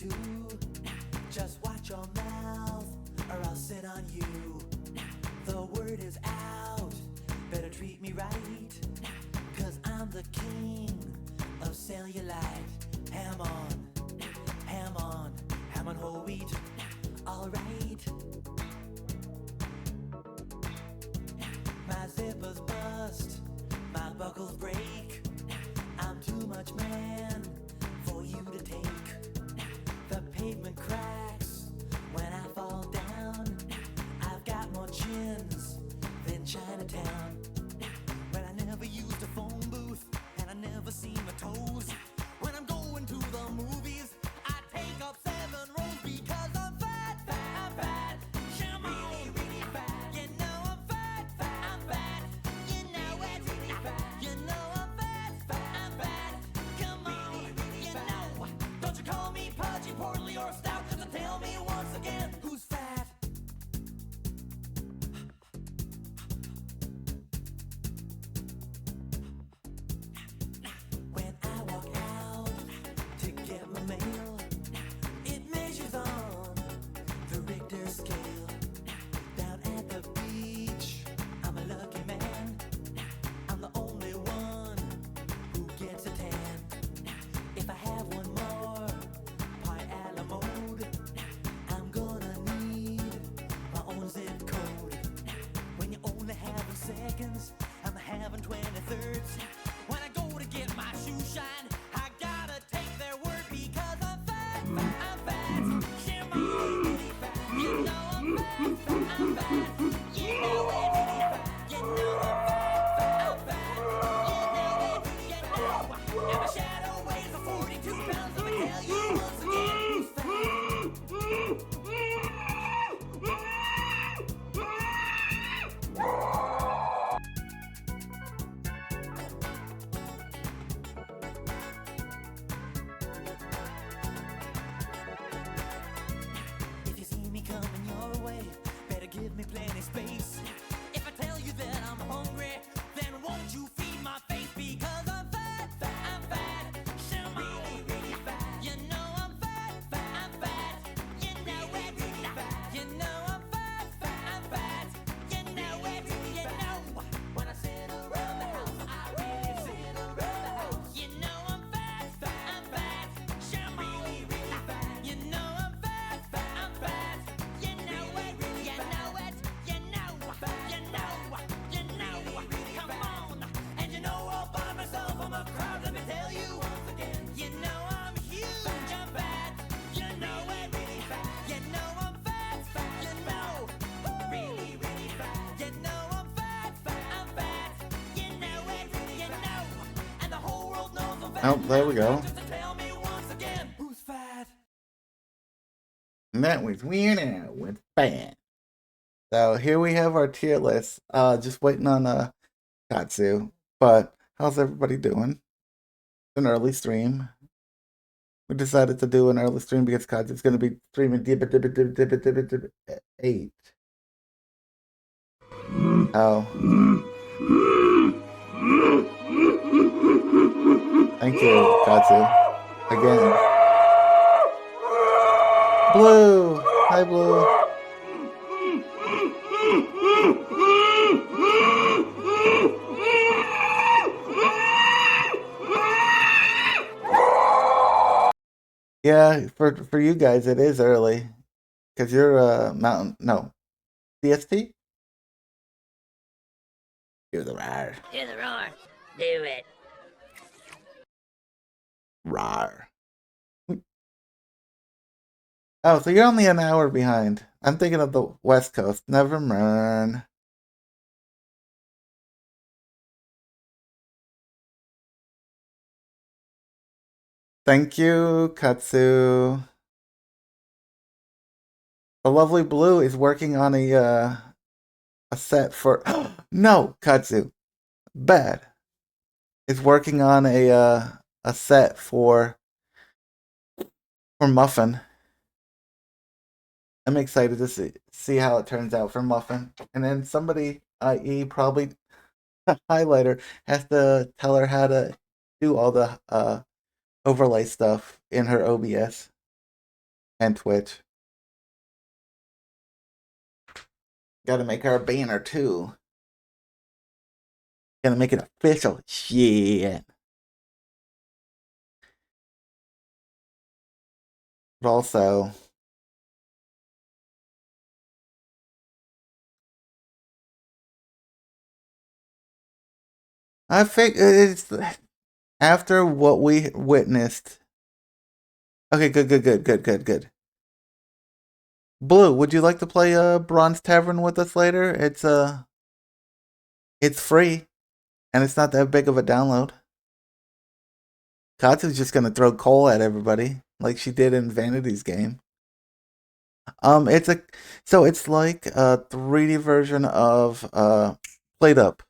to. Just watch your mouth, or I'll sit on you. The word is out, better treat me right. Cause I'm the king of cellulite. Ham on whole wheat. Alright. My zippers bust, my buckles break. I'm too much man for you to take. The pavement cracks when I fall down. I've got more chins than Chinatown. But I never used a phone booth, and I never see my toes. When I'm going to the movies, I take up 7 rows because I'm fat, I'm fat. Come on, really fat. You know I'm fat, I'm fat. You know it, really fat. You know I'm fat, I'm fat. Come on, you know. Don't you call me pudgy, portly, or stout, just tell me once again who's fat. When I walk out to get my mail, it measures on the Richter scale. Down at the beach, I'm a lucky man. I'm the only one who gets a tan. If I have one more pie a la mode, I'm gonna need my own zip code. When you're only having seconds, I'm having 23rds. When I go to get my shoe shine, I gotta take their word because I'm fat, I'm fat. Shimmy, really fat. You know I'm fat, I'm fat. You know it, really fat. You know I'm fat, I'm fat. You know it, you know. And my shadow weighs 42 pounds. Let me tell you once again who's fat. If you see me coming your way, better give me plenty space. If I tell you that I'm hungry, then won't you feed my face? Because I'm fat, I'm fat. Shimmy, really fat. You know I'm fat, I'm fat. You know it, really fat. You know I'm fat, I'm fat. You know it, you know. When I sit around the house, I really sit around the house. You know I'm fat, I'm fat. Shimmy, really fat. You know I'm fat, I'm fat. You know it, you know it, you know, you know. Come on, and you know all by myself I'm a crowd. Let me tell you once again, you know I'm huge, I'm fat. You know it, really fat. You know I'm fat, you know, really, really fat. You know I'm fat, I'm fat. You know it, you know, and the whole world knows I'm fat. Oh, there we go. Just to tell me once again who's fat. And that was Weird Al with Fat. So here we have our tier list. Just waiting on Katsu. But how's everybody doing? It's an early stream. We decided to do an early stream because Katsu's gonna be streaming at 8. Oh. Thank you, Katsu. Again. Blue! Hi, Blue. Yeah, for you guys, it is early. Because you're Mountain. No. CST? You're the rar. Do the roar. Do it. Rar. Oh, so you're only an hour behind. I'm thinking of the West Coast. Never mind. Thank you, Katsu. The lovely Blue is working on a set for no, Katsu. Bad. Is working on a set for Muffin. I'm excited to see how it turns out for Muffin. And then somebody, i.e. probably Highlighter, has to tell her how to do all the overlay stuff in her OBS. and Twitch. Gotta make our banner too. Gotta make it official. Shit. But also, I think it's after what we witnessed. Okay, good. Blue, would you like to play Bronze Tavern with us later? It's free and it's not that big of a download. Katsu's just gonna throw coal at everybody like she did in Vanity's game. It's a so it's like a 3D version of Played Up.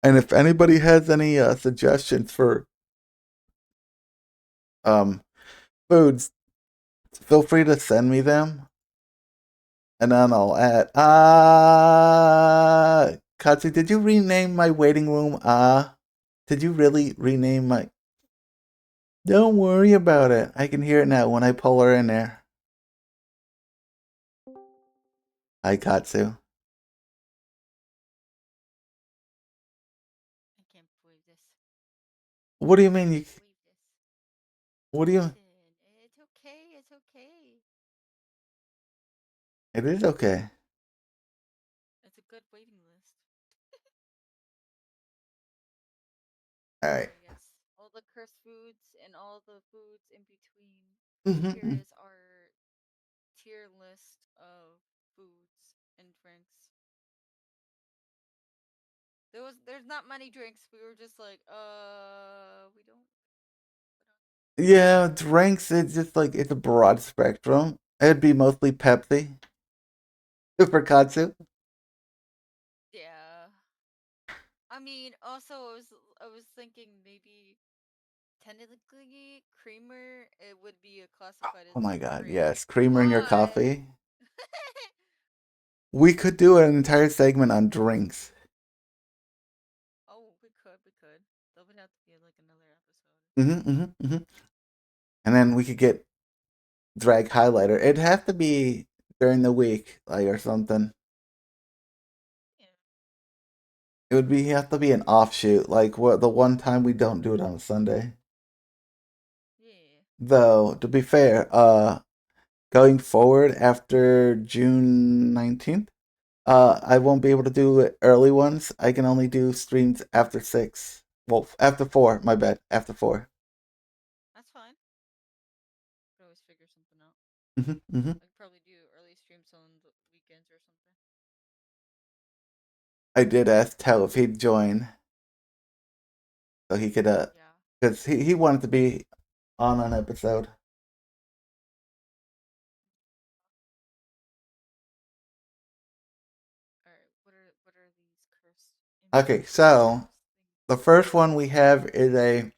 And if anybody has any suggestions for um foods, feel free to send me them, and then I'll add. Katsu, did you rename my waiting room? Did you really rename my? Don't worry about it. I can hear it now when I pull her in there. Hi, Katsu. I can't believe this. What do you mean? Believe this. What do you? Listen, it's okay. It's okay. It is okay. It's a good waiting list. All right. Yes, all the cursed foods and all the foods in between. Mm-hmm. Here is our tier list of foods and drinks. There's not many drinks. We were just like, we don't. Yeah, drinks. It's just like it's a broad spectrum. It'd be mostly Pepsi for Katsu. Yeah. I mean, also I was thinking maybe technically creamer it would be classified as Oh my a God, drink, yes, creamer in your but coffee. We could do an entire segment on drinks. oh, we could. That would have to be like another episode. And then we could get drag highlighter. It'd have to be during the week, like or something. Yeah. It would be have to be an offshoot, like what the one time we don't do it on a Sunday. Yeah. Though, to be fair, going forward after June 19th, I won't be able to do early ones. I can only do streams after 6. Well, after 4, my bad. After 4. That's fine. Could always figure something out. Mm-hmm. I could probably do early streams on the weekends or something. I did ask Tell if he'd join. So he could, Yeah. because he wanted to be on an episode. Alright, what are these cursed Okay, so the first one we have is a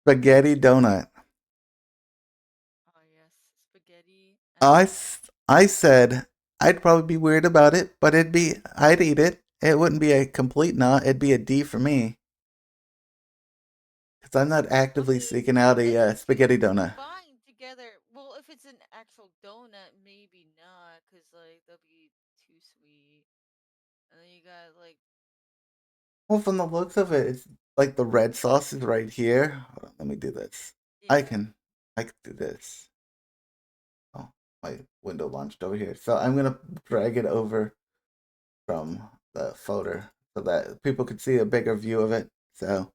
spaghetti donut. Oh yes, spaghetti I, and I said I'd probably be weird about it, but I'd eat it. It wouldn't be a complete no, it'd be a D for me. Because I'm not actively seeking out a spaghetti donut. combined together. Well, if it's an actual donut, maybe not, cause like that'll be too sweet. And then you got like Well, from the looks of it, it's like the red sauce is right here. Hold on, let me do this. I yeah. can do this. Oh, my window launched over here. So I'm gonna drag it over from the photo so that people could see a bigger view of it. So,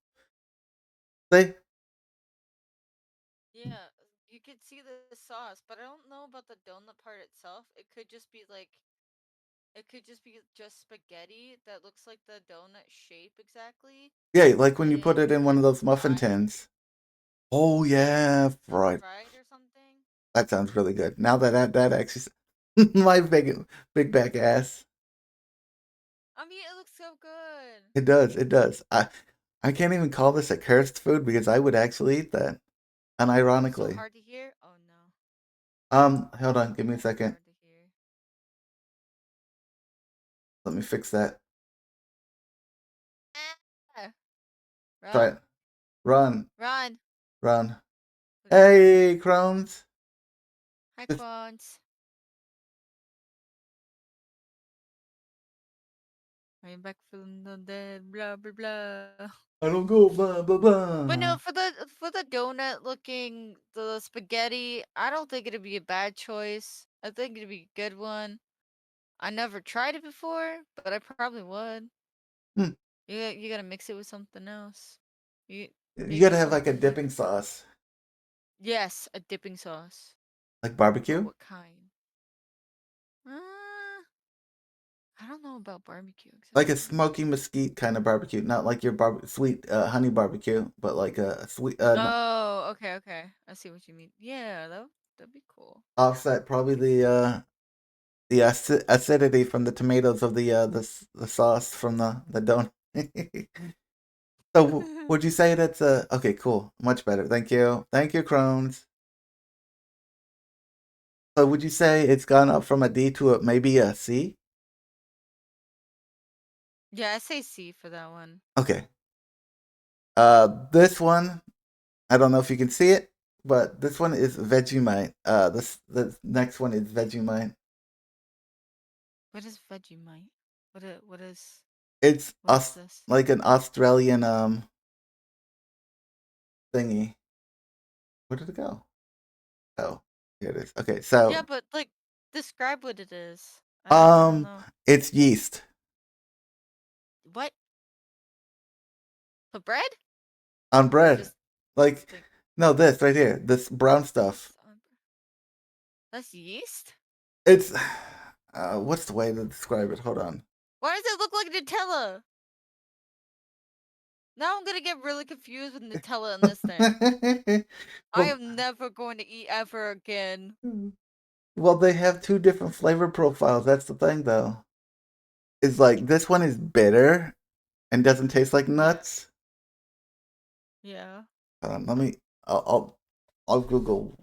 see? Yeah, you could see the sauce, but I don't know about the donut part itself. It could just be like it could just be just spaghetti that looks like the donut shape exactly. Yeah, like when you put And it in one of those muffin fried, tins. Oh yeah, and right. fried or something. That sounds really good. Now that actually, my big back ass. I mean, it looks so good. It does. It does. I can't even call this a cursed food because I would actually eat that. So Unironically. hard to hear. Oh no. Hold on, give me a second. Hard to hear. Let me fix that. Try Run. it. Run. Run. Run. Okay. Hey, Crones. Hi, Just- Quants. I'm back from the dead. Blah blah blah. I don't go blah blah blah. But no, for the donut looking the spaghetti, I don't think it'd be a bad choice. I think it'd be a good one. I never tried it before, but I probably would. Hmm. You gotta mix it with something else. You Maybe gotta have like a something dipping sauce, Yes, a dipping sauce. like But barbecue, what kind? I don't know about barbecue like a exactly. smoky mesquite kind of barbecue, not like your sweet honey barbecue, but like a sweet Oh, okay, okay. I see what you mean. Yeah, that'd be cool. offset probably the acidity from the tomatoes of the sauce from the donut. So would you say that's okay? Cool, much better. Thank you, Crohn's. So would you say it's gone up from a D to maybe a C? Yeah, I say C for that one. Okay. This one, I don't know if you can see it, but this one is Vegemite. The next one is Vegemite. What is Vegemite? What is It's what is this? like an Australian thingy. Where did it go? Oh, here it is. Okay, Yeah, so but like describe what it is. I don't know. it's yeast. What? For bread? On bread. Just Like like no, this right here, this brown stuff. That's yeast? It's what's the way to describe it? Hold on. Why does it look like Nutella? Now I'm gonna get really confused with Nutella in this thing. I Well, am never going to eat ever again. well, they have two different flavor profiles. That's the thing, though. Is like this one is bitter and doesn't taste like nuts. Yeah. Hold on, let me. I'll Google.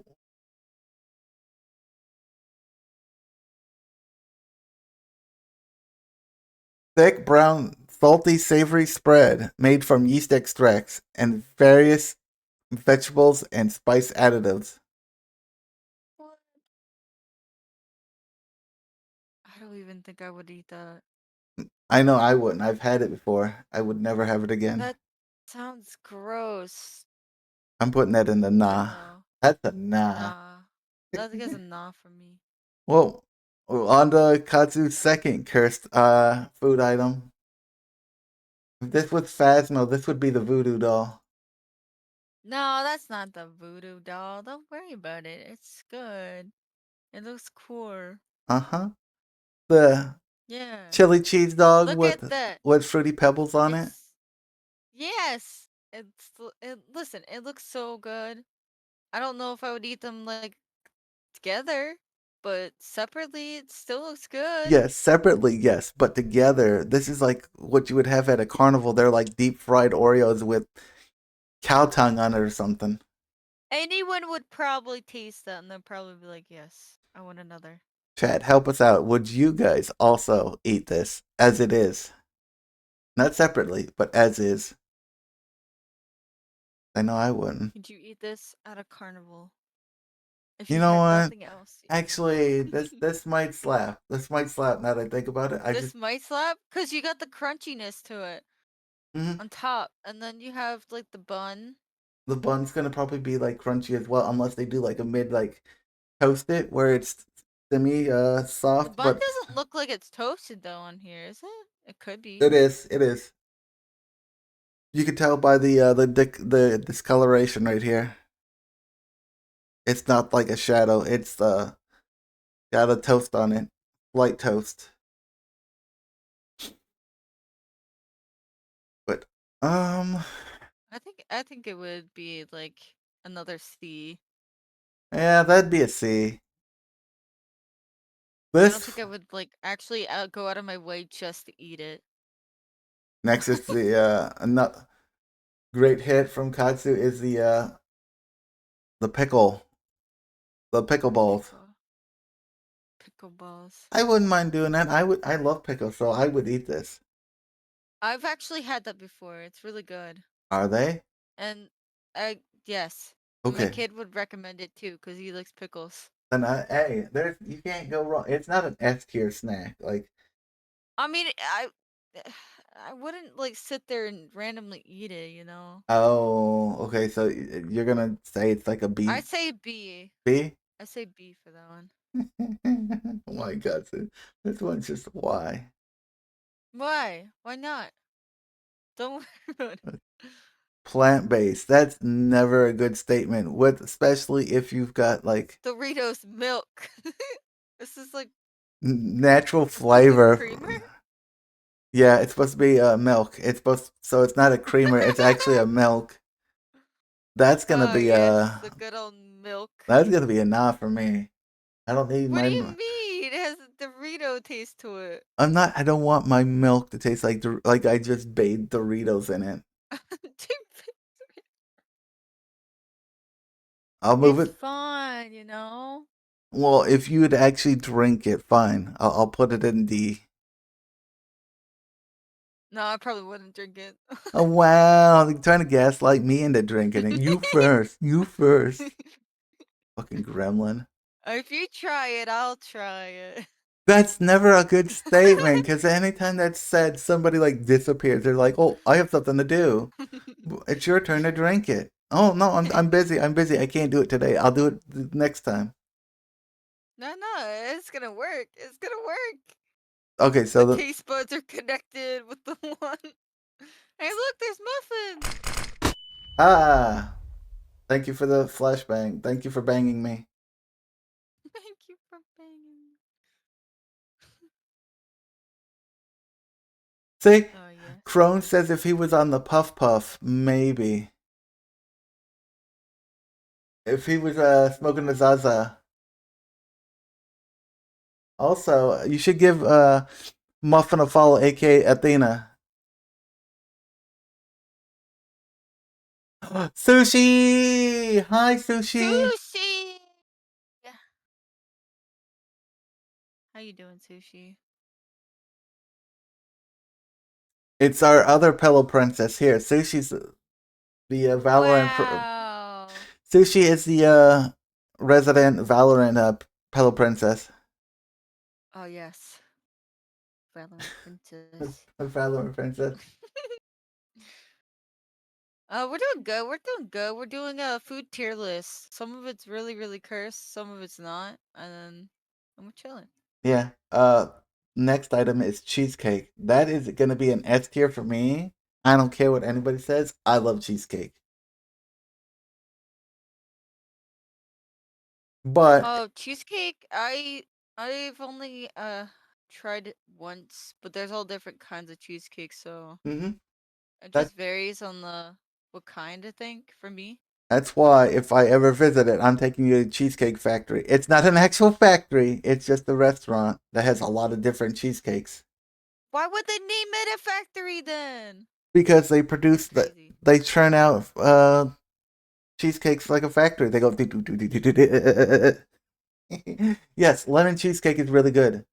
Thick brown, salty, savory spread made from yeast extracts and various vegetables and spice additives. What? I don't even think I would eat that. I know I wouldn't. I've had it before. I would never have it again. That sounds gross. I'm putting that in the nah. No. That's a nah. Nah. That gets a nah for me. Well, on to Katsu's second cursed food item. If this was Phasmo, this would be the voodoo doll. No, that's not the voodoo doll. Don't worry about it. It's good. It looks cool. Uh-huh. The Yeah. chili cheese dog Look at that. with fruity pebbles on it. It's yes. Listen, it looks so good. I don't know if I would eat them like together, but separately it still looks good. Yes, separately, yes, but together, this is like what you would have at a carnival. They're like deep fried Oreos with cow tongue on it or something. Anyone would probably taste that and they'll probably be like, yes, I want another. Chad, help us out. Would you guys also eat this as it is? Not separately, but as is. I know I wouldn't. Could you eat this at a carnival? If You you know had what? nothing else. Actually, this might slap. This might slap now that I think about it. This might slap because you got the crunchiness to it Mhm. on top, and then you have like the bun. The bun's gonna probably be like crunchy as well, unless they do like a mid like toast it where it's semi The soft. bun But doesn't look like it's toasted though on here, is it? It could be. it is. It is. You can tell by the discoloration right here. It's not like a shadow. It's got a toast on it, light toast. But I think it would be like another C. yeah, that'd be a C. I don't This think I would like actually go out of my way just to eat it. next is the another great hit from Katsu is the pickle, the pickle balls. Pickle balls. I wouldn't mind doing that. I love pickles, so I would eat this. I've actually had that before. It's really good. Are they? And yes. And my Okay. kid would recommend it too because he likes pickles. Then hey, you can't go wrong. It's not an S tier snack. Like, I mean, I wouldn't like sit there and randomly eat it, you know. oh, okay. So you're gonna say it's like a I B say B. B? I say B for that one. Oh my God, this one's just why. Why? Why not? Don't worry about it. Plant-based. That's never a good statement. With especially if you've got like Doritos milk. This is like natural this is like a flavor. creamer. Yeah, it's supposed to be milk. It's supposed so it's not a creamer. It's actually a milk. That's gonna Oh be yes, the good old milk. that's gonna be a nah for me. I don't need What do my. you mean? It has a Dorito taste to it. I'm not. I don't want my milk to taste like I just bathed Doritos in it. I'll move It's it. fun, you know. Well, if you would actually drink it, fine. I'll put it in D. No, I probably wouldn't drink it. Oh wow, they're trying to gaslight me into drinking it. You first. You first. Fucking gremlin. If you try it, I'll try it. That's never a good statement because anytime that's said, somebody like disappears. They're like, "Oh, I have something to do. It's your turn to drink it." Oh no, I'm busy. I'm busy. I can't do it today. I'll do it next time. No, it's gonna work. It's gonna work. Okay, The so the taste buds are connected with the one. Hey, look, there's muffins. thank you for the flashbang. Thank you for banging me. Thank you for banging. See, Oh yeah. Crone says if he was on the Puff Puff, maybe. If he was smoking the Zaza. Also, you should give Muffin a follow, aka Athena. Sushi! Hi, Sushi! Sushi. How you doing, Sushi? It's our other Pillow Princess here. Sushi's the Valorant. Wow. Sushi is the resident Valorant Pillow Princess. Oh yes. Valorant Princess. Valorant Princess. We're doing good. We're doing good. We're doing a food tier list. Some of it's really, really cursed. Some of it's not. And we're chilling. Yeah. Next item is cheesecake. That is gonna be an S tier for me. I don't care what anybody says. I love cheesecake. But Oh, cheesecake. I've only tried it once, but there's all different kinds of cheesecake, so mhm, it that just varies on the what kind, I think, for me. that's why if I ever visit it, I'm taking you to Cheesecake Factory. It's not an actual factory. It's just a restaurant that has a lot of different cheesecakes Why would they name it a factory then? because they produce Crazy. they churn out cheesecakes like a factory. They go. Yes, lemon cheesecake is really good.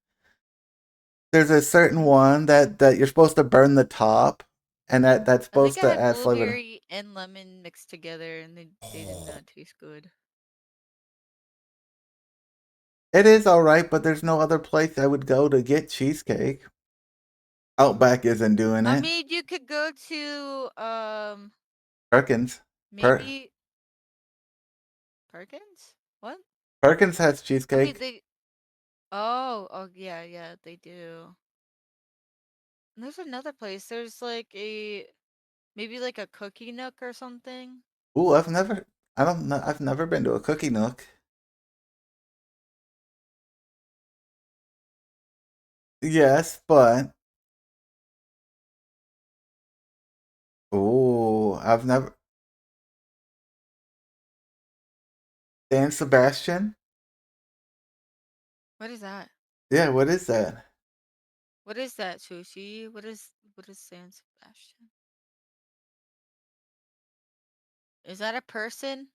There's a certain one that you're supposed to burn the top, and that's I think supposed I to had add flavor. blueberry and lemon mixed together, and they did not taste good. It is all right, but there's no other place I would go to get cheesecake. Outback isn't doing I it. mean, you could go to Perkins, maybe Perkins. What? Perkins has I mean, cheesecake. they. Oh, yeah, they do. And there's another place. There's like a maybe like a Cookie Nook or something. Ooh, I don't know. I've never been to a Cookie Nook. Yes, but ooh, I've never. Dan Sebastian. What is that? Yeah, what is that? What is that, Sushi? What is San Sebastian? Is that a person?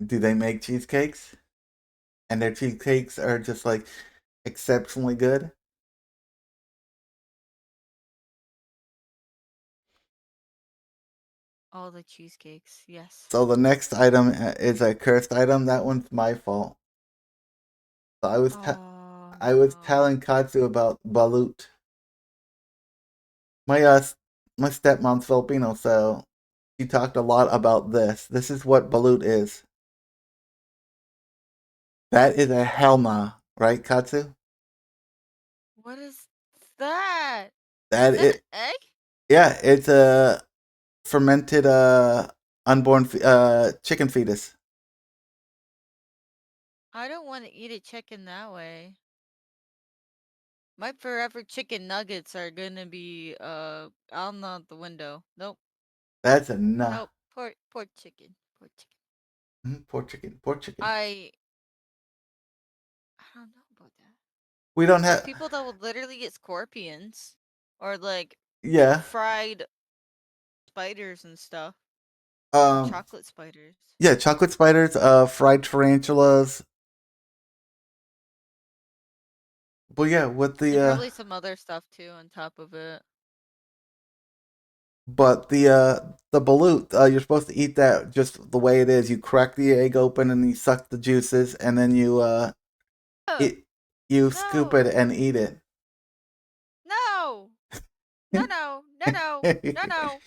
Do they make cheesecakes? And their cheesecakes are just like exceptionally good. All the cheesecakes, yes. So the next item is a cursed item. That one's my fault. So Oh I was no. telling Katsu about balut. My my stepmom's Filipino, so she talked a lot about this. This is what balut is. That is a helma, right, Katsu? What is that? That Is that it, an egg? yeah, it's a fermented unborn chicken fetus. I don't want to eat a chicken that way. My forever chicken nuggets are gonna be out not the window. Nope. That's enough. Nope. Poor chicken. Poor chicken. Poor chicken, poor chicken. I don't know about that. We don't There's have, people that will literally get scorpions or like yeah, fried spiders and stuff. um, Chocolate spiders. yeah, chocolate spiders, fried tarantulas. But yeah, with the And probably some other stuff too on top of it. but the balut, you're supposed to eat that just the way it is. You crack the egg open and you suck the juices, and then Oh, it, you scoop it no. and eat it. No. No, no. No, no. No, no.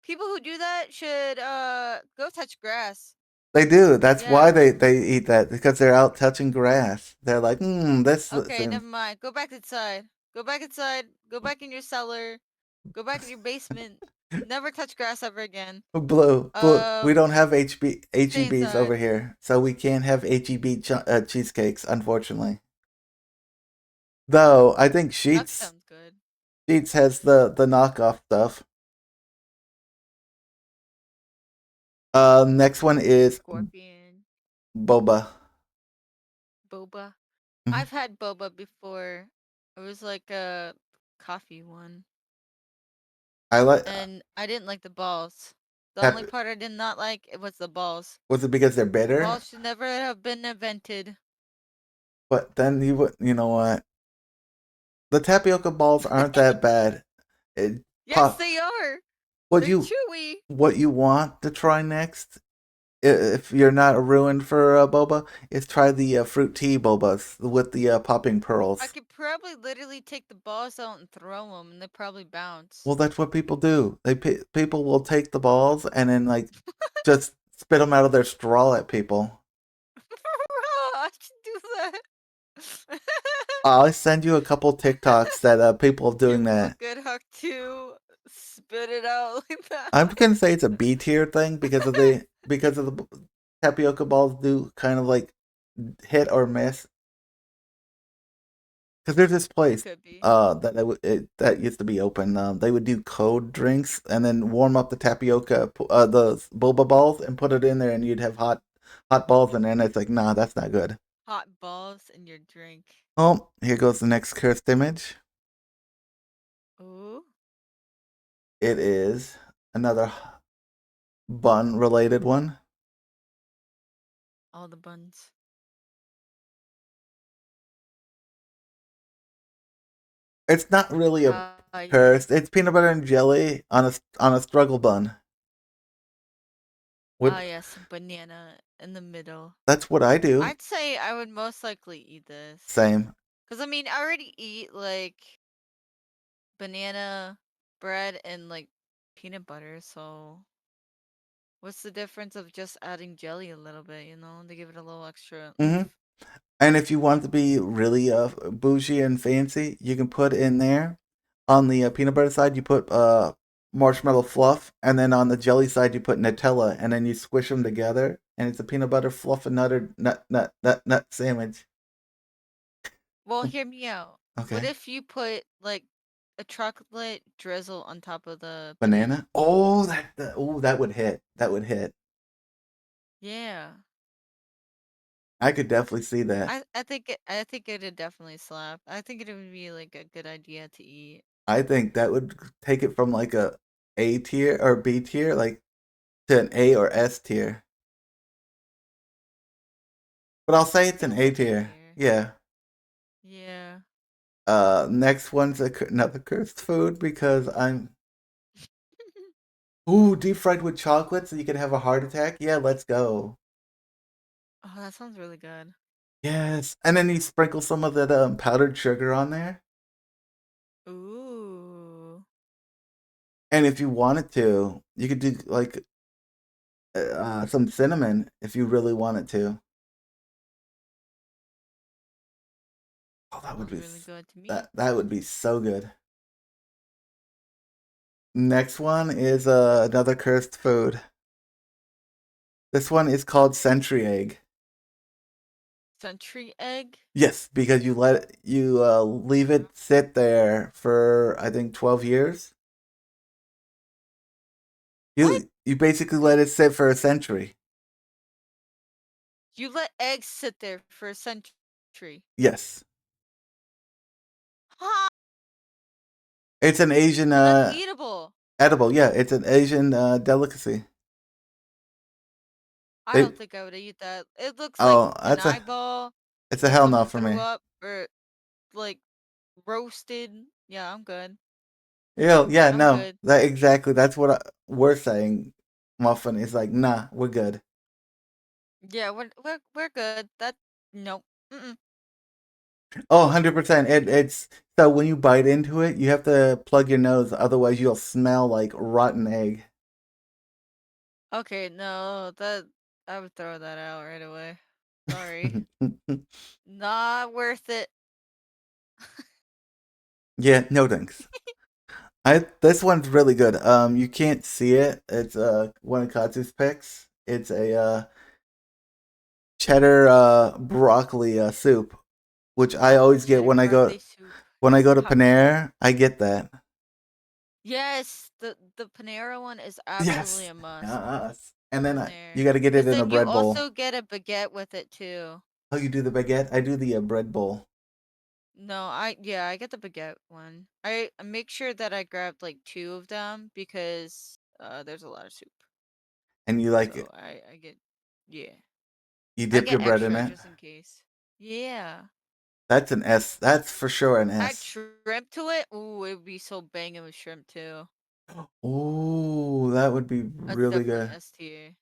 People who do that should go touch grass. They do. That's why Yeah. they eat that, because they're out touching grass. They're like, this Okay, seems never mind. Go back inside. Go back inside. Go back in your cellar. Go back in your basement. Never touch grass ever again. blue. Blue. We don't have Stay HEBs over inside. here, so we can't have HEB cheesecakes, unfortunately. Though I think That sounds good. Sheets has the knockoff stuff. Next one is Scorpion. boba. Boba. Mhm. I've had boba before. It was like a coffee one. I like. And I didn't like the balls. The only Have, part I did not like it was the balls. was it because they're The bitter? balls should never have been invented. But then you would, you know what? The tapioca balls aren't that bad. It Yes, pop. they are. What They're you chewy. what you want to try next, if you're not ruined for boba, is try the fruit tea bobas with the popping I pearls. could probably literally take the balls out and throw them, and they probably bounce. Well, that's what people do. People will take the balls and then like just spit them out of their straw at people. I should do that. I'll send you a couple TikToks that people doing You that. fucking huck to spit it out like that. I'm gonna say it's a B tier thing because of the tapioca balls do kind of like hit or miss. Because there's this place Could be. that used to be open. They would do cold drinks and then warm up the tapioca, the boba balls, and put it in there, and you'd have hot balls in there. And it's like, nah, that's not good. Hot balls in your drink. Oh, here goes the next cursed image. Ooh. It is another bun related one. All the buns. It's not really a Yeah. cursed. It's peanut butter and jelly on a struggle bun. Ah, yes, banana in the middle. That's what I do. I'd say I would most likely eat this. Same. Because, I mean, I already eat, like, banana bread and, like, peanut butter, so what's the difference of just adding jelly a little bit, you know? They give it a little extra hmm And if you want to be really bougie and fancy, you can put in there on the peanut butter side, you put marshmallow fluff, and then on the jelly side, you put Nutella, and then you squish them together, and it's a peanut butter fluff and nut sandwich. Well, hear me out. What Okay. if you put, like, a chocolate drizzle on top of the Banana. Oh, that would hit. That would hit. Yeah. I could definitely see that. I think it'd definitely slap. I think it would be, like, a good idea to eat. I think that would take it from like A tier or B tier, like to an A or S tier. But I'll say it's an A tier. Yeah. Yeah. Next one's another cursed food because I'm Ooh, deep fried with chocolate so you can have a heart attack. Yeah, let's go. Oh, that sounds really good. Yes, and then you sprinkle some of that powdered sugar on there. Ooh. And if you wanted to, you could do like some cinnamon if you really wanted to. Oh, that would Sounds be really good to me. that would be so good. Next one is another cursed food. This one is called century egg. Century egg? Yes, because you leave it sit there for I think 12 years. What? You basically let it sit for a century. You let eggs sit there for a century. Yes. Huh? It's an Asian That's eatable. edible. Yeah, it's an Asian delicacy. I They don't think I would eat that. It looks like oh, an eyeball it's a that hell no someone for threw me. up or like roasted. Yeah, I'm good. Yeah, I'm no. good. That exactly. That's what we're saying. Muffin is like, nah, we're good. Yeah, we're good. That nope. Mm-mm. Oh, 100%. It's so when you bite into it, you have to plug your nose, otherwise you'll smell like rotten egg. Okay, no, that I would throw that out right away. Sorry. Not worth it. Yeah, no thanks. I This one's really good. You can't see it. It's one of Katsu's picks. It's a cheddar broccoli soup, which I always get Cheddar broccoli soup. when I go to How cute. Panera. I get that. Yes, the Panera one is absolutely Yes, a must yes. And then in you there. got to get it Cause in a then you bread bowl. also get a baguette with it too. Oh, you do the baguette? I do the bread bowl. No, I get the baguette one. I make sure that I grabbed like two of them because there's a lot of soup. And you like So it. I get yeah. You I dip your get bread in extra it. just in case. Yeah. That's an S. That's for sure an Add S. shrimp to it. Ooh, it would be so banging with shrimp too. Ooh, that would be That's really definitely good. S tier.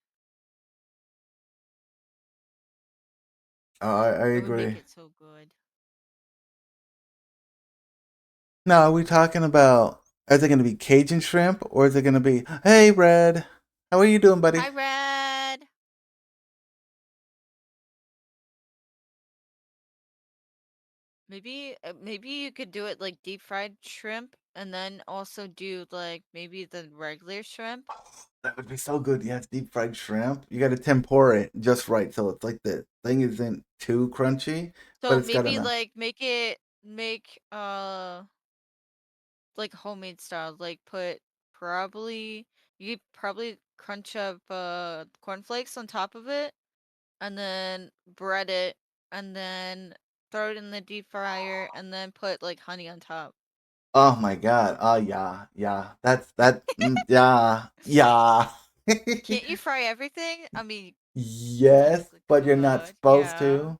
Oh, I It would make agree. it so good. Now, are we talking about, is it going to be Cajun shrimp or is it going to be, hey, Red, how are you doing, buddy? Hi, Red. Maybe you could do it like deep fried shrimp and then also do like maybe the regular shrimp. That would be so good. Yes, deep fried shrimp. You got to tempura it just right so it's like the thing isn't too crunchy, but So it's got maybe enough. like make like homemade style. Like put probably you could probably crunch up cornflakes on top of it and then bread it and then throw it in the deep fryer and then put like honey on top. Oh my God. Oh, yeah, yeah. Yeah, yeah. Can't you fry everything? I mean, you Yes, technically but you're not could. supposed Yeah. to.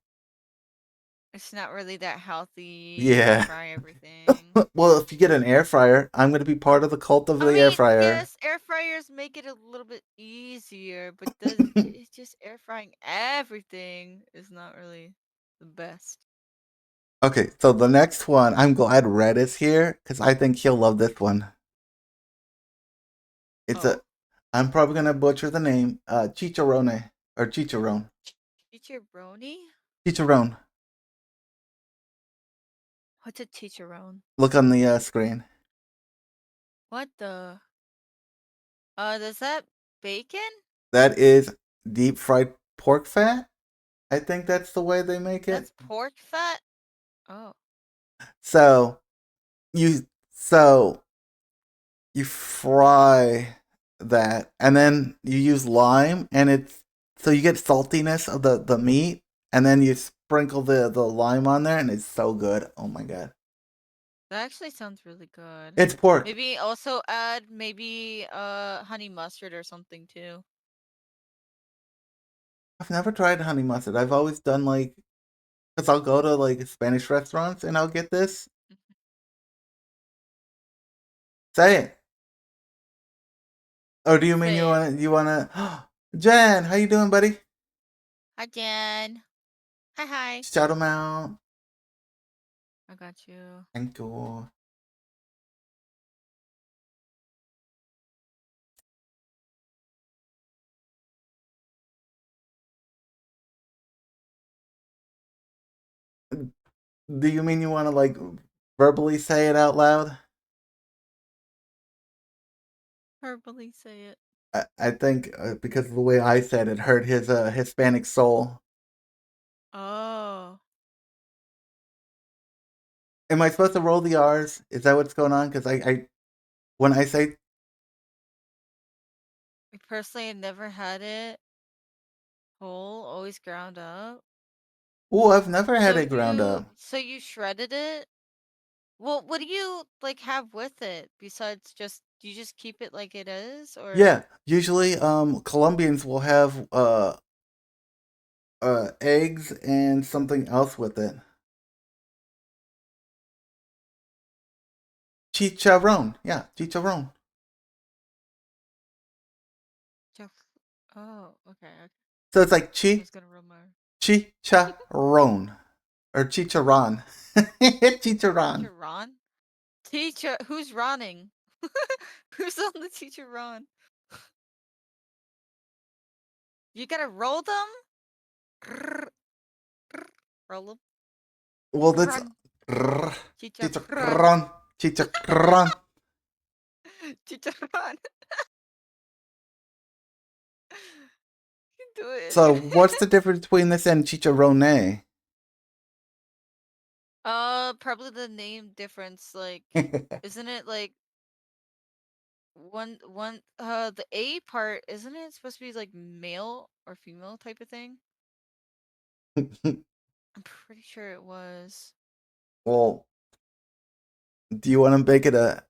It's not really that healthy to Yeah. fry everything. Well, if you get an air fryer, I'm going to be part of the cult of I the air mean, fryer. yes, air fryers make it a little bit easier, but does it's just air frying everything is not really the best. Okay, so the next one, I'm glad Red is here because I think he'll love this one. It's a, Oh, I'm probably gonna butcher the name, chicharrone or chicharron, chicharroni? chicharron. What's a chicharron? Look on the screen. What the? Does that bacon? That is deep fried pork fat. I think that's the way they make it. That's pork fat? Oh. So you so you fry that, and then you use lime, and it's so you get saltiness of the meat, and then you sprinkle the lime on there, and it's so good. Oh my God, That actually sounds really good. it's pork. Maybe also add maybe honey mustard or something too. I've never tried honey mustard. I've always done like, cause I'll go to like Spanish restaurants and I'll get this. Say it. Or do you mean Say you it. wanna Jen, how you doing, buddy? Hi, Jen. Hi. Shout him out. I got you. Thank you. Do you mean you wanna like verbally say it out loud? Verbally say it. I think because of the way I said it hurt his Hispanic soul. Oh. Am I supposed to roll the R's? Is that what's going on? Because I when I say Me personally, I've never had it whole, always ground up. oh, I've never had So it ground up. you shredded it? Well, what do you like have with it besides just do you just keep it like it is or Yeah, usually Colombians will have eggs and something else with it. Chicharrón. Yeah, chicharrón. just oh, okay. So it's like I was gonna roll my chicharrón or chicharrón. Chicharrón. teacher Ron? Teacher who's Ronning? Who's on the teacher Ron? You gotta roll them? Grrr, grrr, roll them. Well, that's Run. chicharrón. Chicharrón. Chicharrón. You can do it. So what's the difference between this and chicharrone? Probably the name difference. Like, isn't it like the A part, isn't it supposed to be like male or female type of thing? I'm pretty sure it was. Well, do you want to make it a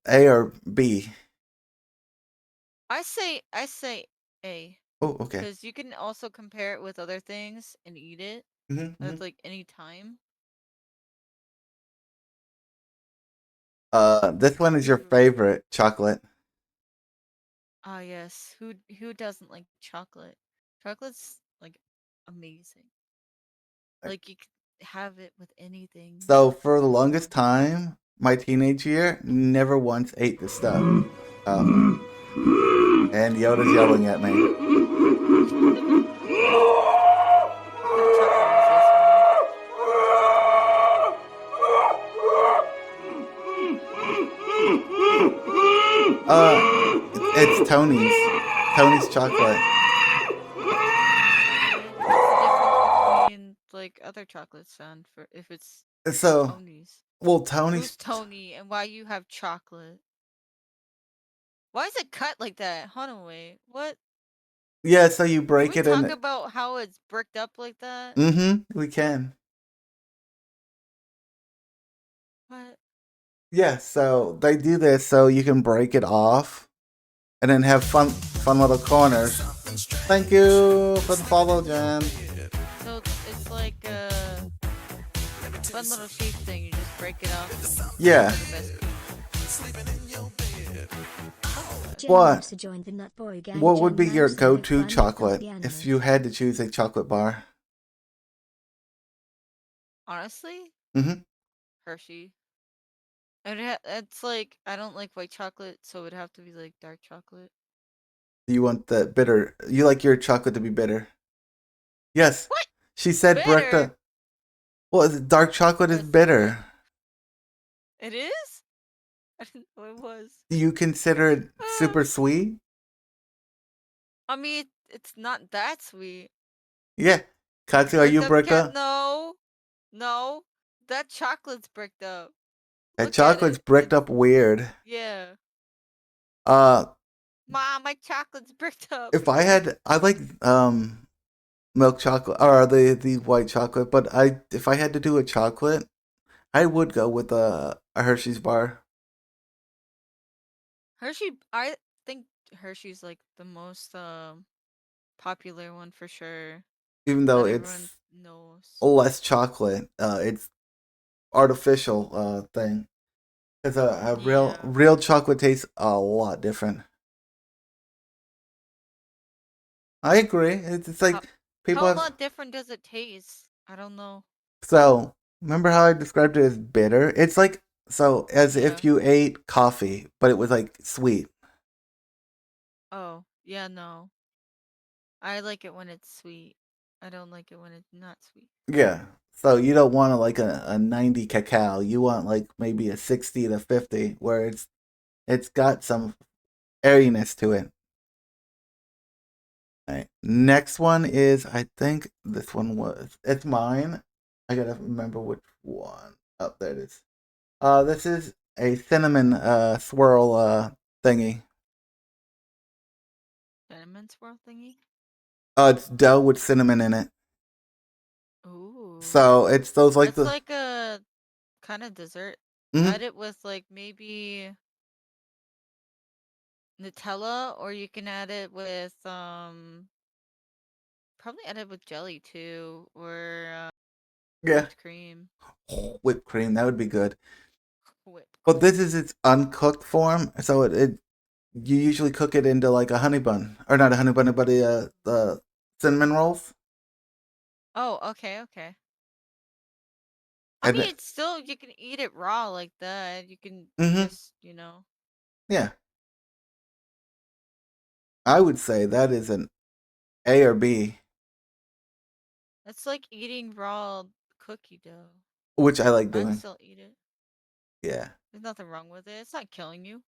or B? I say A. Oh, okay. Because you can also compare it with other things and eat it Mm-hmm. at like any time. This one is your favorite chocolate. Ah, yes. Who doesn't like chocolate? Chocolate's like amazing. Like you could have it with anything. So for the longest time, my teenage year, never once ate this stuff. And Yoda's yelling at me. What chocolate It's Tony's. Tony's chocolate. What's the difference between like other chocolates then for if it's So, Tony's? well, Who's Tony's. Tony and why you have chocolate? Why is it cut like that? Hold on, wait. What? Yeah, so you Can break we it talk in. about how it's bricked up like that? Mm-hmm. We can. What? Yeah, so they do this so you can break it off and then have fun little corners. Thank you for the follow, Jen. So it's like a fun little shape thing. You just break it off. Yeah. For the best cookie. Jen What? wants to join the Nut Boy gang. What would Jen be your loves the Nut go-to Fun of chocolate the if anime. you had to choose a chocolate bar? Honestly, Mm-hmm. Hershey. It's like I don't like white chocolate, so it would have to be like dark chocolate. Do you want the bitter? You like your chocolate to be bitter? Yes. What? She said bricked Bitter? up. Well, dark chocolate is That's bitter. It is? I didn't know it was. Do you consider it super sweet? I mean, it's not that sweet. Yeah. Katsu, are you bricked up? No. No. That chocolate's bricked up. That Look at chocolate's it. bricked up weird. Yeah. Uh, Mom, my chocolate's bricked up. if I had, I like milk chocolate or the white chocolate, but if I had to do a chocolate, I would go with a Hershey's bar. I think Hershey's like the most popular one for sure. Even though That everyone it's knows. less chocolate, it's artificial thing. Because a Yeah. real chocolate tastes a lot different. I agree. It's like people How a have. lot different does it taste? I don't know. So remember how I described it as bitter? It's like so as Yeah. if you ate coffee, but it was like sweet. Oh, yeah, no. I like it when it's sweet. I don't like it when it's not sweet. Yeah. So you don't want like a 90 cacao. You want like maybe a 60 to 50 where it's got some airiness to it. All right. Next one is I think this one was it's mine. I gotta remember which one. Oh, there it is. This is a cinnamon swirl thingy. Cinnamon swirl thingy? It's dough with cinnamon in it. Ooh. So it's those like That's the like a kind of dessert. mhm. Add it with like maybe Nutella, or you can add it with probably add it with jelly too, or Yeah, whipped cream. whipped cream that would be good. Whipped But this cream. is its uncooked form, so it you usually cook it into like a honey bun or not a honey bun, but the cinnamon rolls. Oh, okay, okay. I And mean, it's still you can eat it raw like that. You can mm-hmm. just, you know. Yeah, I would say that is an A or B, It's like eating raw cookie dough. which I like I'd doing. still eat it. Yeah. There's nothing wrong with it. It's not killing you.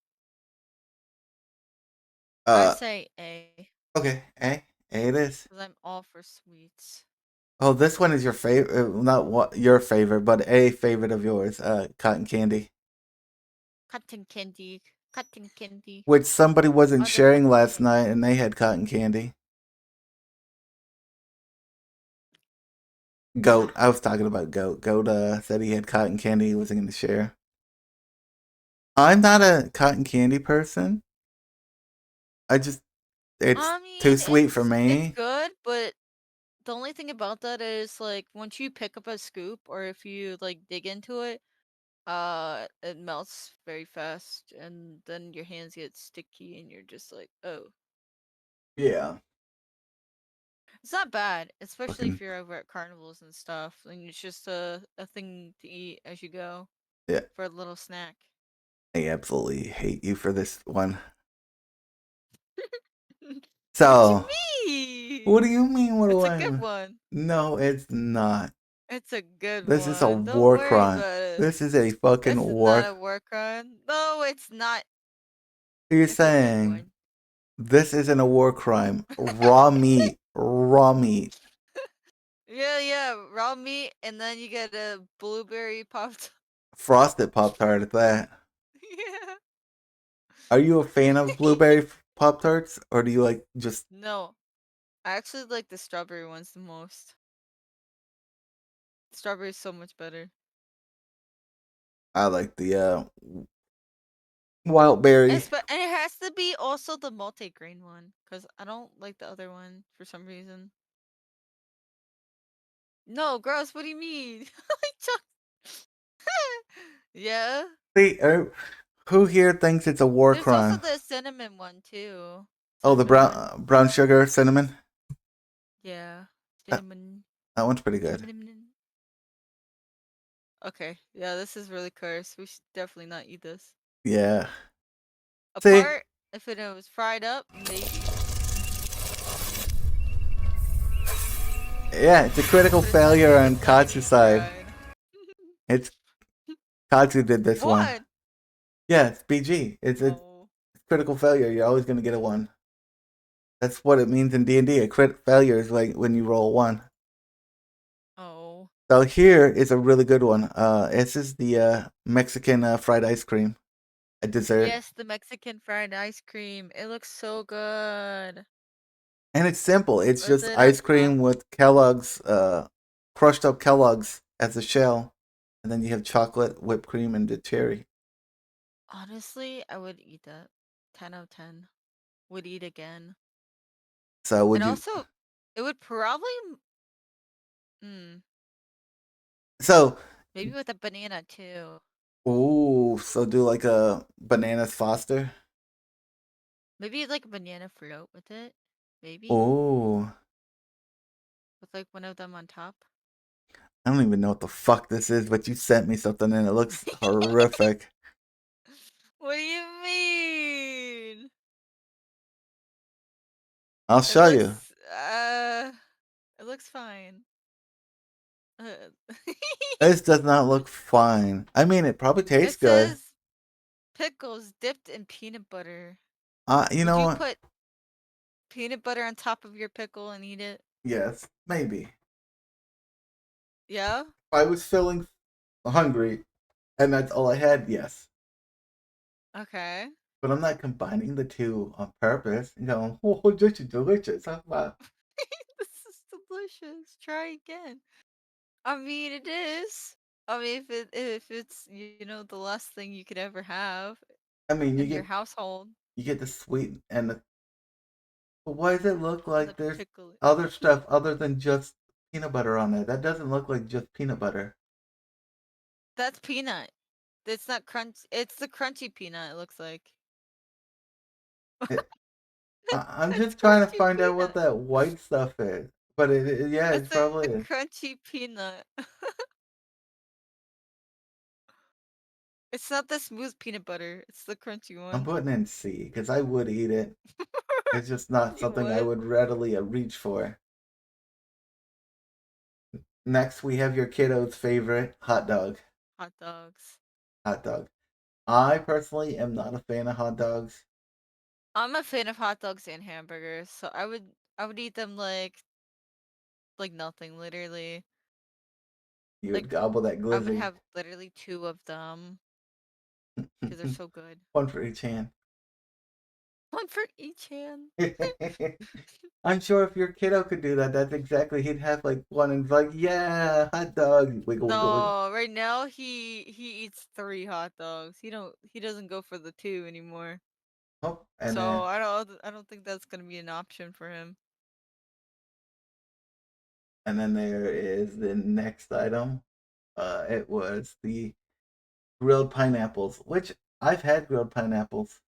I Uh. say A, Okay. A it is. because I'm all for sweets. Oh, this one is your favorite. Not what your favorite, but a favorite of yours. Cotton candy, Cotton candy. Cotton candy. which somebody wasn't Other sharing cotton last candy. night, and they had cotton candy. Goat. I was talking about Goat. Goat said he had cotton candy he wasn't going to share. I'm not a cotton candy person. I just it's I too mean, sweet for it's me. good, but the only thing about that is like once you pick up a scoop or if you like dig into it, it melts very fast and then your hands get sticky and you're just like, oh. Yeah. It's not bad, especially Fucking if you're over at carnivals and stuff, and it's just a thing to eat as you go yeah. for a little snack. I absolutely hate you for this one. What you So, what mean? do you mean? What do It's a I? good one. No, it's not. It's a good This is a one. Don't war worry crime. about it. This is a fucking This is not war. a war crime. No, it's not. You're It's a good saying one. this isn't a war crime. Raw meat. Raw meat. Yeah, yeah, raw meat, and then you get a blueberry popped. Frosted Pop Tart at that. Yeah. Are you a fan of blueberry Pop Tarts? Or do you like just. No, I actually like the strawberry ones the most. Strawberry is so much better. I like the wild berry. And it has to be also the multi-grain one, because I don't like the other one for some reason. No, gross. What do you mean? Like yeah. See, who here thinks it's a war There's also crime? the cinnamon one too. Oh, the Cinnamon one. brown sugar cinnamon. Yeah. That, Cinnamon. that one's pretty good. Cinnamon. Okay. Yeah, this is really cursed. We should definitely not eat this. Yeah. See, Apart, if it was fried up, maybe. yeah, it's a critical But it's not failure on it's not gonna be Katsu's side. fried. It's Katsu did this one. What? Yeah, it's BG. It's Oh. critical failure. You're always gonna get a one. That's what it means in D&D. A crit failure is like when you roll a one. Oh. So here is a really good one. This is the Mexican fried ice cream, a dessert, Yes, the Mexican fried ice cream. It looks so good. and it's simple. It's Was just it ice cream with Kellogg's, crushed up Kellogg's as a shell, and then you have chocolate, whipped cream, and the cherry. honestly, I would eat that. 10 out of 10. Would eat again. So would And you? also, it would probably mm, So maybe with a banana too. ooh, so do like a bananas Foster. Maybe like a banana float with it. maybe Oh, with like one of them on top. I don't even know what the fuck this is, but you sent me something and it looks horrific. What do you mean? I'll It show you. looks it looks fine. Uh, This does not look fine. I mean, it probably tastes it good. says pickles dipped in peanut butter. You Would know you what? put peanut butter on top of your pickle and eat it? Yes, maybe. Yeah? If I was feeling hungry and that's all I had, yes. Okay. But I'm not combining the two on purpose. You know, oh, this is delicious. How about? This is delicious. Try again. I mean, it is. I mean, if it's the last thing you could ever have I mean, in your household, you get the sweet and the. But why does it look and like the there's pickle. other stuff other than just peanut butter on it? That doesn't look like just peanut butter. That's peanut. It's not crunch. It's the crunchy peanut. It looks like. It, I'm It's just trying to crunchy find out what peanut. that white stuff is. But yeah, it It's probably a is. crunchy peanut. It's not the smooth peanut butter. It's the crunchy I'm one. putting in C because I would eat it. It's just not You something I would? would readily reach for. Next, we have your kiddo's favorite hot dog. Hot dogs. Hot dog. I personally am not a fan of hot dogs. I'm a fan of hot dogs and hamburgers, so I would eat them like nothing, literally. You Like would gobble that I would glizzy. have literally two of them because they're so good. One for each hand. One for each hand. I'm sure if your kiddo could do that, that's exactly he'd have like one and like, yeah, hot dog. Wiggle, wiggle, wiggle. No, right now he eats 3 hot dogs. He doesn't go for the 2 anymore. Oh, So I don't think that's gonna be an option for him. and then there is the next item. It was the grilled pineapples, which I've had grilled pineapples.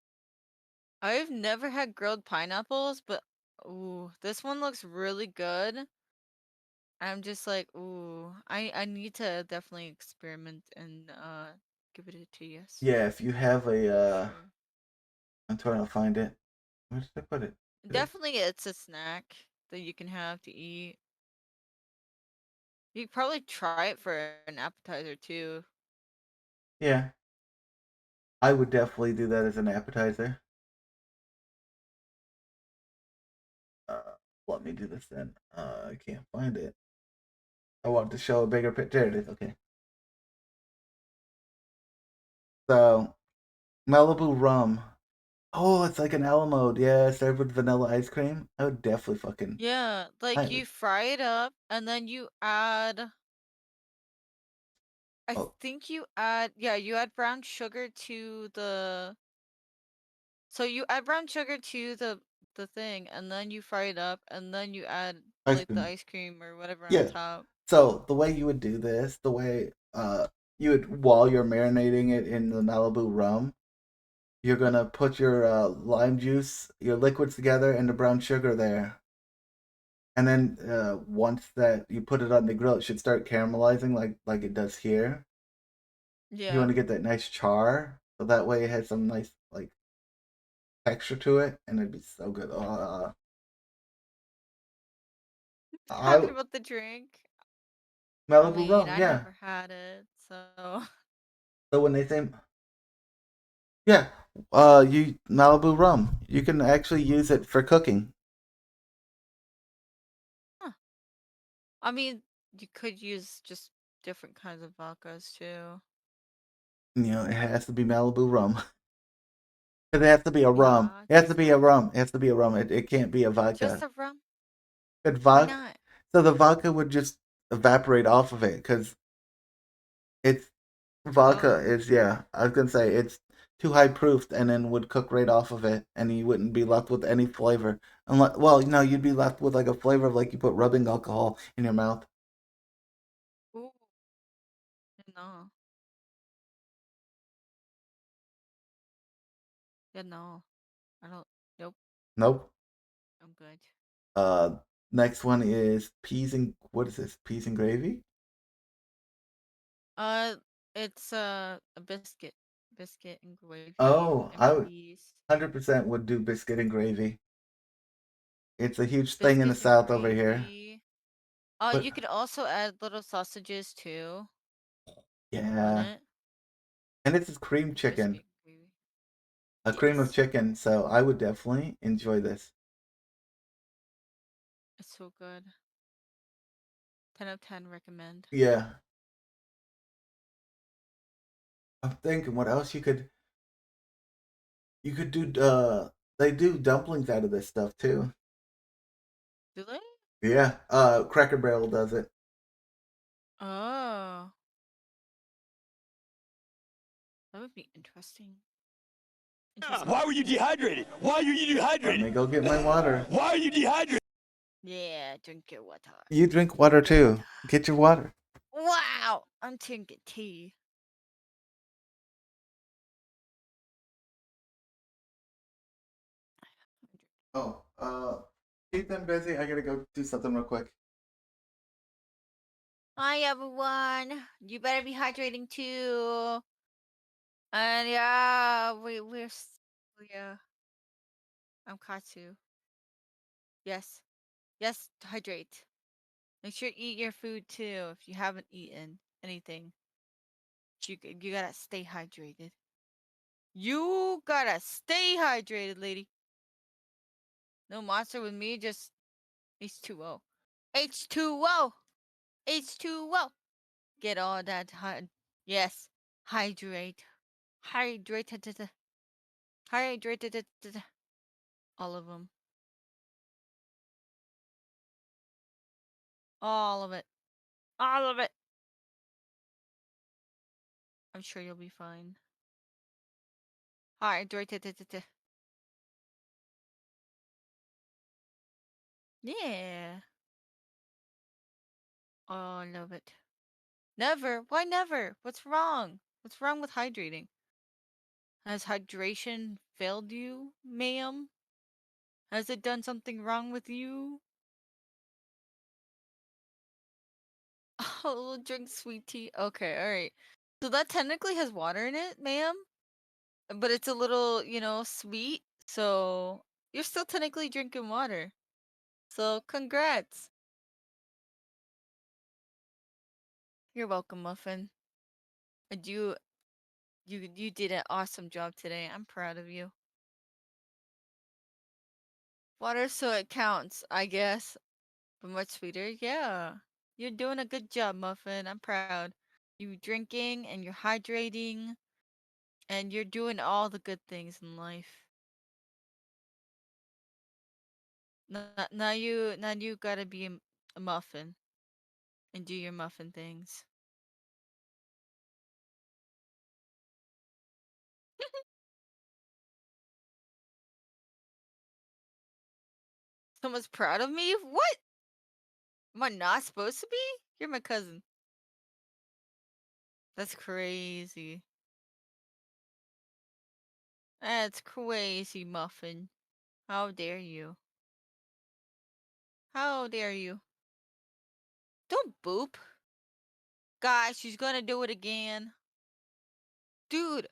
I've never had grilled pineapples, but ooh, this one looks really good. I'm just like, ooh, I need to definitely experiment and give it a yes. Yeah, if you have a, For sure. I'm trying to find it. Where did I put it? Definitely it's a snack that you can have to eat. You could probably try it for an appetizer too. Yeah, I would definitely do that as an appetizer. Uh, Let me do this then. I can't find it. I wanted to show a bigger picture. There it is. Okay. So, Malibu rum. Oh, it's like an Alamode. Yeah, served with vanilla ice cream. I would definitely fucking. Yeah, like I, you fry it up and then you add I oh, think you add brown sugar to the so you add brown sugar to the thing and then you fry it up and then you add ice like the cream. ice cream or whatever on Yeah. top. So the way you would do this, the way you would while you're marinating it in the Malibu rum, you're gonna put your lime juice, your liquids together, and the brown sugar there. And then once that you put it on the grill, it should start caramelizing like it does here. You want Yeah. to get that nice char, so that way it has some nice like texture to it, and it'd be so good. Talking I about the drink. I Malibu mean, rum, I yeah. never had it, so So when they say, yeah, you Malibu rum, you can actually use it for cooking. huh. I mean, you could use just different kinds of vodkas too. You know, it has to be Malibu rum. It has to be a rum. Yeah, It has to be a rum. It has to be a rum. It can't be a just vodka. a rum. But Why vodka, not? so the vodka would just evaporate off of it because it's vodka Oh. is yeah. I was gonna say it's too high proofed and then would cook right off of it, and you wouldn't be left with any flavor. Unless, well, you know, you'd be left with like a flavor of like you put rubbing alcohol in your mouth. Ooh. No. Yeah, no. I don't. Nope. Nope. I'm good. Next one is peas and what is this? Peas and gravy? Uh, it's a biscuit and gravy Oh, and I would peas. 100% would do biscuit and gravy. It's a huge thing in the Biscuit and South over here. gravy. But You could also add little sausages too on yeah, it. and it's cream chicken, Biscuit and gravy. a cream of Yes, chicken. So I would definitely enjoy this. it's so good. 10 out of 10 recommend. Yeah, I'm thinking what else you could do. They do dumplings out of this stuff too. Do they? Yeah, Cracker Barrel does it. Oh, that would be interesting. Why were you dehydrated? Why are you Let me dehydrated? go get my water. Why are you dehydrated? Yeah, drink your water. You drink water too. Get your water. Wow, I'm drinking tea. Oh, keep them busy. I gotta go do something real quick. Hi everyone. You better be hydrating too. And yeah, yeah. I'm Katsu. Yes. Yes, hydrate. Make sure you eat your food too if you haven't eaten anything. You gotta stay hydrated. You gotta stay hydrated, lady. No monster with me, just H2O. H2O! H2O! Get all that yes. Hydrate. Hydrated. Hydrated. All of them. All of it. All of it. I'm sure you'll be fine. Hydrated. Yeah. Oh, I love it. Never? Why never? What's wrong? What's wrong with hydrating? Has hydration failed you, ma'am? Has it done something wrong with you? Oh, drink sweet tea. Okay, alright. So that technically has water in it, ma'am? But it's a little, sweet. So you're still technically drinking water. So congrats. You're welcome, Muffin. And you did an awesome job today. I'm proud of you. Water so it counts, I guess. But much sweeter? Yeah. You're doing a good job, Muffin. I'm proud. You drinking and you're hydrating and you're doing all the good things in life. Now you gotta be a muffin and do your muffin things. Someone's proud of me? What? Am I not supposed to be? You're my cousin. That's crazy. That's crazy, Muffin. How dare you? How dare you? Don't boop. Guys, she's gonna do it again. Dude.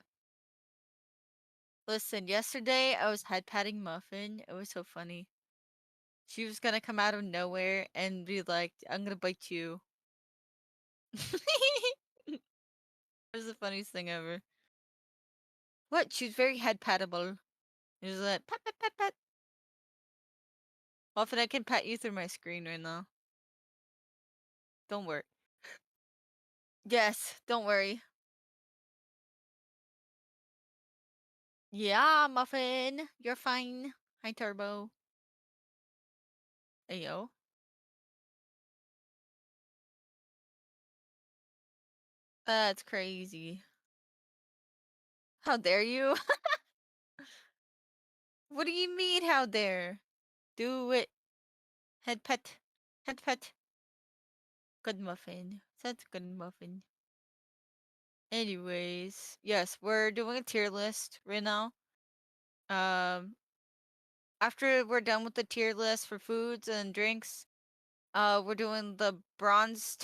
Listen, yesterday I was head patting Muffin. It was so funny. She was gonna come out of nowhere and be like, I'm gonna bite you. It was the funniest thing ever. What? She's very head patable. She's like, pat, pat, pat, pat. Muffin, I can pat you through my screen right now. Don't worry. Yes, don't worry. Yeah, Muffin, you're fine. Hi, Turbo. Ayo. That's crazy. How dare you? What do you mean, how dare? Do it. Head pet. Head pet. Good Muffin. That's good Muffin. Anyways, yes, we're doing a tier list right now. Um, after we're done with the tier list for foods and drinks, we're doing the Bronzebeard's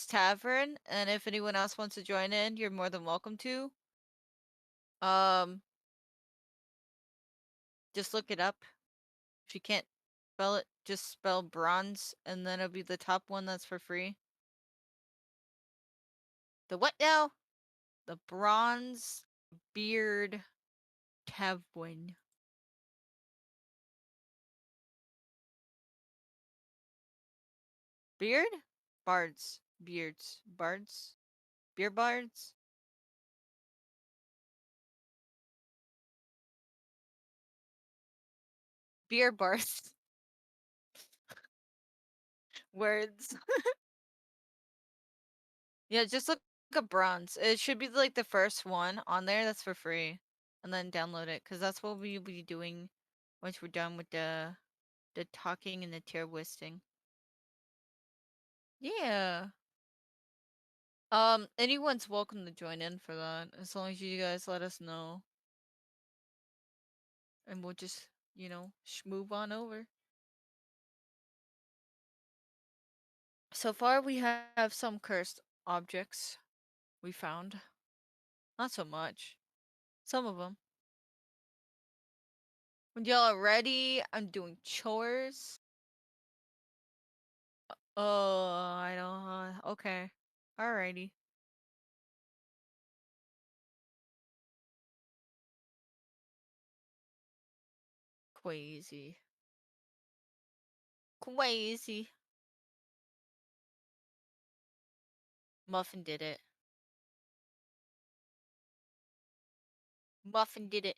Tavern, and if anyone else wants to join in, you're more than welcome to. Um, just look it up. If you can't spell it, just spell bronze, and then it'll be the top one that's for free. The what now? The Bronzebeard Tavern. Beard? Bards. Beards. Bards? Beer bards? Beer bards. Words. Yeah, just look up bronze. It should be like the first one on there that's for free. And then download it, because that's what we'll be doing once we're done with the talking and the tier listing. Yeah. Anyone's welcome to join in for that, as long as you guys let us know. And we'll just, move on over. So far, we have some cursed objects we found. Not so much. Some of them. When y'all are ready, I'm doing chores. Oh, I don't. Okay. Alrighty. Crazy. Crazy. Muffin did it. Muffin did it.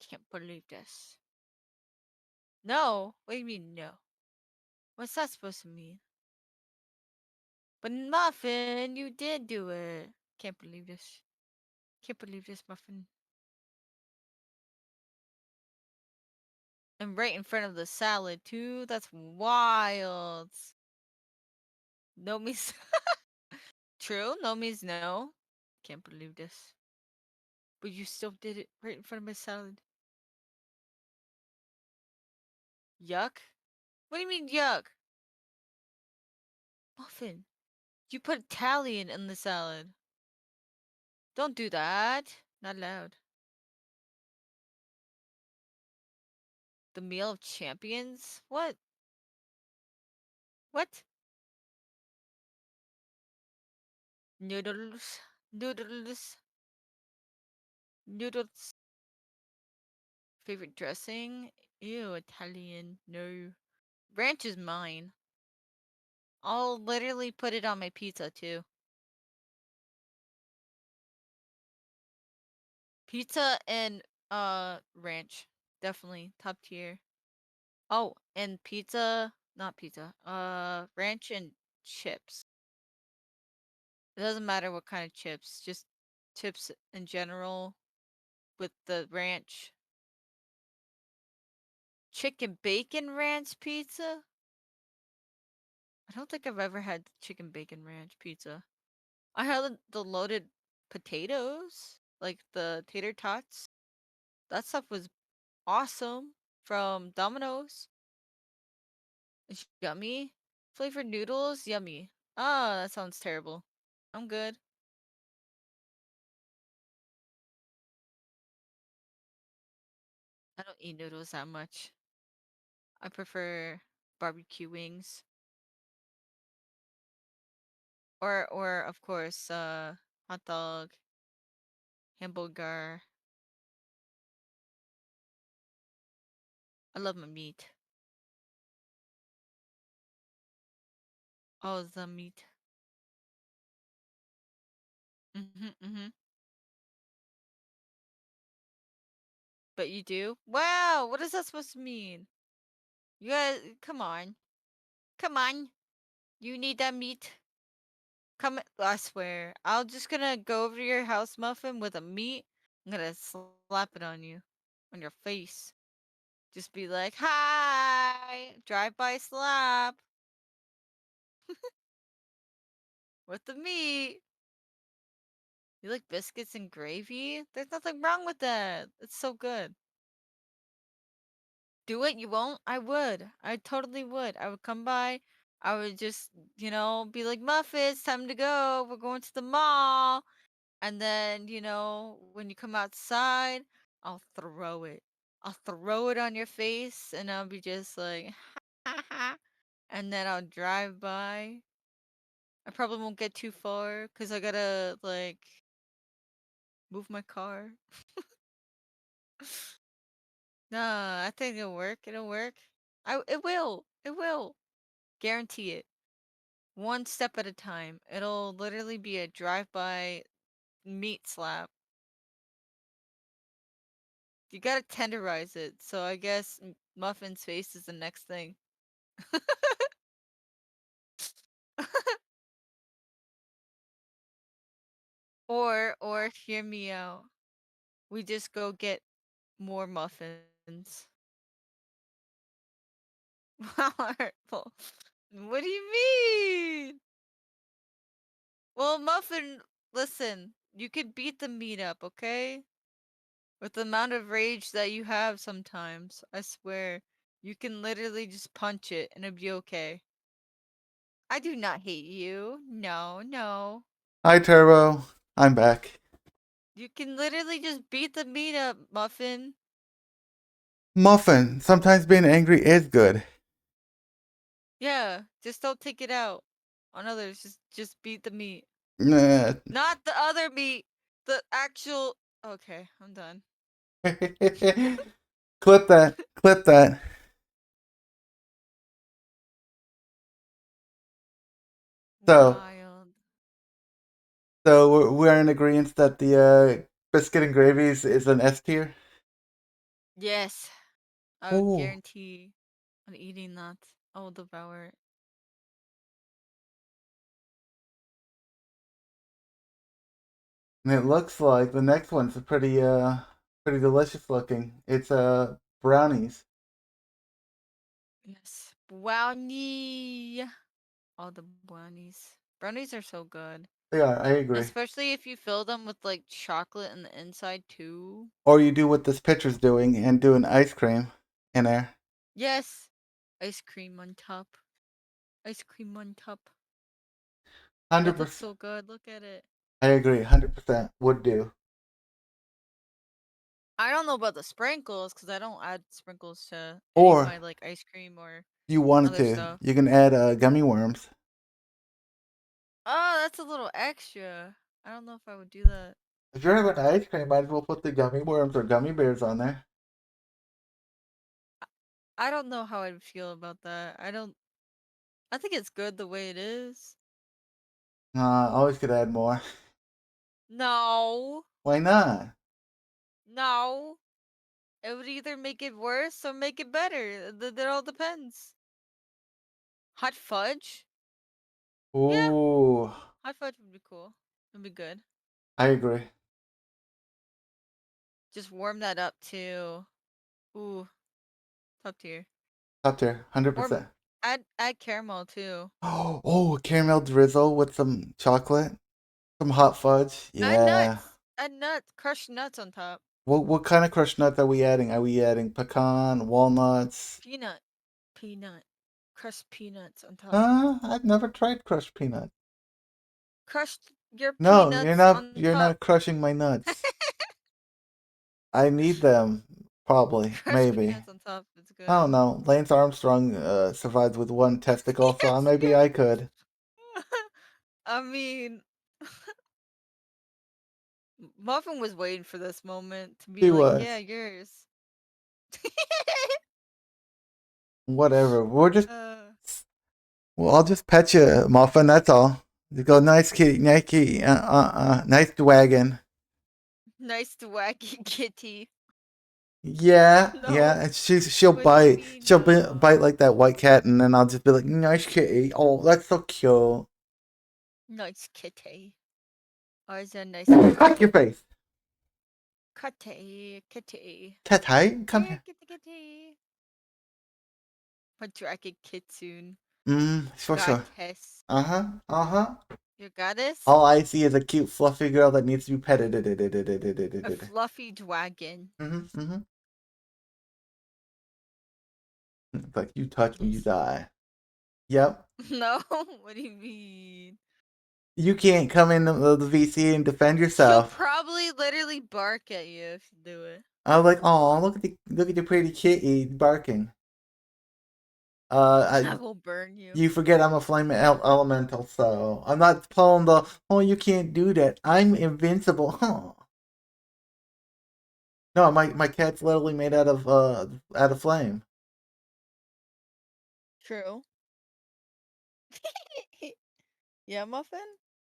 Can't believe this. No. What do you mean no? What's that supposed to mean? But Muffin, you did do it. Can't believe this. Can't believe this, Muffin. And right in front of the salad, too? That's wild. No means... True, no means no. Can't believe this. But you still did it right in front of my salad. Yuck? What do you mean, yuck? Muffin, you put Italian in the salad. Don't do that. Not allowed. The meal of champions? What? What? Noodles. Noodles. Noodles. Favorite dressing? Ew, Italian. No. Ranch is mine. I'll literally put it on my pizza too. Pizza and ranch. Definitely top tier. Oh, and pizza, not pizza. Ranch and chips. It doesn't matter what kind of chips, just chips in general with the ranch. Chicken bacon ranch pizza? I don't think I've ever had chicken bacon ranch pizza. I had the loaded potatoes, like the tater tots. That stuff was awesome from Domino's. It's yummy. Flavored noodles, yummy. Ah, that sounds terrible. I'm good. I don't eat noodles that much. I prefer barbecue wings. Or of course, hot dog, hamburger. I love my meat. Oh, the meat. Mm-hmm. But you do? Wow, what is that supposed to mean? You guys, come on. Come on. You need that meat? Come, I swear. I'm just gonna go over to your house, Muffin, with a meat. I'm gonna slap it on you. On your face. Just be like, hi! Drive-by slap. With the meat. You like biscuits and gravy? There's nothing wrong with that. It's so good. Do it? You won't? I would. I totally would. I would come by. I would just, be like, Muffins, time to go. We're going to the mall. And then, when you come outside, I'll throw it. I'll throw it on your face and I'll be just like, and then I'll drive by. I probably won't get too far because I gotta, like, move my car. Nah, I think it'll work. It'll work. It will. It will. Guarantee it. One step at a time. It'll literally be a drive-by meat slap. You gotta tenderize it, so I guess Muffin's face is the next thing. Or hear me out. We just go get more muffins. Powerful. What do you mean? Well, Muffin, listen, you could beat the meat up, okay? With the amount of rage that you have sometimes, I swear, you can literally just punch it and it'll be okay. I do not hate you. No, no. Hi, Turbo. I'm back. You can literally just beat the meat up, Muffin. Muffin, sometimes being angry is good. Yeah, just don't take it out on others. Just beat the meat. Nah. Not the other meat. The actual. Okay, I'm done. Clip that. Clip that. So, Wild. so we're in agreement that the biscuit and gravy is an S tier. Yes, I would Ooh. guarantee on eating that. I will devour it. And it looks like the next one's pretty delicious looking. It's brownies. Yes, brownie. All the brownies. Brownies are so good. They are, I agree. Especially if you fill them with like chocolate in the inside too. Or you do what this picture's doing and do an ice cream in there. Yes. Ice cream on top. Ice cream on top. That looks 100%. so good. Look at it. I agree. 100% would do. I don't know about the sprinkles because I don't add sprinkles to any Or of my like ice cream or you wanted other to, stuff. you can add gummy worms. Oh, that's a little extra. I don't know if I would do that. If you're having ice cream, might as well put the gummy worms or gummy bears on there. I don't know how I'd feel about that. I think it's good the way it is. Always could add more. No. Why not? No. It would either make it worse or make it better. That all depends. Hot fudge? Yeah. Ooh, Hot fudge would be cool. It'd be good. I agree. Just warm that up too. Ooh, top tier. Up there, Or 100%. add caramel too. Oh, caramel drizzle with some chocolate, some hot fudge. Add Yeah. nuts. Add nuts. Crushed nuts on top. What kind of crushed nuts are we adding? Are we adding pecan, walnuts? Peanut. Peanut. Crushed peanuts on top. I've never tried crushed peanut. Crushed your No, peanuts on you're top. not crushing my nuts. I need them, probably, Crushed maybe. peanuts on top. It's good. I don't know. Lance Armstrong survived with one testicle, so maybe I could. I mean, Muffin was waiting for this moment to be He like, was. yeah, yours. Whatever. We're just. Uh, Well, I'll just pet you, Muffin. That's all. You go, nice kitty, nice kitty, nice wagon. nice to wacky kitty. Yeah, No. yeah. And she'll What do you bite. mean, She'll no? bite like that white cat, and then I'll just be like, nice kitty. Oh, that's so cute. Nice kitty. Or is that nice Cut your face. kitty? Kitty. Cat, hi, come Here, here. kitty. What dragon kid soon? For sure. Tess. Uh huh. Your goddess? All I see is a cute, fluffy girl that needs to be petted. A fluffy dragon. Mm-hmm. It's like, you touch me, you Yes. die. Yep. No, what do you mean? You can't come in the VC and defend She'll yourself. probably literally bark at you if you do it. I was like, oh, look at the pretty kitty barking. I will burn you. You forget I'm a flame elemental, so I'm not pulling the, oh, you can't do that. I'm invincible. Huh. No, my cat's literally made out of flame. True. Yeah, Muffin?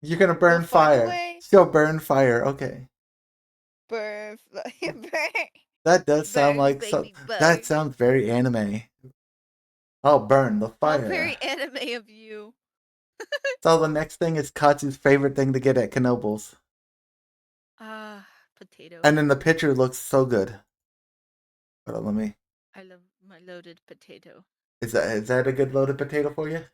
You're gonna burn You'll find a fire. way. She'll burn fire. Okay. Burn. Burn. That does sound Burn, like baby, burn. that sounds very anime. Oh, burn the How fire. very anime of you. So the next thing is Katsu's favorite thing to get at Knobles. Potato. And then the picture looks so good. Hold on, let me. I love my loaded potato. Is that a good loaded potato for you?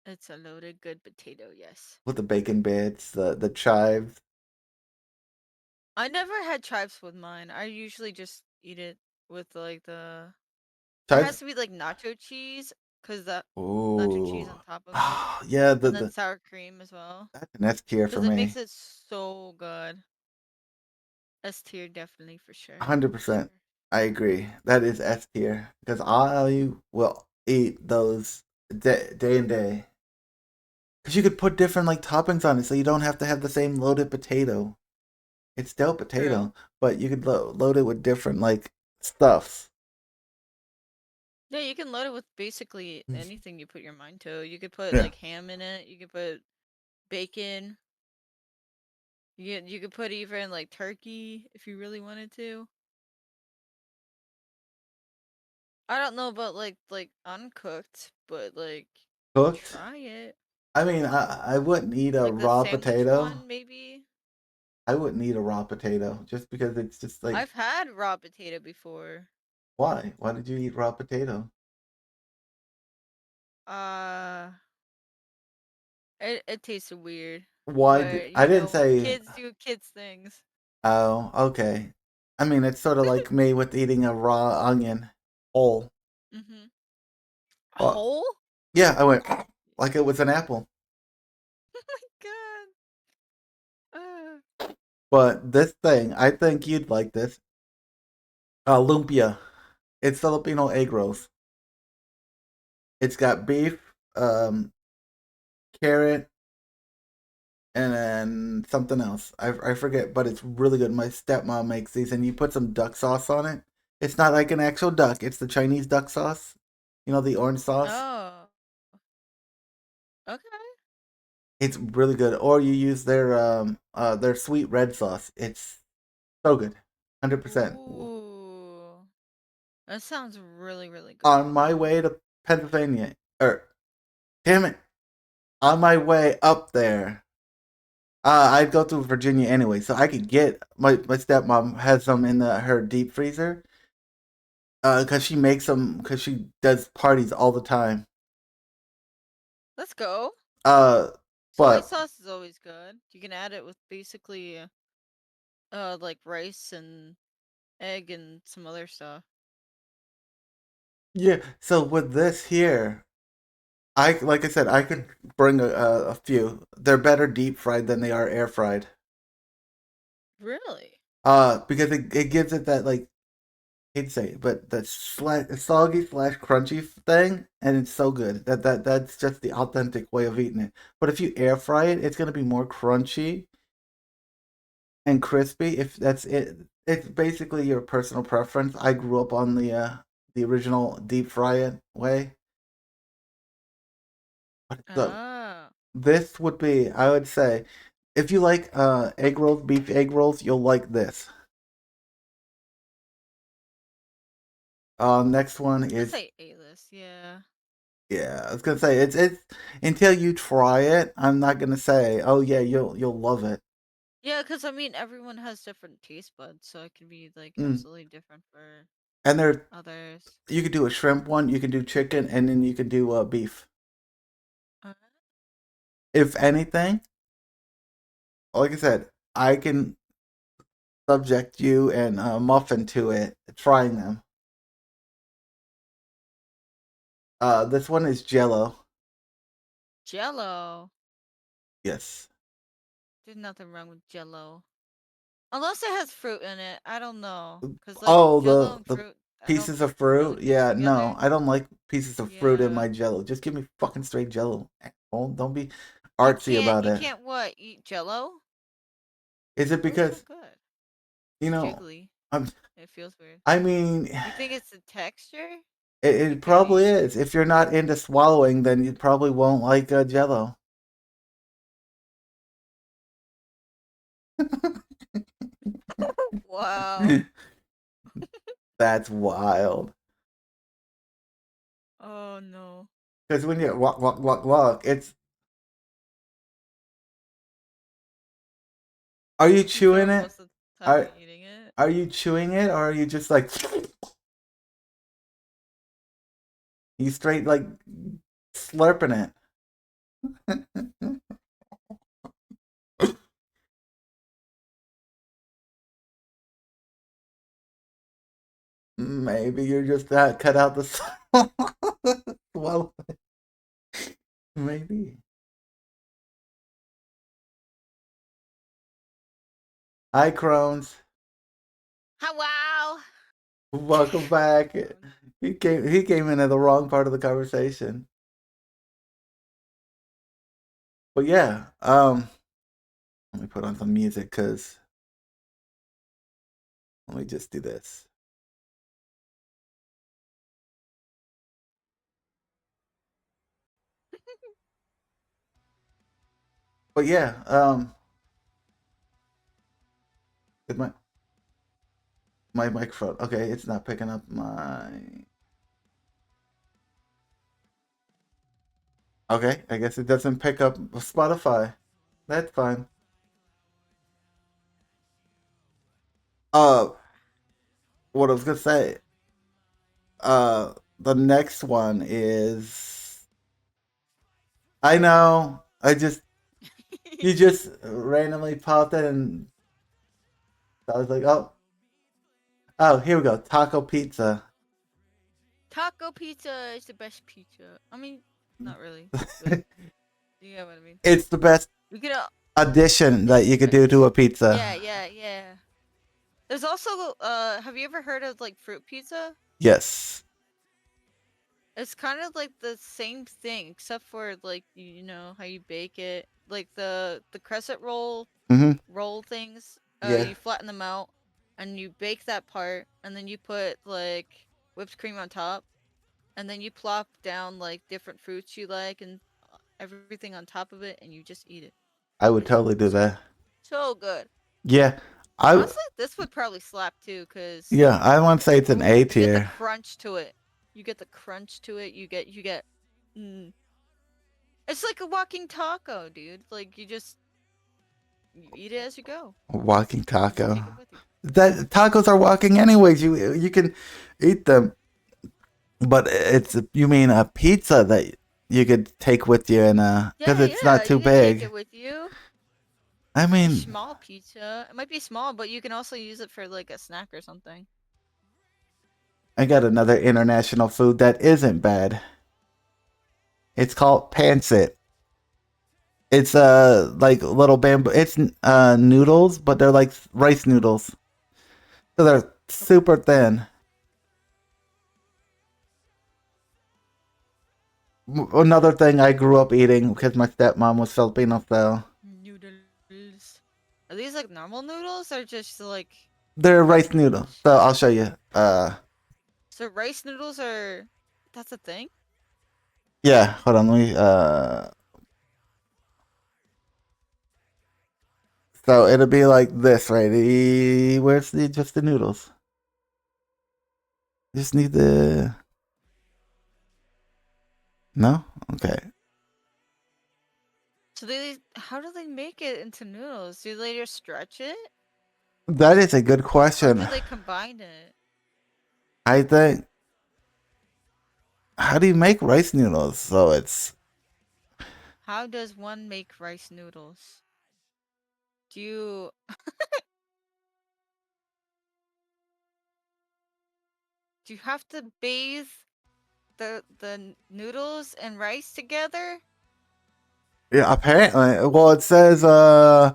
It's a loaded good potato, yes. With the bacon bits, the chives. I never had chives with mine. I usually just eat it with like the. It Chives? has to be like nacho cheese, cause that nacho cheese Ooh. on top of it, Yeah, and then sour cream as well. that's an S tier for Cause it me. makes it so good. S tier definitely for sure. 100%. I agree. That is S tier because I will eat those day and day. Because you could put different like toppings on it, so you don't have to have the same loaded potato. It's still potato, but you could load it with different like stuffs. Yeah, you can load it with basically anything you put your mind to. You could put Yeah. like ham in it. You could put bacon. You could put even like turkey if you really wanted to. I don't know about like uncooked, but like Cooked? try it. I mean, I wouldn't eat a Like the raw sandwich potato. one, maybe. I wouldn't eat a raw potato just because it's just like. I've had raw potato before. Why? Why did you eat raw potato? It tasted weird. Why But did I didn't say? kids do kids things. Oh, okay. I mean, it's sort of like me with eating a raw onion whole. Mhm. Well, Whole? Yeah, I went like it was an apple. Oh my god. But this thing, I think you'd like this. Lumpia. It's Filipino egg rolls. It's got beef, carrot, and then something else. I forget, but it's really good. My stepmom makes these, and you put some duck sauce on it. It's not like an actual duck. It's the Chinese duck sauce. You know, the orange sauce. Oh. Okay. It's really good. Or you use their sweet red sauce. It's so good. 100%. Ooh. That sounds really, really good. On my way to Pennsylvania. Damn it. On my way up there. I'd go through Virginia anyway, so I could get my stepmom has some in her deep freezer. Cause she makes them, cause she does parties all the time. Let's go. But Soy sauce is always good. You can add it with basically like rice and egg and some other stuff. yeah, so with this here, like I said, I could bring a few. They're better deep fried than they are air fried. Really? Because it gives it that like, I hate to say it, but that soggy / crunchy thing, and it's so good. That's just the authentic way of eating it. But if you air fry it, it's gonna be more crunchy and crispy. If that's it, it's basically your personal preference. I grew up on the original deep fry it way. But Ah. this would be, I would say, if you like egg rolls, beef egg rolls, you'll like this. Next one I'd is say A-list, yeah. yeah. I was gonna say it's until you try it. I'm not gonna say oh yeah you'll love it. Yeah, because I mean everyone has different taste buds, so it can be like Mm. absolutely different for And there others. you could do a shrimp one, you can do chicken, and then you can do beef. Uh, if anything, like I said, I can subject you and Muffin to it, trying them. This one is Jello. Jello. Yes. There's nothing wrong with Jello. Unless it has fruit in it. I don't know. Cause like Oh, Jello and the fruit. I don't pieces of really fruit. mix Yeah, no, together. I don't like pieces of fruit in Yeah. my Jello. Just give me fucking straight Jello. Don't be You artsy about it. can't what? Eat Jello? Is it Jello's so because good. you It's know? jiggly. I'm. It feels weird. I mean, You think it's the texture? it You probably gotta eat is. If you're not into swallowing, then you probably won't like Jello. Wow. That's wild. Oh no. Because when you walk, it's. Are you You chewing spend it? most of the time eating it. Are you chewing it, or are you just like? You straight like slurping it. Maybe you're just that cut out the swallow. Maybe. Hi, Crones. Wow. Welcome back. He came in at the wrong part of the conversation. But yeah, let me put on some music because let me just do this. But yeah, is my microphone. Okay, it's not picking up my. Okay, I guess it doesn't pick up Spotify. That's fine. Uh, what I was gonna say. The next one is. I know. You just randomly popped in, and I was like, oh, here we go. Taco pizza. Taco pizza is the best pizza. I mean, not really. But you get what I mean. It's the best We could. addition that you could do to a pizza. Yeah. There's also have you ever heard of like fruit pizza? Yes. It's kind of like the same thing, except for like you know how you bake it, like the crescent roll Mm-hmm. roll things. Yeah. You flatten them out, and you bake that part, and then you put like whipped cream on top, and then you plop down like different fruits you like and everything on top of it, and you just eat it. I would It's totally do that. so good. Yeah. Honestly, this would probably slap too, cause Yeah, I want to say it's an A you get the tier. crunch to it. You get the crunch to it. You get. Mm, it's like a walking taco, dude. Like you eat it as you go. Walking You taco. take it with you. That tacos are walking anyways. You can eat them, but you mean a pizza that you could take with you and because it's not too you can take big. it with you. I A mean, small pizza. It might be small, but you can also use it for like a snack or something. I got another international food that isn't bad. It's called pancit. It's like little bamboo. It's noodles, but they're like rice noodles. So they're super thin. Another thing I grew up eating because my stepmom was Filipino, so Noodles. Are these like normal noodles or just like? they're rice noodles. So I'll show you. So rice noodles are. That's a thing. Yeah. Hold on. Let me. So it'll be like this, right? Where's just the noodles? Just need the. No. Okay. So how do they make it into noodles? Do they just stretch it? That is a good Or question. do they combine it? I think. How do you make rice noodles? So it's. How does one make rice noodles? Do you do you have to bathe the noodles and rice together? Yeah, apparently. Well, it says rice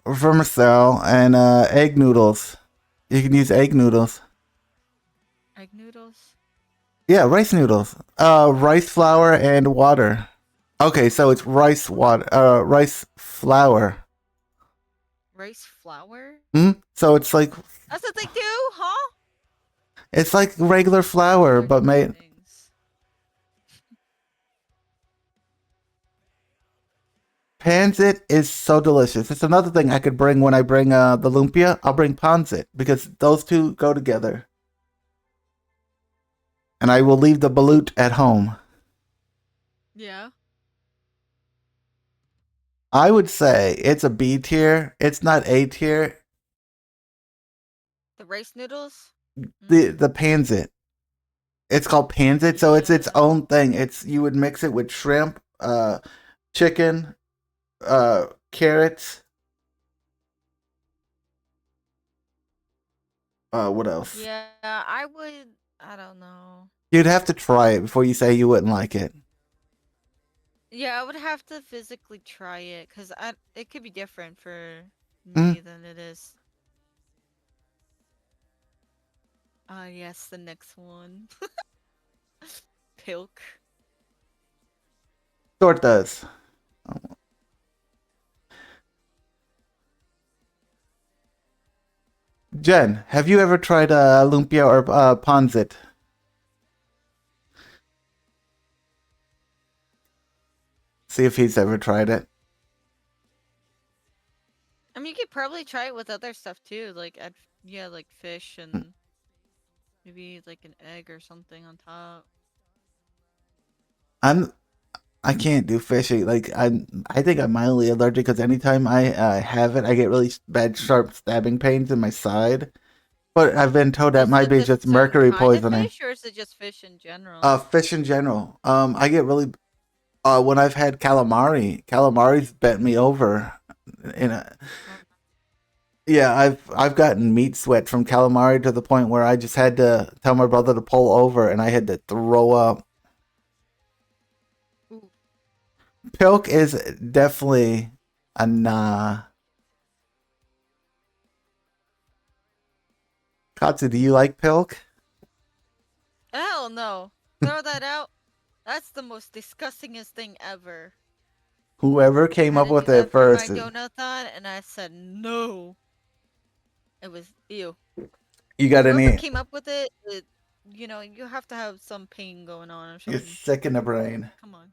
vermicelle and egg noodles. You can use egg noodles. Egg noodles? Yeah, rice noodles. Rice flour and water. Okay, so it's rice water. Rice flour. Rice flour? So it's like That's what they do, huh? regular flour, Learning but new made. things. Pansit is so delicious. It's another thing I could bring when I bring the lumpia. I'll bring pansit because those two go together. And I will leave the balut at home. Yeah. I would say it's a B tier. It's not A tier. The rice noodles? The pansit. It's called pansit, so it's its Yeah. own thing. It's you would mix it with shrimp, chicken, carrots. What else? Yeah, I don't know. You'd have to try it before you say you wouldn't like it. Yeah, I would have to physically try it because it could be different for Mm. me than it is. Yes, the next one. Pilk. Tortas. Jen, have you ever tried lumpia or pansit? See if he's ever tried it. I mean, you could probably try it with other stuff too, like like fish and maybe like an egg or something on top. I can't do fishy. Like I think I'm mildly allergic because anytime I have it, I get really bad sharp stabbing pains in my side. But I've been told that Is might it be the just certain mercury kind of poisoning. fish, or is it just fish in general? Fish in general. I get really when I've had calamari's bent me over. In a, yeah, I've gotten meat sweat from calamari to the point where I just had to tell my brother to pull over and I had to throw up. Ooh. Pilk is definitely a nah. Katsu, do you like pilk? Hell no! Throw that out. That's the most disgustingest thing ever. Whoever came I up had to with do that it for my first, donathon, and I said no. It was ew. you got Whoever any? came up with it, you have to have some pain going on or You're something. sick in the brain. Come on.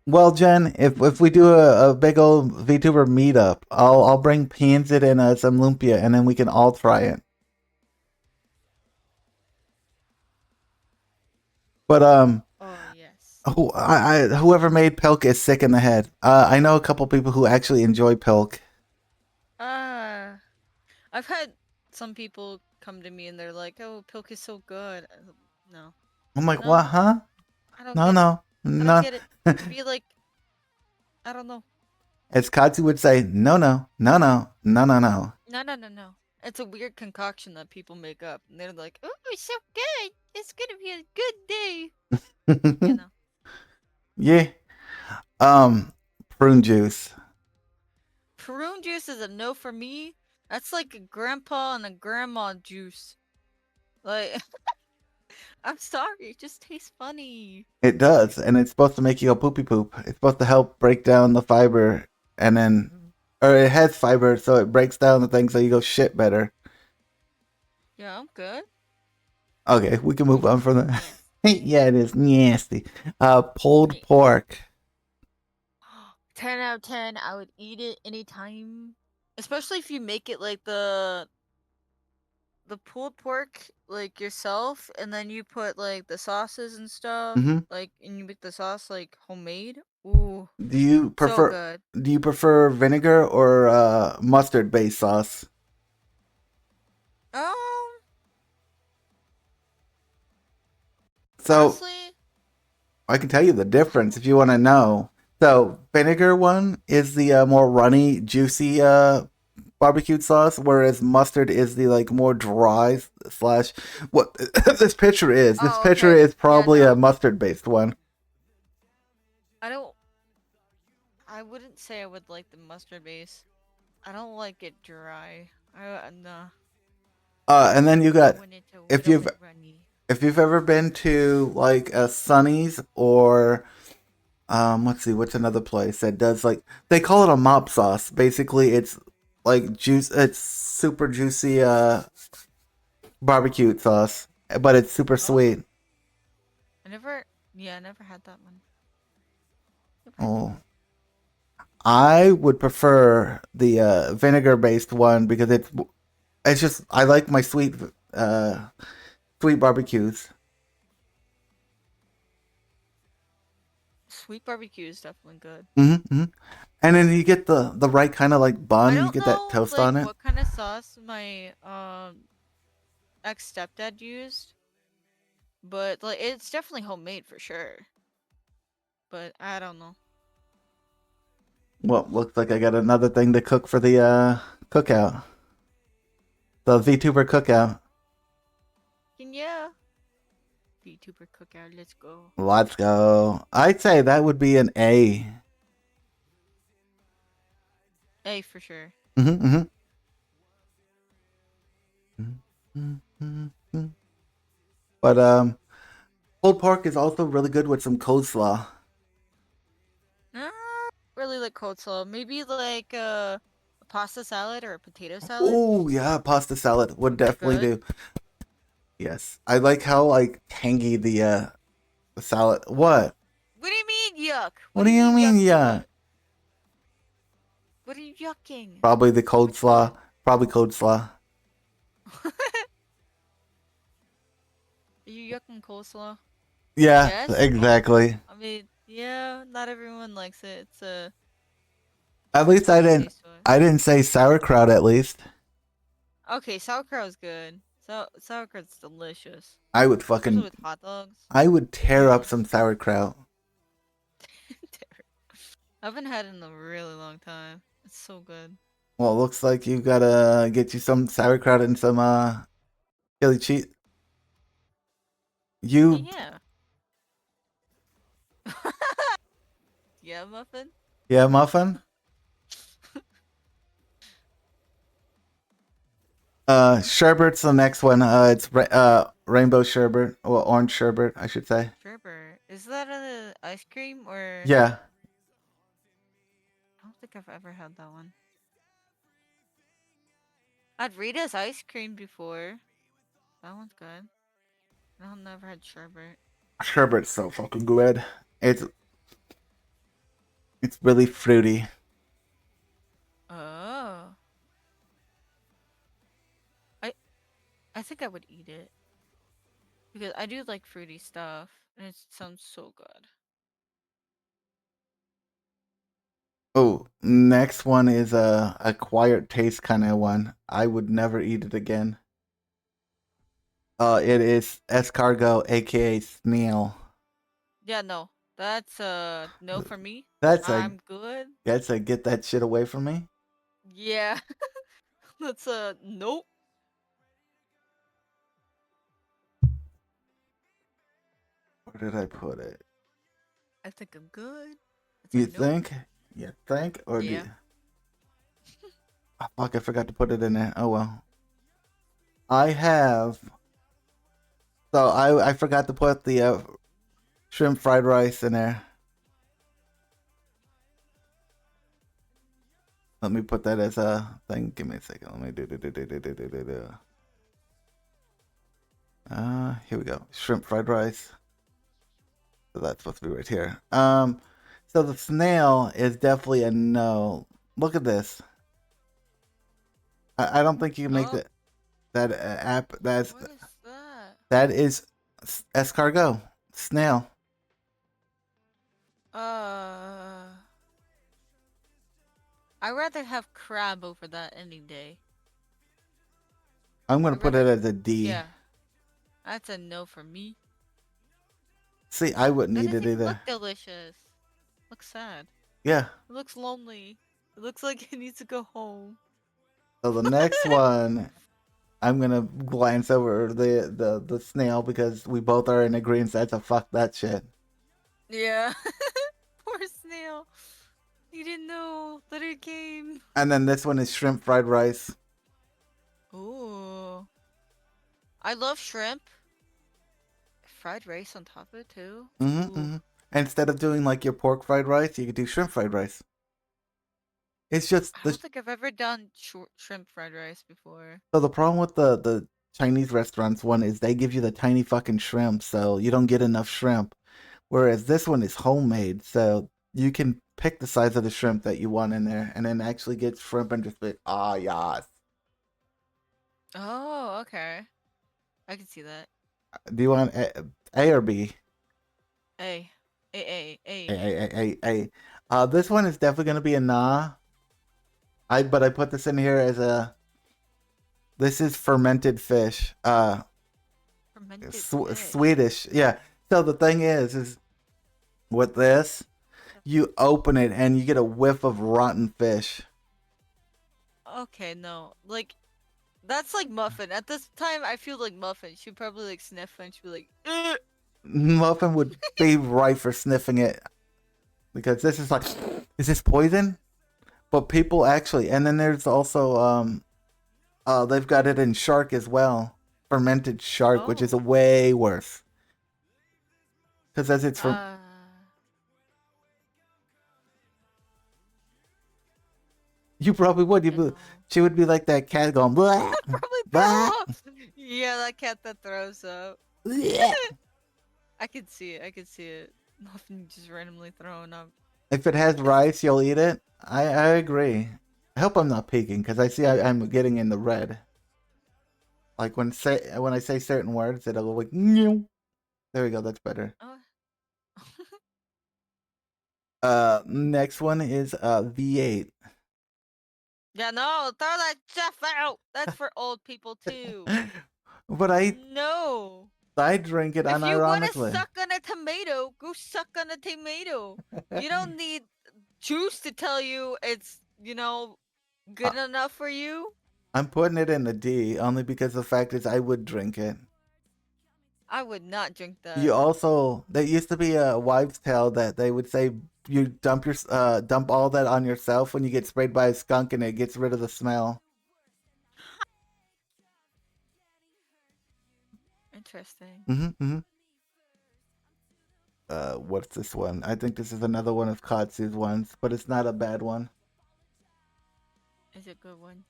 Well, Jen, if we do a big old VTuber meetup, I'll bring Pansit and some lumpia, and then we can all try it. But Oh yes. whoever made Pilk is sick in the head. I know a couple people who actually enjoy Pilk. I've had some people come to me and they're like, "Oh, Pilk is so good." No, I'm like, No. what? Huh? I don't No, get it. no, I no. don't get it. It'd be like, I don't know. As Katsu would say, no, no, no, no, no, no, no. No. It's a weird concoction that people make up, and they're like, "Oh, it's so good. It's gonna be a good day." You know. Yeah. Prune juice. Prune juice is a no for me. That's like a grandpa and a grandma juice. Like, I'm sorry, it just tastes funny. It does, and it's supposed to make you go poopy poop. It's supposed to help break down the fiber, and then, or it has fiber, so it breaks down the thing, so you go shit better. Yeah, I'm good. Okay, we can move on from that. Yeah, it is nasty. Pulled pork. 10 out of 10. I would eat it anytime. Especially if you make it like the pulled pork like yourself, and then you put like the sauces and stuff, Mhm. like, and you make the sauce like homemade. Ooh, Do you so prefer? good. Do you prefer vinegar or mustard based sauce? Um, So Honestly, I can tell you the difference if you want to know. So vinegar one is the more runny, juicy barbecue sauce, whereas mustard is the like more dry slash what this picture is. This oh, picture okay. is Yeah, probably a no. mustard based one. I don't. I wouldn't say I would like the mustard base. I don't like it dry. Nah. And then you I got want it a if little you've bit runny. if you've ever been to like a Sonny's or let's see, what's another place that does like they call it a mop sauce. Basically, it's like juice. It's super juicy barbecue sauce, but it's super Oh, sweet. I never. Yeah, I never had that one. Oh, I would prefer the vinegar based one because it's just I like my sweet barbecues. Sweet barbecue is definitely good. Hmm. And then you get the right kind of like I bun. You don't get that know toast like on it. what kind of sauce my ex stepdad used, but like it's definitely homemade for sure. But I don't know. Well, looks like I got another thing to cook for the cookout. The VTuber cookout. Yeah. VTuber cookout, let's go. Let's go. I'd say that would be an A. A for sure. Mm-hmm, mm-hmm. But pulled pork is also really good with some coleslaw. Nah, really like coleslaw. Maybe like a pasta salad or a potato salad. Oh yeah, pasta salad would Would be definitely good. do. Yes, I like how like tangy the salad. What? What do you mean yuck? What do you mean? yuck Yeah, about? What are you yucking? probably the Which coleslaw. one? Probably coleslaw. Are you yucking coleslaw? Yeah, Yes. exactly. I mean, yeah, not everyone likes it. It's a At least I didn't. taste to it. I didn't say sauerkraut. At least Okay, sauerkraut's good. Sauerkraut's delicious, I would especially fucking. with hot dogs. I would tear up Mm. some sauerkraut. I haven't had it in a really long time. It's so good. Well, it looks like you gotta get you some sauerkraut and some chili cheese. You Yeah. Yeah, muffin. yeah, muffin. Sherbet's the next one. It's rainbow sherbet or orange sherbet, I should say. Sherbet. Is that a ice cream or? Yeah, I don't think I've ever had that one. I'd Rita's ice cream before. That one's good. I've never had sherbet. sherbet's so fucking good. It's really fruity. Oh. I think I would eat it because I do like fruity stuff, and it sounds so good. Oh, next one is a acquired taste kind of one. I would never eat it again. It is escargot, aka snail. Yeah, no, that's no for me. That's I'm good. a get that shit away from me. Yeah, that's a nope. Where did I put it? I think I'm good. It's a You nope. think? You think? Or do Yeah. you... Oh, fuck, I forgot to put it in there. Oh well. I have. So I forgot to put the shrimp fried rice in there. Let me put that as a thing. Give me a second. Let me do. Here we go. Shrimp fried rice. So that's supposed to be right here. So the snail is definitely a no. Look at this. I don't think you can make Oh, that app. what is that? That is escargot snail. I'd rather have crab over that any day. I'm gonna I'd put it rather, as a D. yeah, that's a no for me. See, I wouldn't That eat doesn't it even look either. delicious. Looks sad. Yeah. It looks lonely. It looks like it needs to go home. So the next one, I'm gonna glance over the snail because we both are in agreement that's a fuck that shit. Yeah. Poor snail. He didn't know that it came. And then this one is shrimp fried rice. Ooh. I love shrimp. Fried rice on top of it too. Mm-hmm, Ooh. mm-hmm. Instead of doing like your pork fried rice, you could do shrimp fried rice. It's just I the don't think I've ever done shrimp fried rice before. so the problem with the Chinese restaurants one is they give you the tiny fucking shrimp, so you don't get enough shrimp. Whereas this one is homemade, so you can pick the size of the shrimp that you want in there, and then actually get shrimp and just be yes. Oh, okay. I can see that. Do you want A or B? A. A. A. A, A. A, A, A. This one is definitely gonna be a nah. But I put this in here as a. This is fermented fish. Fermented fish. Swedish. Yeah. So the thing is with this, you open it and you get a whiff of rotten fish. Okay, no. Like, that's like Muffin. At this time, I feel like Muffin. She'd probably like sniff and she'd be like, "Ugh." Muffin would be right for sniffing it because this is like, is this poison? But people actually, and then there's also they've got it in shark as well, fermented shark, which is Oh. way worse. Because as it's from, you probably would. She would be like that cat going, blah, probably blah, throw up. Yeah, that cat that throws up. blah. I could see it. I could see it. Muffin just randomly throwing up. If it has rice, you'll eat it. I agree. I hope I'm not peeking because I see I'm getting in the red. Like when I say certain words, it'll go like, "Meow." There we go. That's better. Next one is V8. Yeah, no, throw that stuff out. That's for old people too. But No. I drink it If you want to unironically. suck on a tomato, go suck on a tomato. You don't need juice to tell you it's, good enough for you. I'm putting it in the D only because the fact is I would drink it. I would not drink that. You also there used to be a wives' tale that they would say you dump all that on yourself when you get sprayed by a skunk and it gets rid of the smell. Interesting. Mm-hmm. What's this one? I think this is another one of Katsu's ones, but it's not a bad one. It's a good one.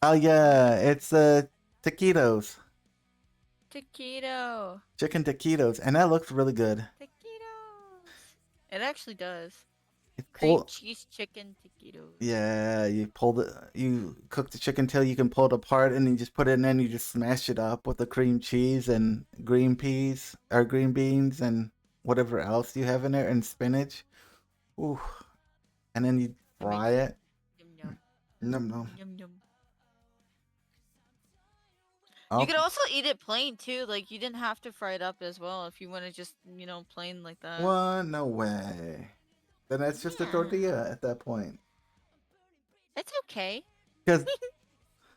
Oh yeah, it's taquitos. Taquito. Chicken taquitos, and that looks really good. Taquitos. It actually does. It's Cream cheese chicken taquitos. Yeah, you cook the chicken till you can pull it apart, and you just put it in, and you just smash it up with the cream cheese and green peas or green beans and whatever else you have in there, and spinach. Ooh, and then you fry it. Yum yum. Num num. Yum yum. Oh, You could also eat it plain too. Like you didn't have to fry it up as well if you want to just, plain like that. what? No way. Then that's just a tortilla at that point. It's okay. Because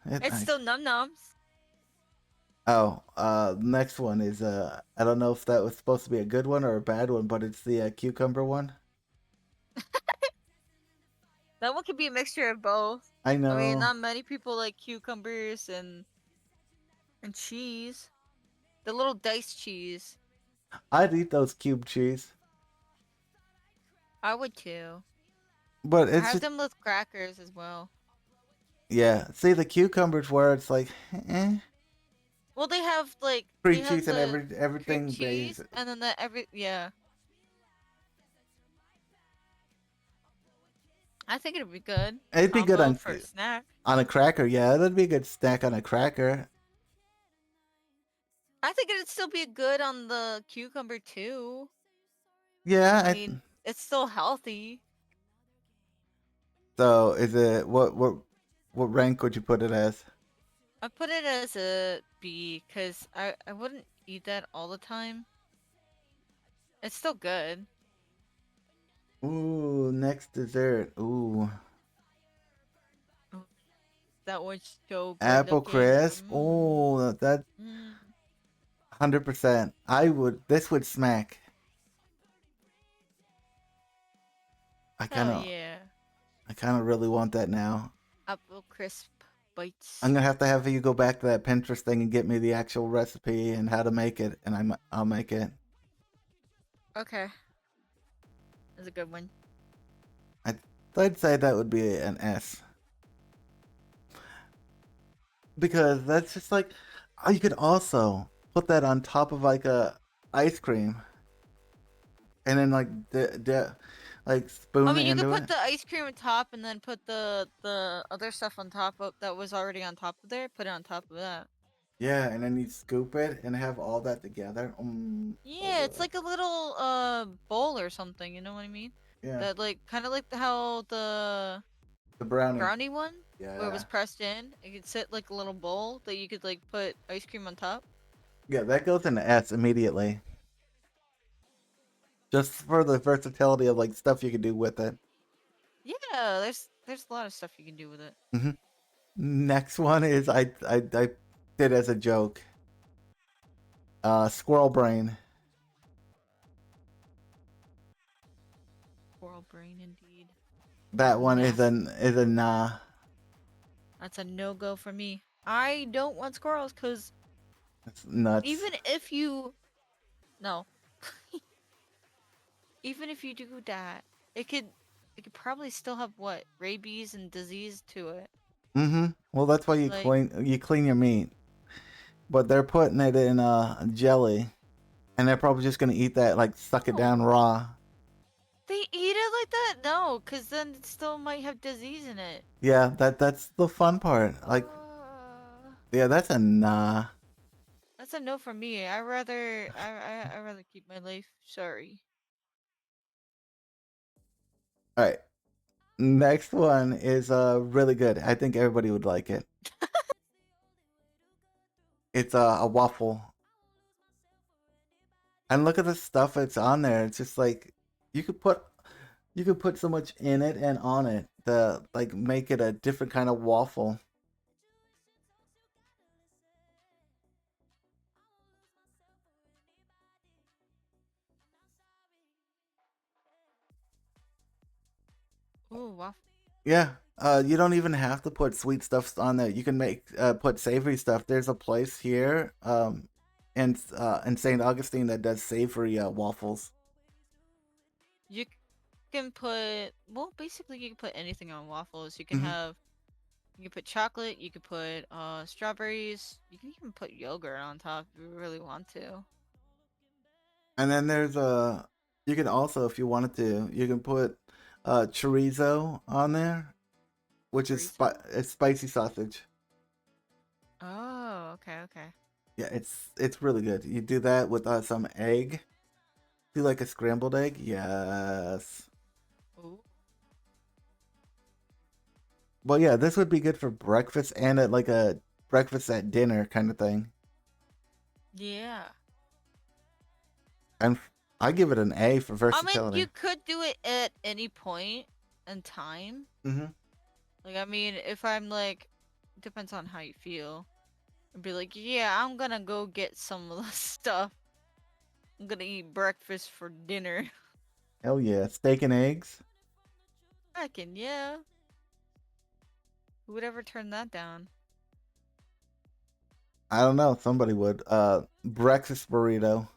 It's still num nums. next one is I don't know if that was supposed to be a good one or a bad one, but it's the cucumber one. That one could be a mixture of both. I know. I mean, not many people like cucumbers and cheese. The little diced cheese. I'd eat those cube cheese, I would too. but I it's have just, them with crackers as well. yeah. See the cucumbers where it's like, Well, they have like cream they have cheese and the everything. cream cheese, and then yeah. I think it'd be good. It'd be good Combo on for a snack. on a cracker. Yeah, that'd be a good snack on a cracker. I think it'd still be good on the cucumber too. Yeah. I mean, it's still healthy. So is it what rank would you put it as? I put it as a B because I wouldn't eat that all the time, it's still good. Ooh, next dessert. Ooh, Oh, that was so good apple looking. crisp. Ooh, that Mm. 100%. I would. This would smack. I kind Hell of. yeah. I kind of really want that now. Apple crisp bites. I'm gonna have you go back to that Pinterest thing and get me the actual recipe and how to make it, and I'll make it. Okay. That's a good one. I'd say that would be an S. Because that's just like, oh, you could also put that on top of like a ice cream, and then like like I spoon mean, it you could into put it. the ice cream on top and then put the other stuff on top of that was already on top of there. Put it on top of that. Yeah, and then you scoop it and have all that together. So Yeah, it's good. like a little bowl or something. You know what I mean? Yeah, That like kind of like how the the brownie. brownie one where it was Yeah, pressed in. It could sit like a little bowl that you could like put ice cream on top. yeah, that goes into S immediately. Just for the versatility of like stuff you can do with it. Yeah, there's a lot of stuff you can do with it. Hmm. Next one is I did as a joke. Squirrel brain. Coral brain, indeed. That one Nasty. is a nah. That's a no go for me. I don't want squirrels because It's nuts. even if you no, even if you do that, it could probably still have what rabies and disease to it. Mm-hmm. Well, that's why Like you clean your meat. But they're putting it in jelly, and they're probably just gonna eat that, like suck it down no, raw. they eat it like that. No, because then it still might have disease in it. Yeah, that's the fun part. Like, Uh, yeah, that's a nah. that's a no for me. I rather keep my life. Sorry. All right. Next one is really good. I think everybody would like it. It's a waffle. And look at the stuff that's on there. It's just like you could put you could put so much in it and on it to like make it a different kind of waffle. Ooh, waffle. Yeah. You don't even have to put sweet stuff on there. You can make put savory stuff. There's a place here in St. Augustine that does savory waffles. You can put well, basically you can put anything on waffles. You can Hmm. have you can put chocolate, you could put strawberries, you can even put yogurt on top if you really want to. And then there's you can also, if you wanted to, you can put chorizo on there, which is Chorizo? it's spicy sausage. Oh, okay, okay. Yeah, it's really good. You do that with some egg. Do like a scrambled egg. Yes. Ooh. Well, yeah, this would be good for breakfast and at like a breakfast at dinner kind of thing. Yeah. And I give it an A for I mean, you versatility. could do it at any point in time. Hmm. Like, I mean, if I'm like, depends on how you feel. I'd be like, yeah, I'm gonna go get some of the stuff. I'm gonna eat breakfast for dinner. Hell yeah, steak and eggs. I can, yeah. Who would ever turn that down? I don't know. Somebody would. Breakfast burrito.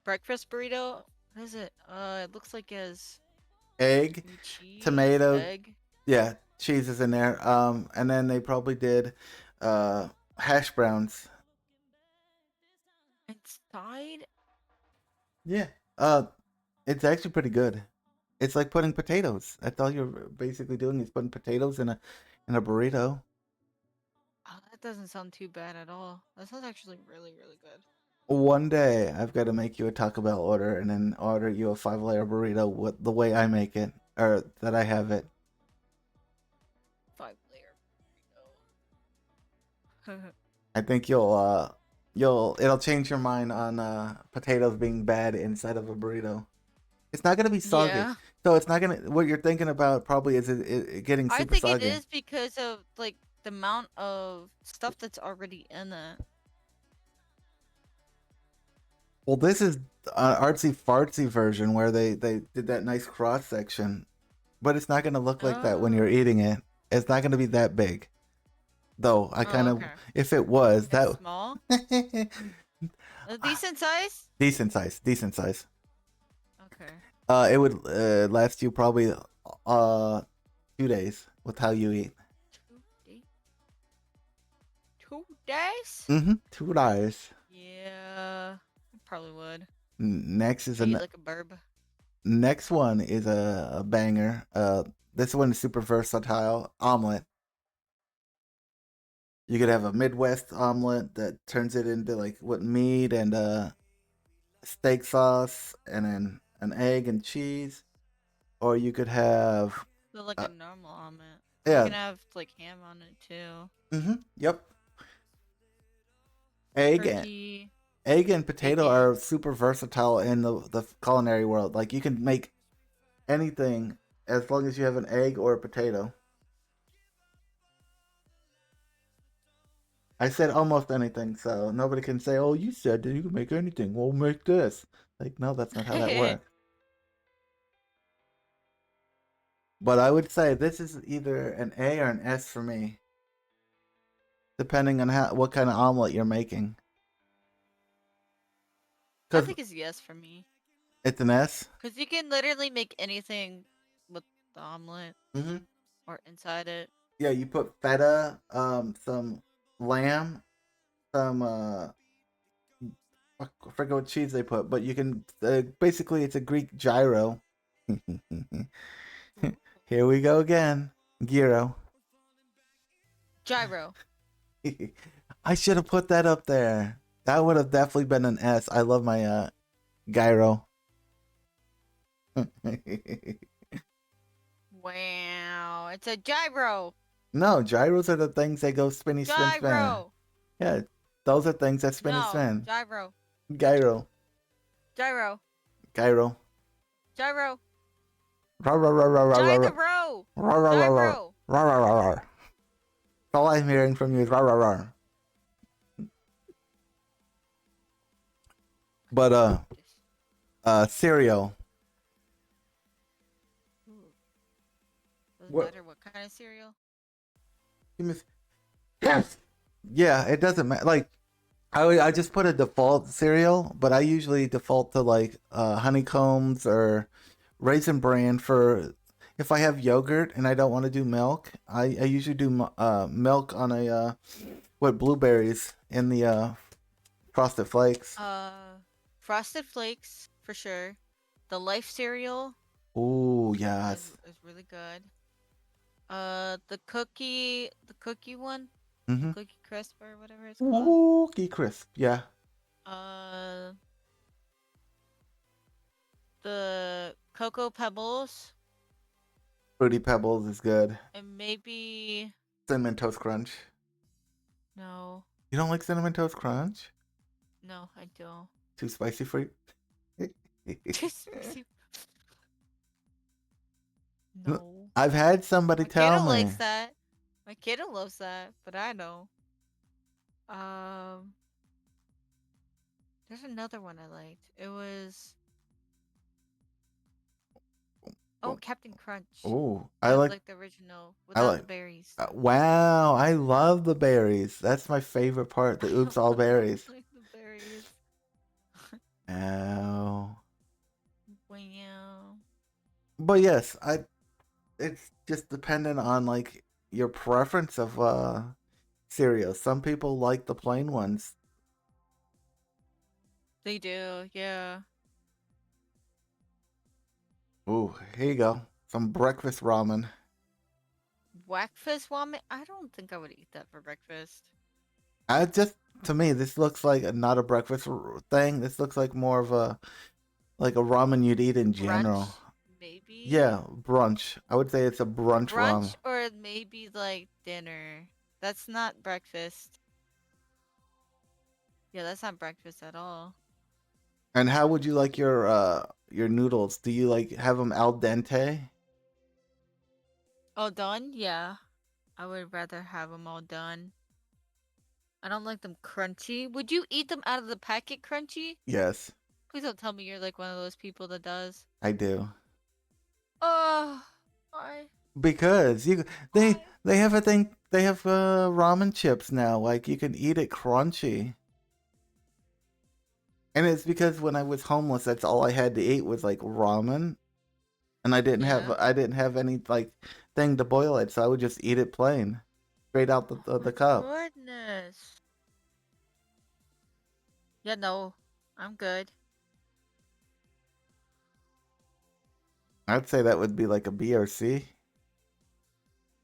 Breakfast burrito? What is it? It looks like it has Egg, cheese, tomato. egg. Yeah, cheese is in there. And then they probably did hash browns. Inside? Yeah. It's actually pretty good. It's like putting potatoes. That's all you're basically doing is putting potatoes in a burrito. Oh, that doesn't sound too bad at all. That sounds actually really, really good. One day I've got to make you a Taco Bell order and then order you a 5-layer burrito with the way I make it or that I have it. 5-layer burrito. I think it'll change your mind on potatoes being bad inside of a burrito. It's not gonna be soggy, Yeah. so it's not gonna. What you're thinking about probably is it getting I super think it soggy. is because of like the amount of stuff that's already in it. Well, this is an artsy fartsy version where they did that nice cross section, but it's not gonna look like that when you're Oh. eating it. It's not gonna be that big, though. I kind Oh, of, okay. if it was It's that small. A decent size. decent size, decent size. Okay. It would last you probably 2 days with how you eat. 2 days. 2 days. 2 days. Yeah, I probably would. Next is I eat a like a burb. next one is a banger. This one is super versatile. Omelet. You could have a Midwest omelet that turns it into like what meat and steak sauce and then an egg and cheese, or you could have So like a normal omelet. yeah. You can have like ham on it too. Yep. Egg and Turkey. egg and potato Bacon. are super versatile in the culinary world. Like you can make anything as long as you have an egg or a potato. I said almost anything, so nobody can say, "Oh, you said that you can make anything. Well, make this." Like, no, that's not how that works. But I would say this is either an A or an S for me, depending on what kind of omelet you're making. I 'Cause think it's yes for me. it's an S. Because you can literally make anything with the omelet or inside it. Yeah, you put feta, some lamb, some I forget what cheese they put, but you can basically it's a Greek gyro. Here we go again, gyro. Gyro. I should have put that up there. That would have definitely been an S. I love my gyro. Wow, it's a gyro. No, gyros are the things that go spinny spin spin. Gyro. Yeah, those are things that spinny No, spin. gyro. Gyro. Gyro. Gyro. Gyro. Rah, rah, rah, rah, rah, rah, rah. Gyro. Rah, rah, rah, rah. Gyro. Rah, rah, rah, rah. All I'm hearing from you is rah, rah, rah. But cereal. Doesn't What- matter what kind of cereal. Yes. Yeah, it doesn't matter. Like, I just put a default cereal, but I usually default to like honeycombs or Raisin Bran for if I have yogurt and I don't want to do milk. I usually do milk on a with blueberries in the Frosted Flakes. Frosted Flakes for sure. The Life cereal Ooh, yes. is really good. The cookie one, Mm-hmm. Cookie Crisp or whatever it's called. Cookie Crisp. Yeah. The Cocoa Pebbles Fruity Pebbles is good. and maybe Cinnamon Toast Crunch. no, You don't like Cinnamon Toast Crunch? no, I don't. Too spicy for you? No. I've had somebody My tell kiddo me. likes that. My kiddo loves that, but I don't. There's another one I liked. It was Captain Crunch. Ooh, I I like. like the original without the like- berries. Wow, I love the berries. That's my favorite part. The oops all berries. Like the berries. Ow. Wow. But yes, it's just dependent on like your preference of cereal. Some people like the plain ones. They do, yeah. Ooh, here you go. Some breakfast ramen. Breakfast ramen? I don't think I would eat that for breakfast. To me, this looks like not a breakfast thing. This looks like more of a ramen you'd eat in general. Brunch, maybe? Yeah, brunch. I would say it's a brunch ramen. Brunch or maybe like dinner. That's not breakfast. Yeah, that's not breakfast at all. And how would you like your noodles? Do you like have them al dente? All done? Yeah. I would rather have them all done. I don't like them crunchy. Would you eat them out of the packet crunchy? Yes, Please don't tell me you're like one of those people that does. I do. Oh, why? Because Why? they have a thing. They have ramen chips now. Like you can eat it crunchy. And it's because when I was homeless, that's all I had to eat was like ramen, and Yeah. I didn't have any like thing to boil it, so I would just eat it plain, straight out the My cup. goodness. Yeah, no. I'm good. I'd say that would be like a B or C.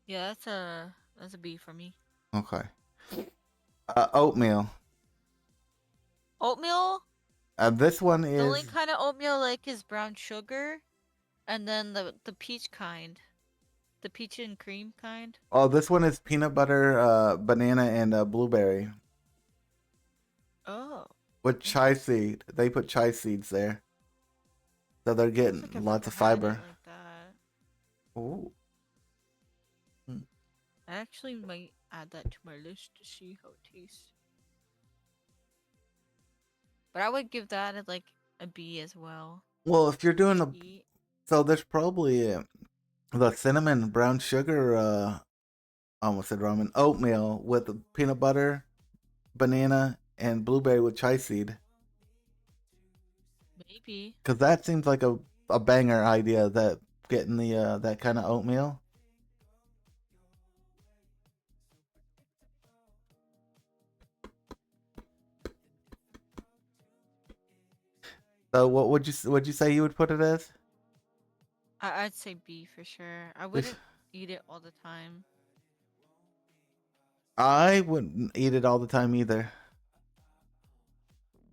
Yeah, that's a B for me. Okay. Oatmeal. Oatmeal? This one The only is kind of oatmeal I like is brown sugar, and then the peach kind. The peach and cream kind. this one is peanut butter, banana, and blueberry Oh. with chai seed. They put chai seeds there, so they're Looks getting like I've lots never of had it fiber. like that. Ooh. I actually might add that to my list to see how it tastes. But I would give that like a B as well. Well, if you're doing Eat. so there's probably the cinnamon brown sugar. I almost said ramen oatmeal with the peanut butter, banana, and blueberry with chai seed. Maybe. Cause that seems like a banger idea. That getting the that kind of oatmeal. So what would you say you would put it as? I'd say B for sure. I wouldn't eat it all the time. I wouldn't eat it all the time either.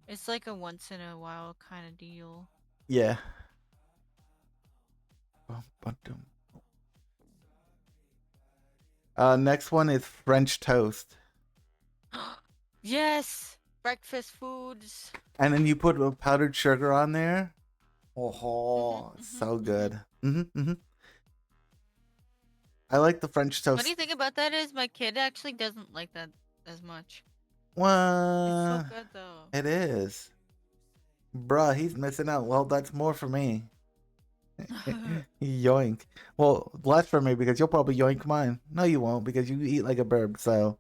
It's like a once in a while kind of deal. Yeah. Bum, bum, dum. Next one is French toast, Yes! Breakfast foods. and then you put a powdered sugar on there. Oh, Mhm, so mhm. good. I like the French Funny toast. thing about that is my kid actually doesn't like that as much. It's so What? good though. It is. Bruh, he's missing out. Well, that's more for me. Yoink. Well, less for me because you'll probably yoink mine. No, you won't because you eat like a bird. So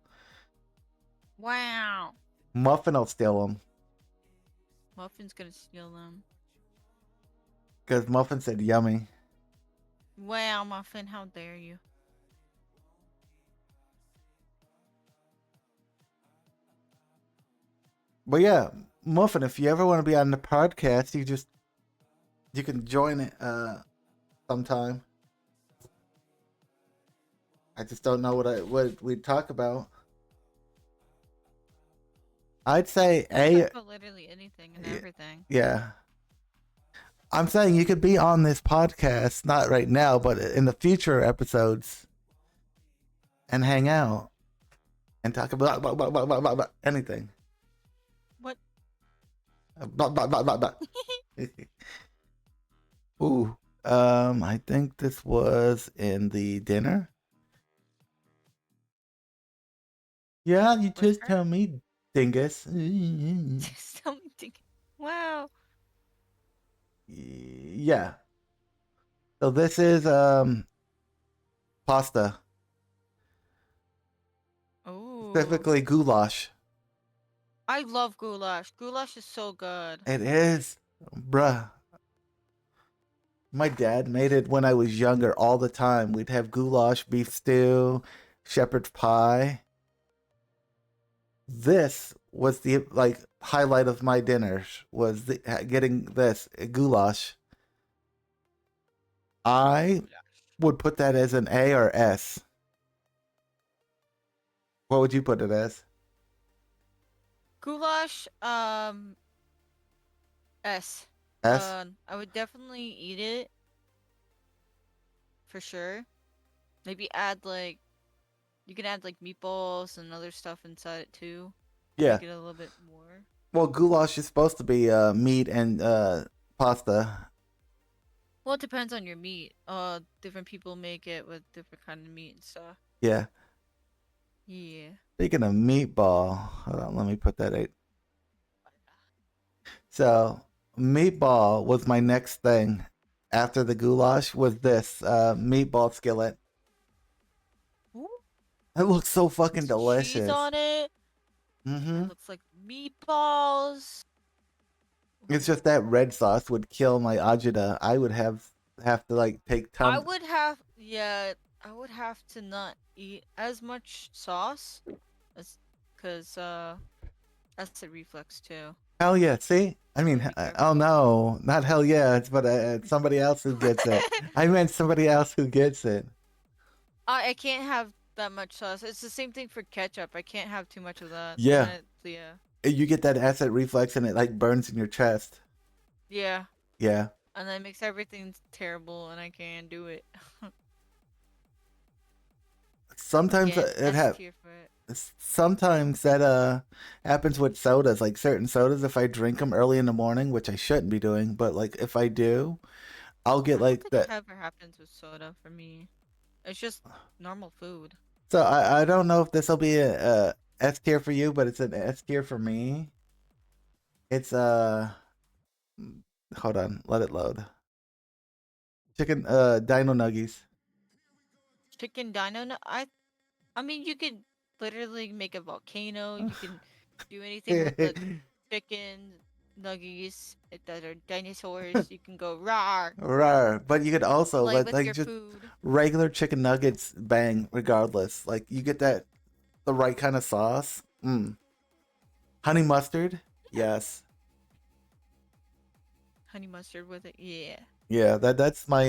Wow. Muffin will steal them Muffin's gonna steal them. because Muffin said yummy. Wow, Muffin, how dare you? But yeah, Muffin, if you ever want to be on the podcast, you can join it sometime. I just don't know what we'd talk about. I'd say We can A. talk about literally anything and Yeah. everything. Yeah. I'm saying you could be on this podcast, not right now, but in the future episodes, and hang out and talk about anything. What? Blah, blah, blah, blah, blah. Ooh, I think this was in the dinner. Yeah, you For just sure. tell me, dingus. Just tell me to... Wow. Yeah. So this is pasta, Oh. specifically goulash. I love goulash. Goulash is so good. It is, bruh. My dad made it when I was younger all the time. We'd have goulash, beef stew, shepherd's pie. This was the like highlight of my dinners was getting this goulash. I would put that as an A or S. What would you put it as? Goulash, S. S? I would definitely eat it. For sure. Maybe add like... You can add like meatballs and other stuff inside it too. Yeah. Make it a little bit more. Well, goulash is supposed to be meat and pasta. Well, it depends on your meat. Different people make it with different kind of meat and stuff. Yeah. Yeah. Speaking of meatball, hold on, let me put that out. So, meatball was my next thing after the goulash was this meatball skillet. Ooh, It looks so fucking cheese delicious. on it. Mm-hmm. It looks like meatballs. It's just that red sauce would kill my agita. I would have to like take time. I would have to not eat as much sauce as cuz acid reflux too. Hell yeah! See, I mean, Be oh careful. no, not hell yeah! It's but it's somebody else who gets it. I meant somebody else who gets it. I can't have that much sauce. It's the same thing for ketchup. I can't have too much of that. Yeah. Yeah. You get that acid reflex and it like burns in your chest. Yeah. Yeah. And that makes everything terrible and I can't do it. Sometimes Again, it S tier for it. sometimes that happens with sodas, like certain sodas. If I drink them early in the morning, which I shouldn't be doing, but like if I do, I'll get I don't like think that. it ever happens with soda for me. It's just normal food. So I don't know if this will be a S tier for you, but it's an S tier for me. It's hold on, let it load. Chicken dino nuggies. Chicken dino. I mean, you could literally make a volcano. You can do anything with the chicken nuggies that are dinosaurs. You can go rawr. Rawr. But you could also Play let with like your just food. regular chicken nuggets bang regardless. Like you get that the right kind of sauce. Honey mustard? Yes. Honey mustard with it. Yeah. Yeah, that's my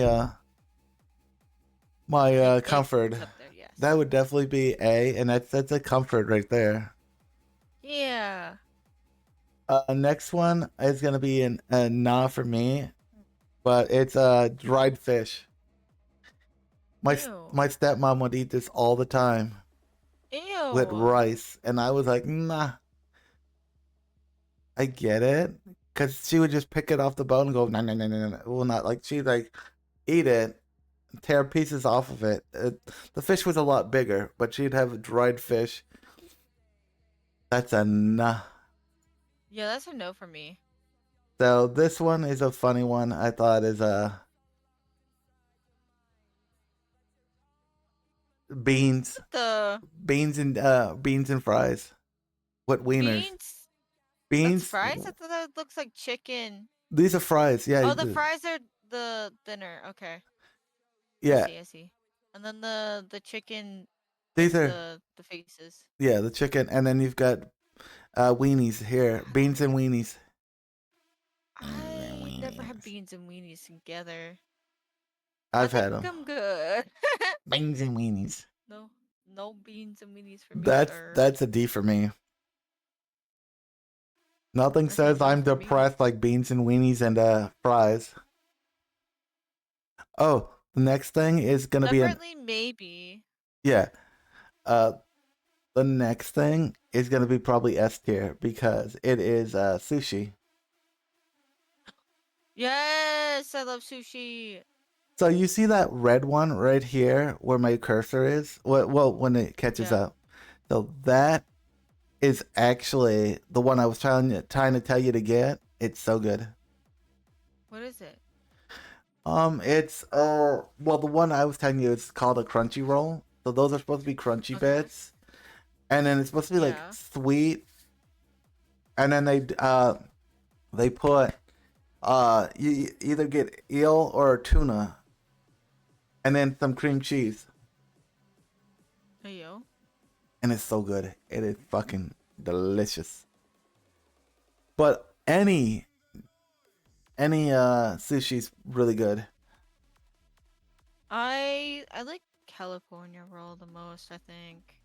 It comfort. is up there, yes. That would definitely be A, and that's a comfort right there. Yeah. Next one is gonna be a nah for me, but it's dried fish. Ew. My stepmom would eat this all the time Ew. with rice, and I was like, nah. I get it, cause she would just pick it off the bone and go, no, no, no, no, no. Well, not like she'd like eat it, tear pieces off of it. The fish was a lot bigger, but she'd have dried fish. That's a nah. Yeah, that's a no for me. So this one is a funny one. I thought is beans, The beans and fries. What wieners? beans? Beans. That's fries? I thought that looks like chicken. These are fries. Yeah. Oh, the fries are the thinner. Okay. Yeah. I see. And then the chicken These is are the faces. yeah the chicken, and then you've got weenies here. Beans and weenies. I never had beans and weenies together. I've I had think them. I'm good. Beans and weenies. No beans and weenies for me, sir. That's a D for me. Nothing That's a says D I'm for me. depressed like beans and weenies and fries. Oh, the next thing is gonna be Separately, maybe. yeah. The next thing is gonna be probably S tier because it is sushi. Yes, I love sushi. So you see that red one right here where my cursor is? Well, when it catches Yeah. up. So that is actually the one I was trying to tell you to get. It's so good. What is it? It's well, the one I was telling you is called a crunchy roll. So those are supposed to be crunchy Okay. bits, and then it's supposed to be like Yeah. sweet. And then they put you either get eel or tuna, and then some cream cheese, Hey yo. and it's so good. It is fucking delicious. But any sushi's really good. I like California roll the most, I think.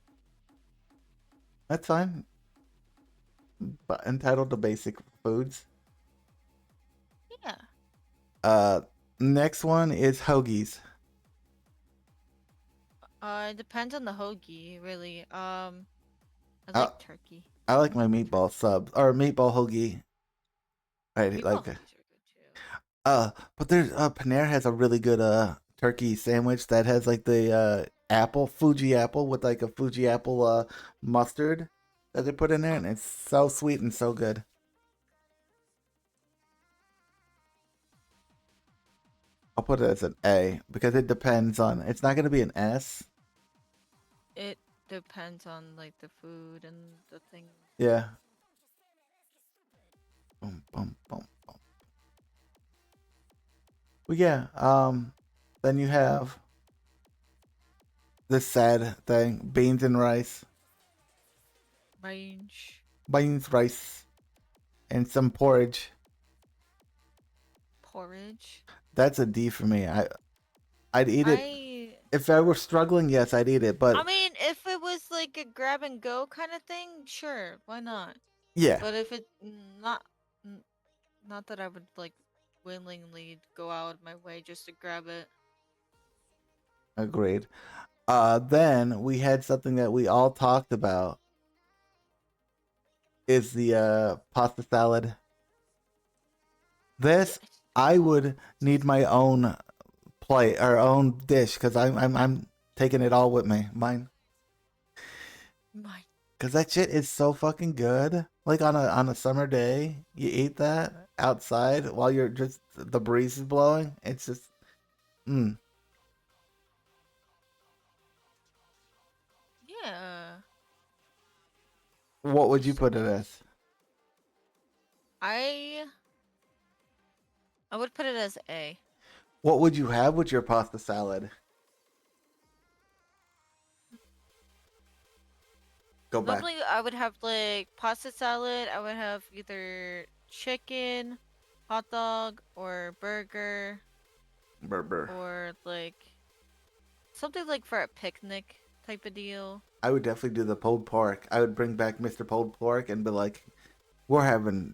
That's fine. But entitled to basic foods. Yeah. Next one is hoagies. It depends on the hoagie, really. I Uh, like turkey. I like my meatball subs or meatball hoagie. Right, Meatball like hoagies are good too. but there's Panera has a really good turkey sandwich that has like the apple Fuji apple with like a Fuji apple mustard that they put in there, and it's so sweet and so good. I'll put it as an A because it depends on. It's not gonna be an S. It depends on like the food and the thing. Yeah. Boom, boom, boom, boom. Well, yeah. Then you have this sad thing: beans and rice, Range. beans, rice, and some porridge. Porridge. That's a D for me. I'd eat it I if I were struggling. Yes, I'd eat it. But mean, if it was like a grab and go kind of thing, sure, why not? yeah, But if it not n- not that I would like willingly go out of my way just to grab it. agreed. Then we had something that we all talked about is the pasta salad. This Yes. I would need my own plate or own dish because I'm taking it all with me. Mine. My Cause that shit is so fucking good. Like on a summer day, you eat that outside while you're just the breeze is blowing. It's just, mm. yeah. What would you put it as? I would put it as A. What would you have with your pasta salad? Go back. Normally, I would have like pasta salad. I would have either chicken, hot dog, or burger, Burger. or like something like for a picnic type of deal. I would definitely do the pulled pork. I would bring back Mr. Pulled Pork and be like, we're having.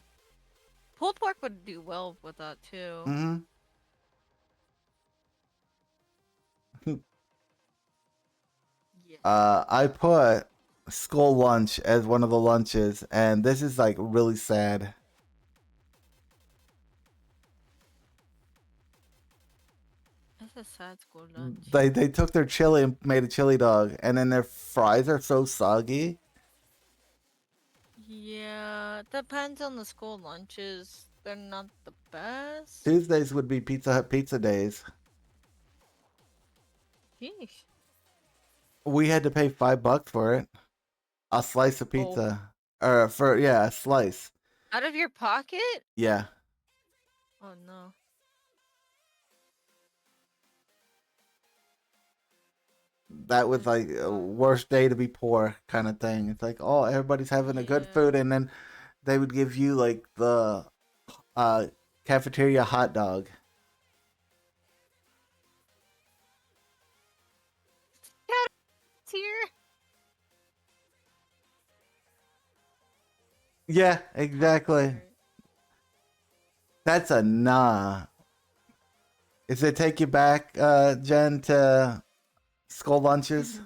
Pulled pork would do well with that too. Mm-hmm. Yeah. I put school lunch as one of the lunches, and this is like really sad. It's a sad school lunch. They took their chili and made a chili dog, and then their fries are so soggy. Yeah, depends on the school lunches. They're not the best. Tuesdays would be Pizza Hut pizza days. Sheesh. We had to pay $5 for it, a slice of pizza, or for a slice. Out of your pocket? Yeah, Oh no. that was like a worst day to be poor kind of thing. It's like, oh, everybody's having a good Yeah. food, and then they would give you like the cafeteria hot dog. Here. Yeah, exactly. That's a nah. Does it take you back, Jen, to school lunches?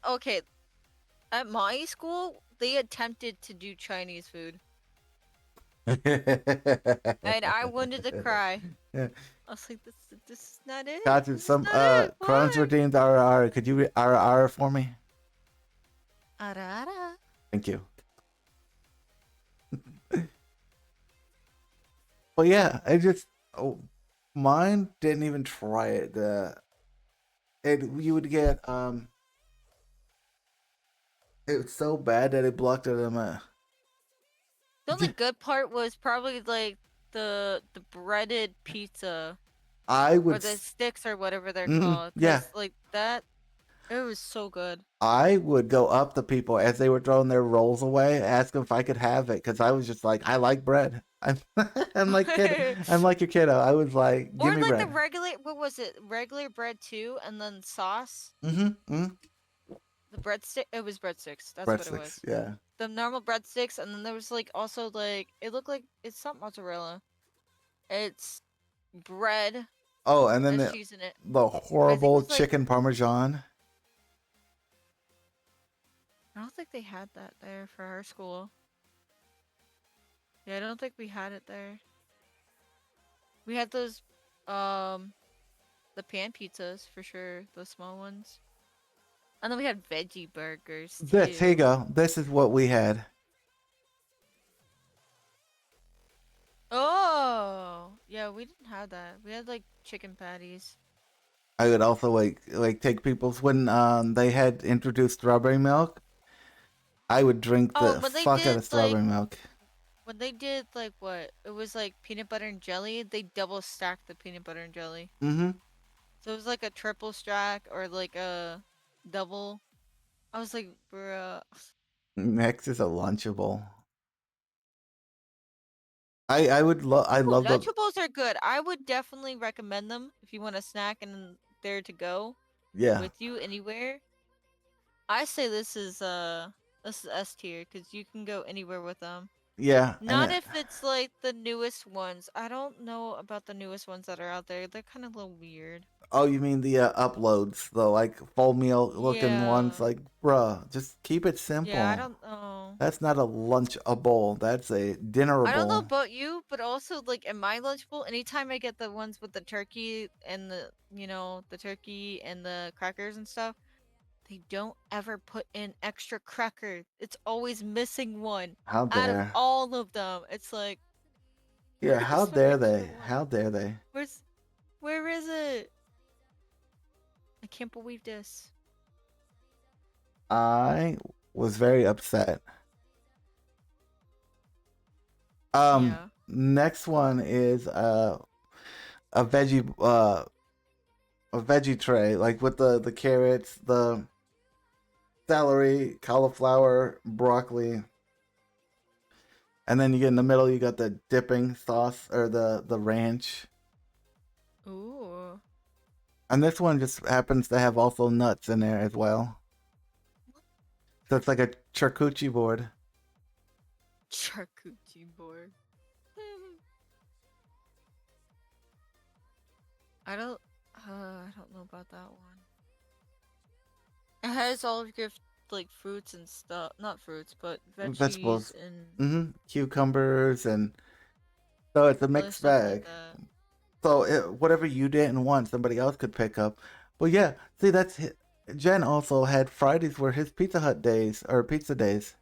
Okay. At my school, they attempted to do Chinese food, and I wanted to cry. Yeah. I was like, this is not it. Gotcha. This is Some not it. Crohn's Why? redeemed RR. Could you RR for me? Ara, ara. Thank you. Well, yeah, mine didn't even try it. You would get it was so bad that it blocked it on my. The only good part was probably like the breaded pizza I or would the sticks or whatever they're Mm, called. yeah. 'Cause, like that, it was so good. I would go up to people as they were throwing their rolls away, ask them if I could have it, because I was just like, I like bread. I'm like I'm like your kiddo. I was like, Or give me like bread. the regular, what was it? Regular bread too, and then sauce. Mm-hmm. The breadstick. It was breadsticks. That's what it was. Breadsticks, yeah. The normal breadsticks, and then there was like also like it looked like it's not mozzarella. It's bread. Oh, and then There's cheese in it. the horrible was, like- chicken parmesan. I don't think they had that there for our school. Yeah, I don't think we had it there. We had those, the pan pizzas for sure, those small ones. And then we had veggie burgers This, here you too. go. This is what we had. Oh, yeah, we didn't have that. We had like chicken patties. I would also like take people's when they had introduced strawberry milk. I would drink Oh, the when they fuck out did of strawberry milk. when they did like what? It was like peanut butter and jelly. They double stacked the peanut butter and jelly. Mm-hmm. So it was like a triple stack or like a double. I was like, bruh. Next is a Lunchable. I would love I Ooh, love the Lunchables are good. I would definitely recommend them if you want a snack and they're to go yeah with you anywhere. I say this is S tier because you can go anywhere with them. yeah. Not And if it's like the newest ones. I don't know about the newest ones that are out there. They're kind of a little weird. oh, you mean the uploads, the like full meal looking ones? Yeah. Like, bruh, just keep it simple. Yeah, I don't know. That's not a lunchable. That's a dinnerable. I don't know about you, but also like in my Lunchable, anytime I get the ones with the turkey and the turkey and the crackers and stuff, they don't ever put in extra cracker. It's always missing one How out of dare? all of them. It's like, Yeah, where's how the dare extra they? one? How dare they? Where is it? I can't believe this. I was very upset. Yeah. Next one is a veggie tray, like with the carrots, the celery, cauliflower, broccoli, and then you get in the middle. You got the dipping sauce or the ranch, Ooh. and this one just happens to have also nuts in there as well. So it's like a charcuterie board. Charcuterie board. I don't know about that one. It has all of your like fruits and stuff, not fruits, but Vegetables. veggies and Cucumbers, and so it's a other mixed stuff bag. like that. So whatever you didn't want, somebody else could pick up. But yeah, see, Jen also had Fridays were his Pizza Hut days or pizza days.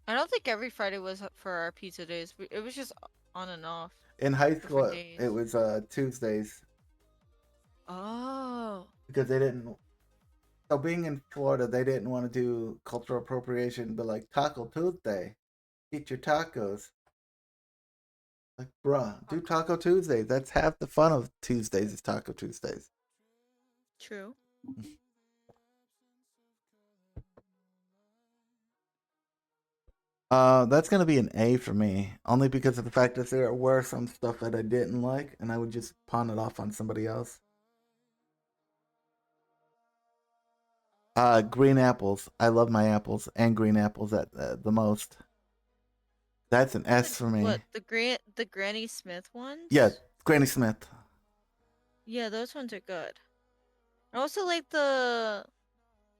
I don't think every Friday was for our pizza days. It was just on and off. In high school, Different days. it was Tuesdays Oh. because they didn't. So being in Florida, they didn't want to do cultural appropriation, but like Taco Tuesday, eat your tacos. Like, bruh, do Taco Tuesdays. That's half the fun of Tuesdays is Taco Tuesdays. True. That's gonna be an A for me, only because of the fact that there were some stuff that I didn't like, and I would just pawn it off on somebody else. Green apples. I love my apples and green apples at the most. That's an S for me. What, the Granny Smith ones? Yeah, Granny Smith. Yeah, those ones are good. I also like the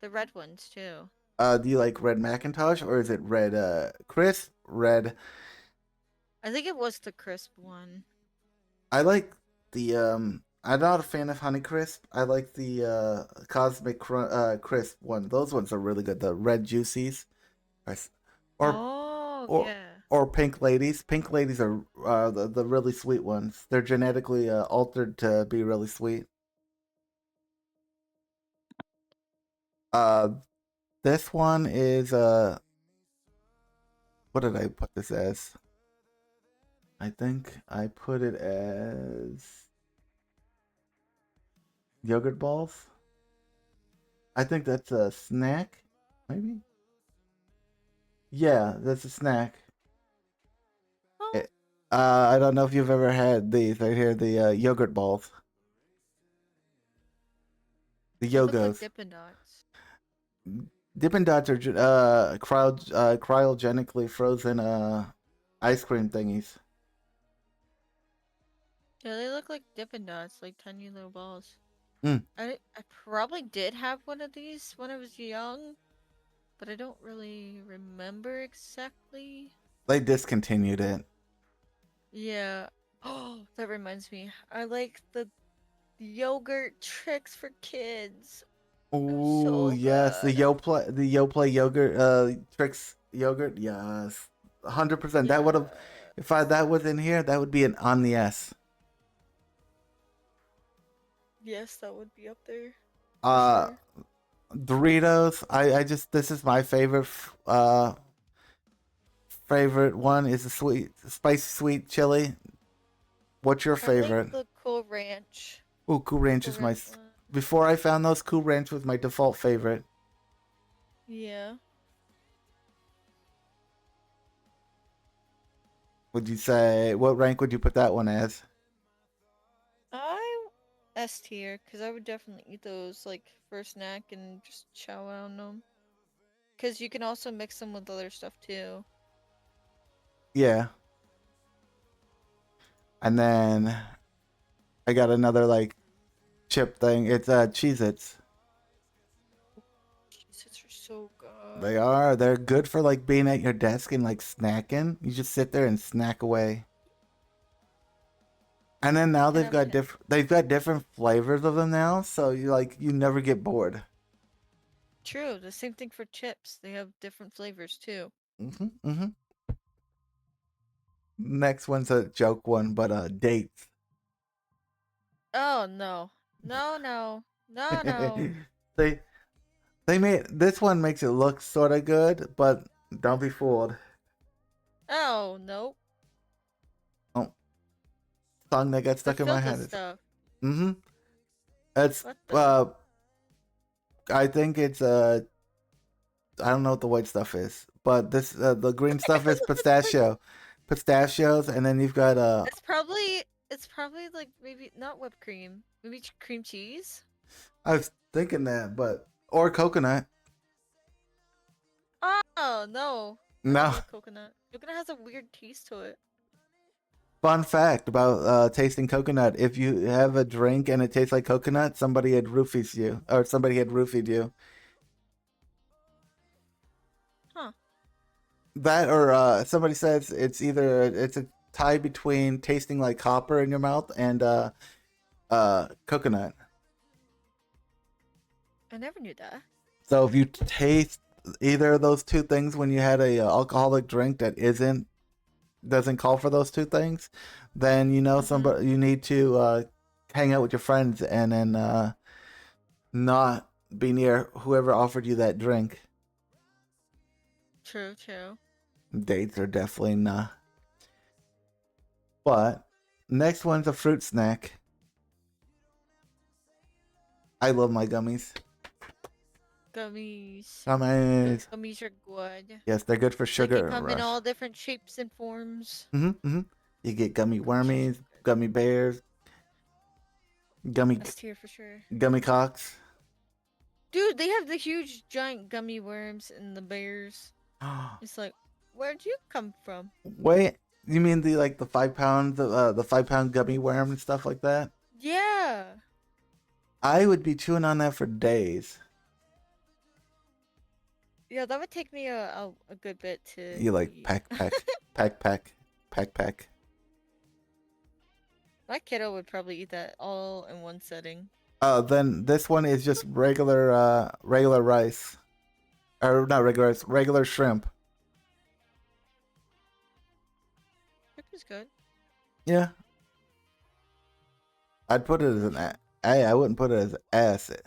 red ones too. Do you like red Macintosh or is it red crisp? Red. I think it was the crisp one. I like the I'm not a fan of Honeycrisp. I like the Cosmic Crisp one. Those ones are really good. The red juicies, or Oh, yeah. or Pink Ladies. Pink Ladies are the really sweet ones. They're genetically altered to be really sweet. This one is what did I put this as? I think I put it as yogurt balls. I think that's a snack, maybe. Yeah, that's a snack. Oh, I don't know if you've ever had these right here, the yogurt balls, the they look like Yogos. Dippin' Dots. Dippin' Dots are cryogenically frozen ice cream thingies. Yeah, they look like Dippin' Dots, like tiny little balls. I probably did have one of these when I was young, but I don't really remember exactly. They discontinued it. Yeah. Oh, that reminds me. I like the yogurt tricks for kids. They're Oh so yes, good. the Yoplait yogurt tricks yogurt. Yes, 100%. That would have, if that was in here, that would be an on the S. Yes, that would be up there. For Uh, sure. Doritos. I just, this is my favorite. Favorite one is the spicy sweet chili. What's your I like favorite? the Cool Ranch. Ooh, Cool Ranch Cool is my. Ranch one. Before I found those, Cool Ranch was my default favorite. Yeah. Would you say, what rank would you put that one as? I S tier, because I would definitely eat those like for a snack and just chow on them. Because you can also mix them with other stuff too. Yeah. And then I got another like chip thing. It's Cheez-Its. Cheez-Its are so good. They are. They're good for like being at your desk and like snacking. You just sit there and snack away. And then now And I'm they've got different flavors of them now, so you never get bored. true. The same thing for chips. They have different flavors too. Mm-hmm. Next one's a joke one, but dates. Oh no. No, no. No, no. they they made this one makes it look sort of good, but don't be fooled. Oh, nope. Oh, song that got The stuck in my filter head is stuff. mm-hmm. It's What the? I think it's I don't know what the white stuff is, but this the green stuff is pistachios, and then you've got It's probably like maybe not whipped cream. Maybe cream cheese. I was thinking that, but or coconut. Oh no. I No. don't like coconut. Coconut has a weird taste to it. Fun fact about tasting coconut: if you have a drink and it tastes like coconut, somebody had roofied you, or somebody had roofied you. Huh. That or somebody says it's a tie between tasting like copper in your mouth and coconut. I never knew that. So if you taste either of those two things when you had a alcoholic drink that doesn't call for those two things, then you know somebody you need to hang out with your friends and then not be near whoever offered you that drink. True, true. Dates are definitely not. But next one's a fruit snack. I love my gummies. Gummies. Gummies. Gummies are good. Yes, they're good for They sugar can come in rush. all different shapes and forms. You get gummy wormies, gummy bears, S tier for sure. gummy cocks. Dude, they have the huge giant gummy worms and the bears. It's like, where'd you come from? Wait, you mean the 5 pound the 5 pound gummy worm and stuff like that? Yeah. I would be chewing on that for days. Yeah, that would take me a good bit to You like eat. pack. My kiddo would probably eat that all in one setting. Then this one is just regular rice. Or not regular rice, regular shrimp. Which is good. Yeah. I'd put it as an A. I wouldn't put it as acid.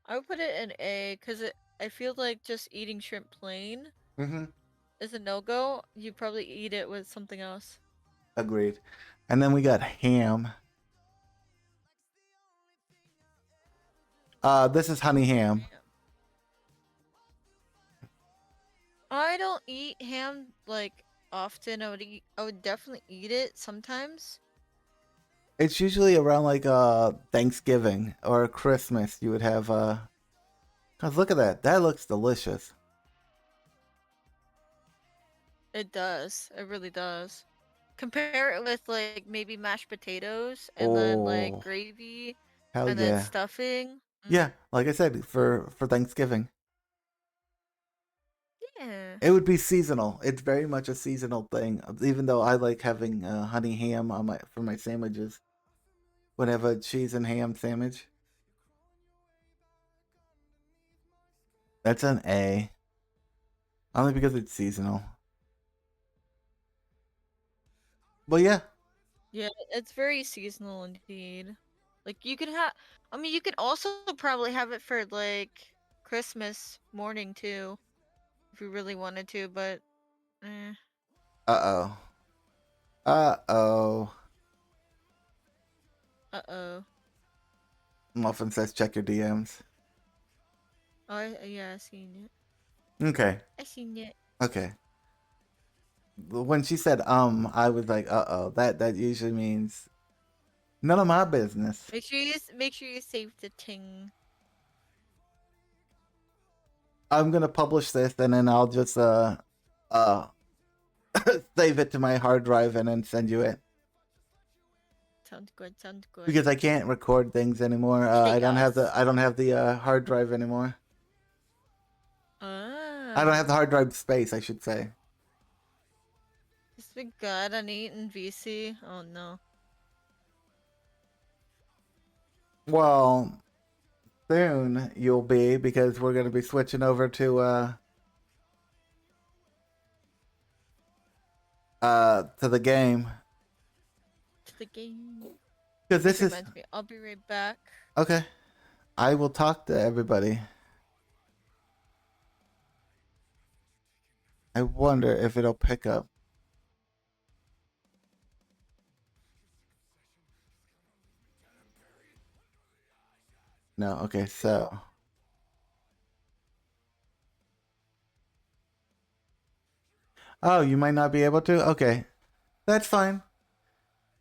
I would put it in A because I feel like just eating shrimp plain is a no-go. You probably eat it with something else. Agreed. And then we got ham. This is honey ham. I don't eat ham like often. I would definitely eat it sometimes. It's usually around Thanksgiving or Christmas. You would have cause look at that. That looks delicious. It does. It really does. Compare it with like maybe mashed potatoes and then like Oh. gravy Hell and then yeah. stuffing. Yeah, like I said, for Thanksgiving. Yeah. It would be seasonal. It's very much a seasonal thing. Even though I like having honey ham on my for my sandwiches. Would have a cheese and ham sandwich. That's an A. Only because it's seasonal. But yeah. Yeah, it's very seasonal indeed. Like you can have, I mean, you could also probably have it for like Christmas morning too, if you really wanted to. But, eh. Uh-oh. Uh-oh. Uh-oh. Muffin says check your DMs. Oh, yeah, I seen it. Okay. I seen it. Okay. When she said I was like, uh-oh. That usually means none of my business. Make sure you save the ting. I'm gonna publish this and then I'll just save it to my hard drive and then send you it. Sounds good. Sounds good. Because I can't record things anymore. I don't have the hard drive anymore. I don't have the hard drive space, I should say. Just be good on eating VC. Oh no. Well, soon you'll be because we're gonna be switching over to the game. To the game. Because this is Reminds me. I'll be right back. okay. I will talk to everybody. I wonder if it'll pick up. No, okay, so. Oh, you might not be able to? Okay. That's fine.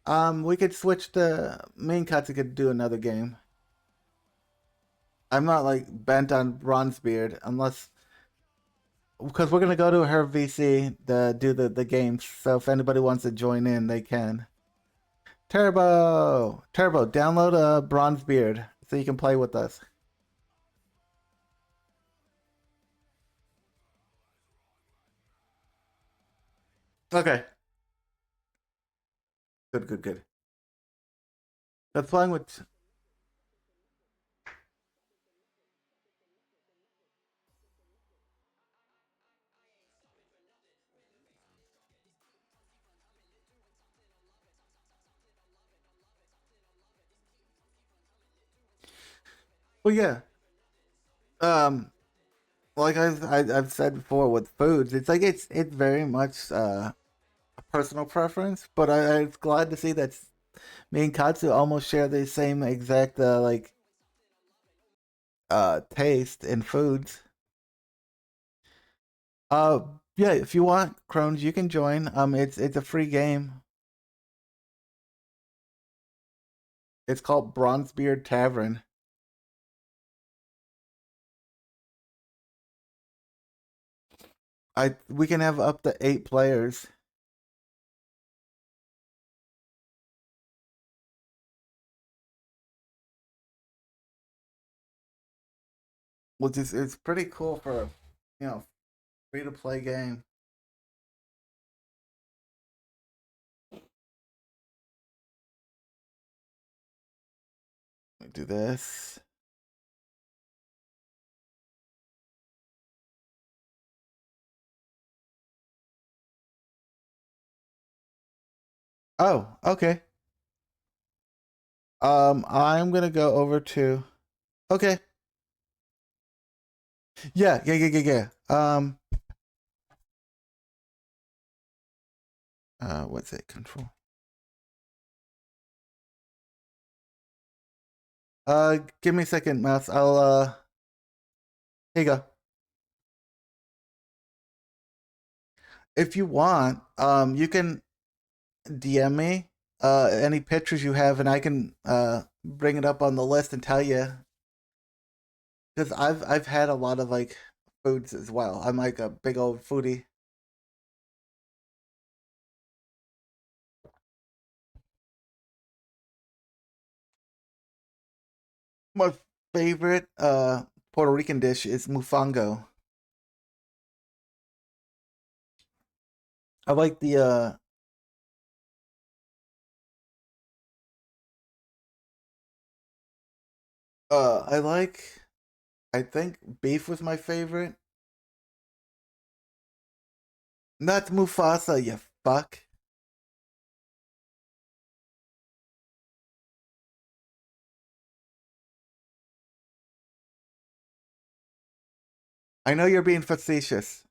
We could switch to me and Katsu could do another game. I'm not like bent on Bronzebeard unless because we're gonna go to her VC to do the games. So if anybody wants to join in, they can. Turbo, download a Bronzebeard so you can play with us. Okay. Good. That's playing with. Well, yeah. Like I've said before with foods, it's like it's very much a personal preference, but I'm glad to see that me and Katsu almost share the same exact taste in foods. Uh yeah, if you want, Crohn's, you can join. It's a free game. It's called Bronzebeard Tavern. We can have up to 8 players. Which is it's pretty cool for free to play game. Let me do this. Oh, okay. I'm gonna go over to. Okay. Yeah. What's it? Control. Give me a second, mouse. I'll here you go. If you want, you can DM me any pictures you have, and I can bring it up on the list and tell you. Because I've had a lot of like foods as well. I'm like a big old foodie. My favorite Puerto Rican dish is mofongo. I like the I like, I think beef was my favorite. Not Mufasa, you fuck. I know you're being facetious.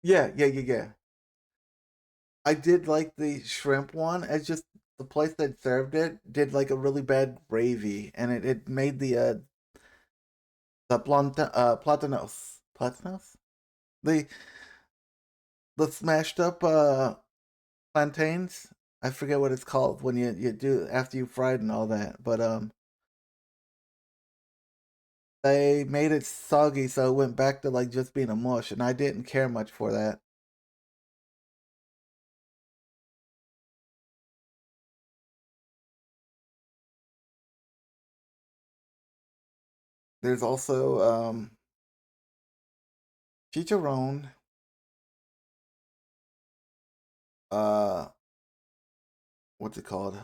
Yeah. I did like the shrimp one. It's just the place that served it did like a really bad gravy, and it made the platanos, the the smashed up plantains. I forget what it's called when you do after you fried and all that, but they made it soggy, so it went back to like just being a mush, and I didn't care much for that. There's also chicharron, uh, what's it called?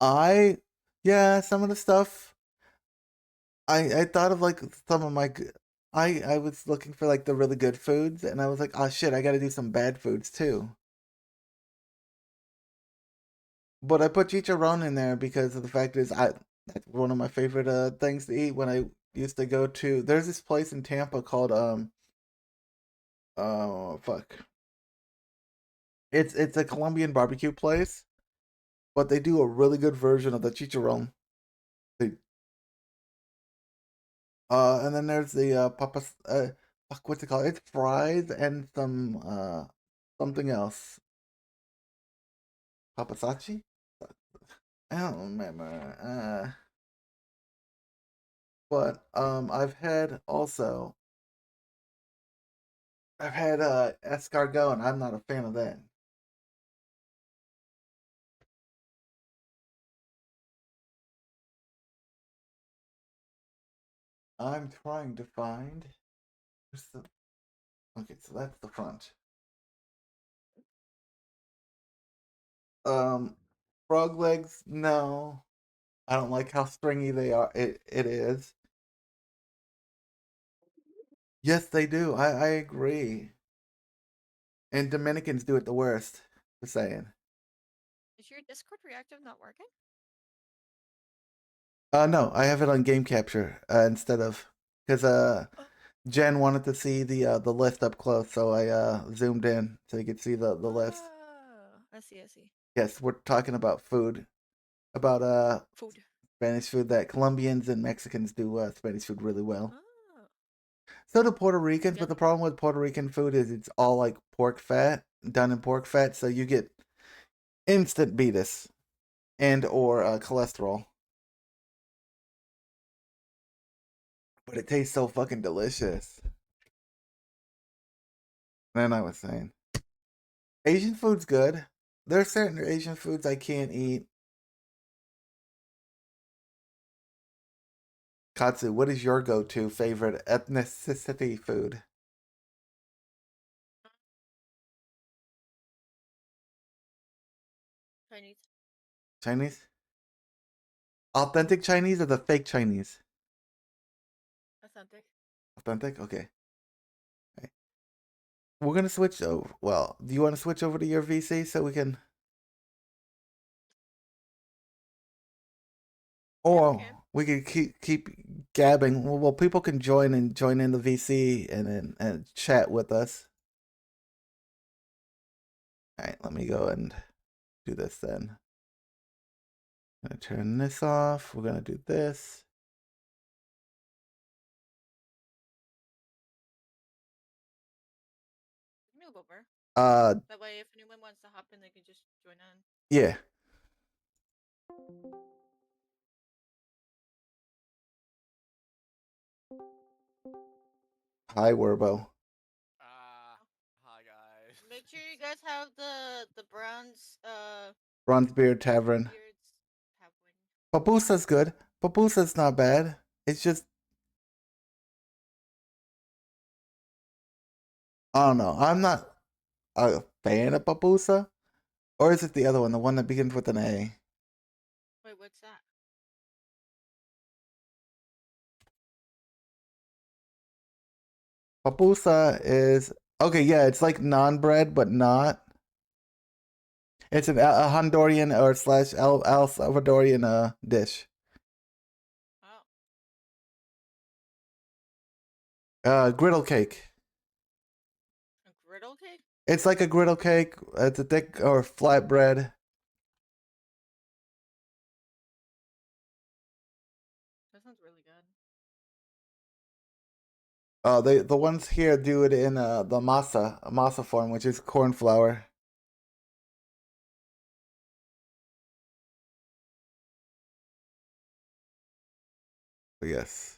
I yeah, some of the stuff I thought of like some of my I was looking for like the really good foods, and I was like, oh shit, I got to do some bad foods too. But I put chicharron in there because of the fact is I that's one of my favorite things to eat when I used to go to. There's this place in Tampa called oh fuck. It's a Colombian barbecue place, but they do a really good version of the chicharron. They and then there's the papas fuck what's it called? It's fries and some something else. Papasachi? I don't remember. But I've had escargot, and I'm not a fan of that. I'm trying to find. Where's the? Okay, so that's the front. Um, frog legs. No, I don't like how stringy they are. It is. Yes, they do. I agree. And Dominicans do it the worst. Just saying. Is your Discord reactive not working? No, I have it on game capture instead of because Jen wanted to see the list up close, so I zoomed in so you could see the list. Oh, I see. Yes, we're talking about food, about Food. Spanish food that Colombians and Mexicans do Spanish food really well. Oh, So do Puerto Ricans, but good. the problem with Puerto Rican food is it's all like pork fat, done in pork fat, so you get instant beatus and or cholesterol. But it tastes so fucking delicious. And I was saying, Asian food's good. There are certain Asian foods I can't eat. Katsu, what is your go-to favorite ethnicity food? Chinese. Chinese? Authentic Chinese or the fake Chinese? Authentic. Authentic? Okay. Okay. We're gonna switch over. Well, do you want to switch over to your VC so we can? Or we could keep gabbing. Well, people can join in the VC and chat with us. All right, let me go and do this then. I'm gonna turn this off. We're gonna do this. Move over. Uh, That way, if anyone wants to hop in, they can just join in. yeah. Hi, Werbo. Hi guys. Make sure you guys guys have the Browns Bronzebeard Tavern. beards tavern? Papusa's good. Papusa's not bad. It's just I don't know. I'm not a fan of Papusa. Or is it the other one, the one that begins with an A? Wait, what's that? Papusa is okay. Yeah, it's like non-bread, but not. It's a Honduran or slash El Salvadorian dish. Oh, Griddle cake. a griddle cake? It's like a griddle cake. It's a thick or flat bread. That sounds really good. The ones here do it in the masa form, which is corn flour. Yes.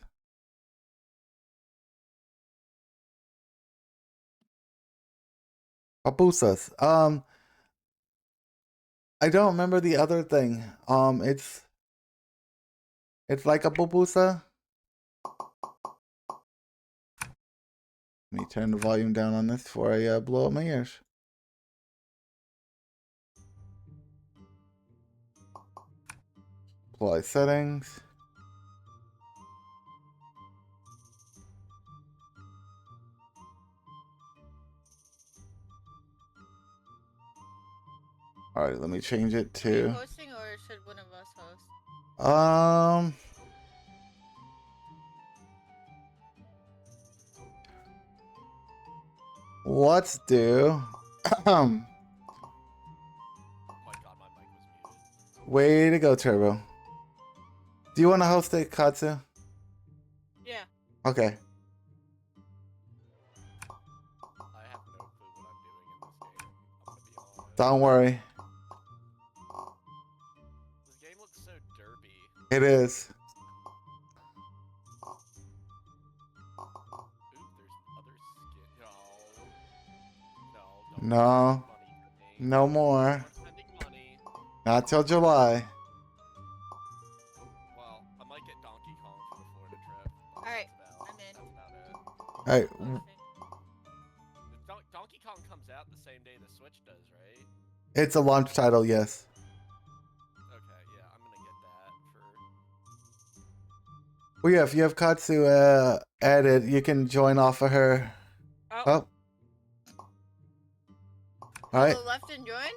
Papusas. I don't remember the other thing. It's like a pupusa. Let me turn the volume down on this before I blow up my ears. Apply settings. All right, let me change it Are you to. hosting or should one of us host? Let's do. Oh my god, my mic was muted. Way to go, Turbo. Do you want to host it, Katsu? Yeah. Okay. I have no clue what I'm doing in this game. I'm gonna be honest. Don't worry. This game looks so derpy. It is. Ooh, there's other skin. No. No. Money for me. No more. I'm spending money. Not till July. Well, I might get Donkey Kong for the Florida trip. but Alright, that's I'm in. That's about it. All right. Donkey Kong comes out the same day the Switch does, right? It's a launch title, yes. Okay, yeah, I'm gonna get that for. Well, yeah, if you have Katsu added, you can join off of her. Oh. All right. Go left and join?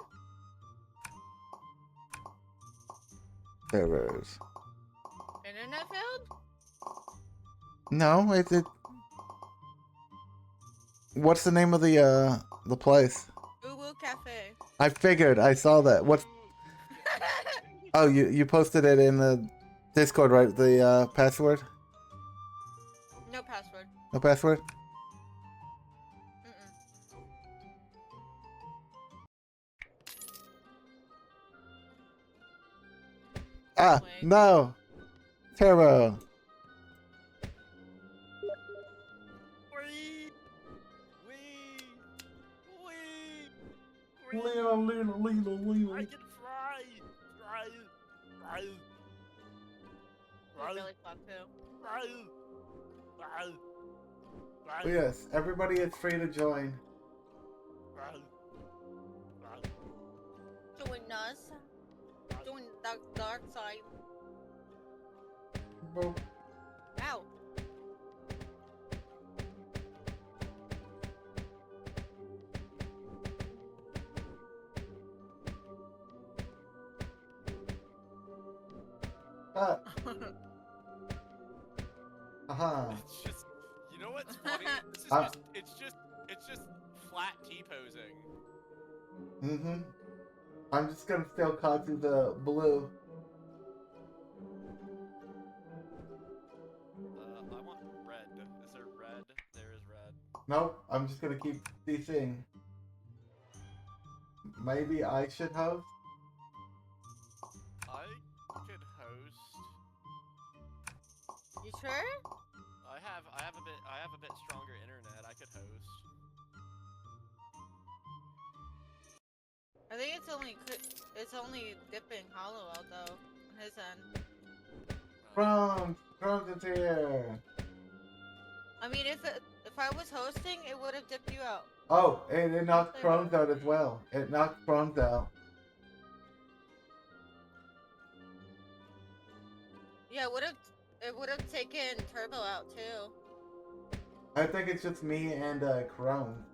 Servers. Internet failed? No, it. What's the name of the place? Boo Boo Cafe. I figured. I saw that. What's? Oh, you posted it in the Discord, right? The password. No password. No password. Mm-mm. Ah, Wait. no. Turbo. I can fly. You really fuck too. Oh, yes, everybody is free to join. Join us. Join the dark side. Ow. Ah. Uh-huh. It's just, you know what's funny? This is it's just flat T-posing. Mm-hmm. I'm just gonna still Katsu the blue. I want red. Is there red? There is red. Nope, I'm just gonna keep CCing. Maybe I should host? I could host. You sure? I have a bit stronger internet. I could host. I think it's only dipping Hollow out though on his end. Crumbs is here. I mean, if I was hosting, it would have dipped you out. Oh, and it knocked Crumbs out as well. It knocked Crumbs out. Yeah, it would have taken Turbo out too. I think it's just me and Crumbs.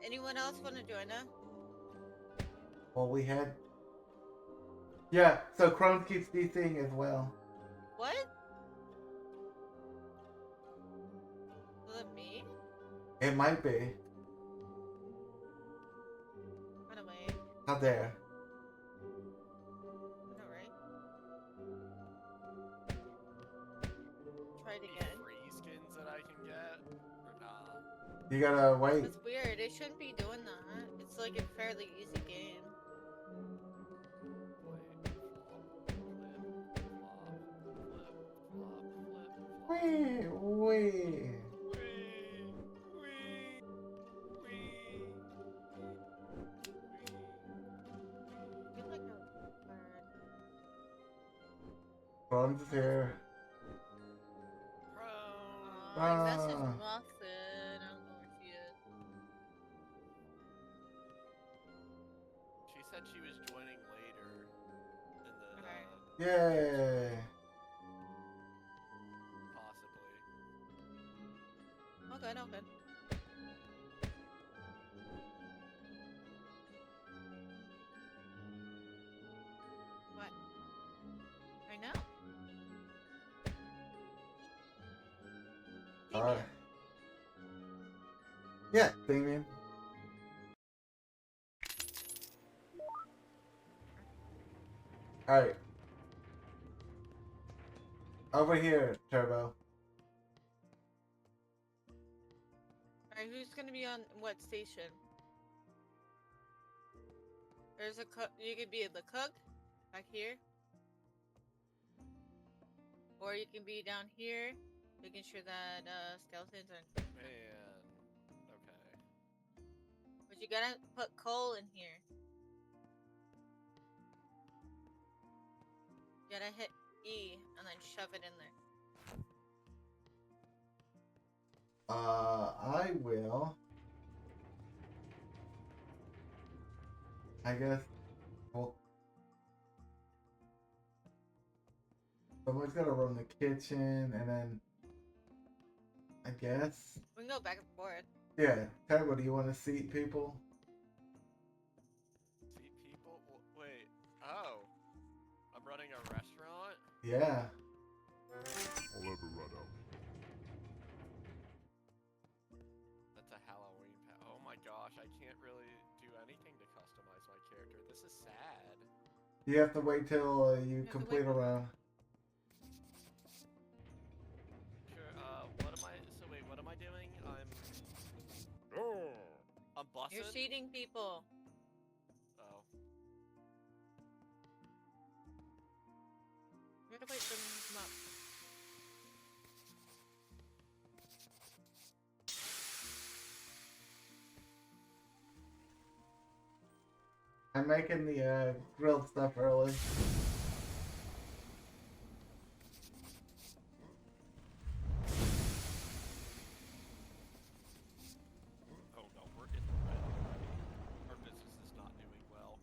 Anyone else want to join us? Well, we had. Yeah, so Crumbs keeps DCing as well. What? Was it me? It might be. Run away. Not there. No, right? Try it again. Free skins that I can get? Or nah? You gotta wait. It's weird. It shouldn't be doing that. It's like a fairly easy game. Wee, wee. I feel like a bird. Crumbs is here. Oh, I messaged Muffin. I don't know where she is. She said she was joining later in the Okay. Yay. possibly. Oh, good. Oh, good. What? I know. Yeah, Damien. Alright. Over here, Turbo. Alright, who's gonna be on what station? There's a cook. You could be the cook, back here. Or you can be down here, making sure that skeletons are. Man. Okay. But you gotta put coal in here. You gotta hit E and then shove it in there. I will. I guess. Well, someone's gotta run the kitchen, and then. I guess. We can go back and forth. Yeah, Turbo, do you want to seat people? See people? Wait. Oh. I'm running a restaurant? Yeah. I'll ever run out. That's a Halloween Oh my gosh, I can't really do anything to customize my character. This is sad. You have to wait till you have to complete wait. a round. Sure, what am I, so wait, what am I doing? I'm bussing? You're seating people. Oh. You have to wait for them to come up. I'm making the grilled stuff early. Oh no, we're in the red already. Our business is not doing well.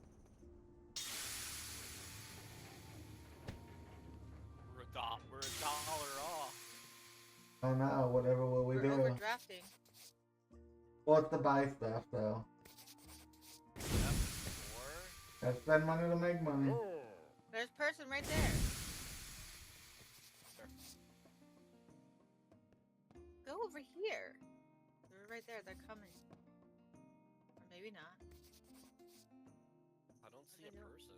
We're a dollar off. Oh no, whatever will we We're do? overdrafting. Well, it's to buy stuff, though. Gotta spend money to make money. There's a person right there. Sure. Go over here. They're right there. They're coming. Or maybe not. I don't see I a know. person.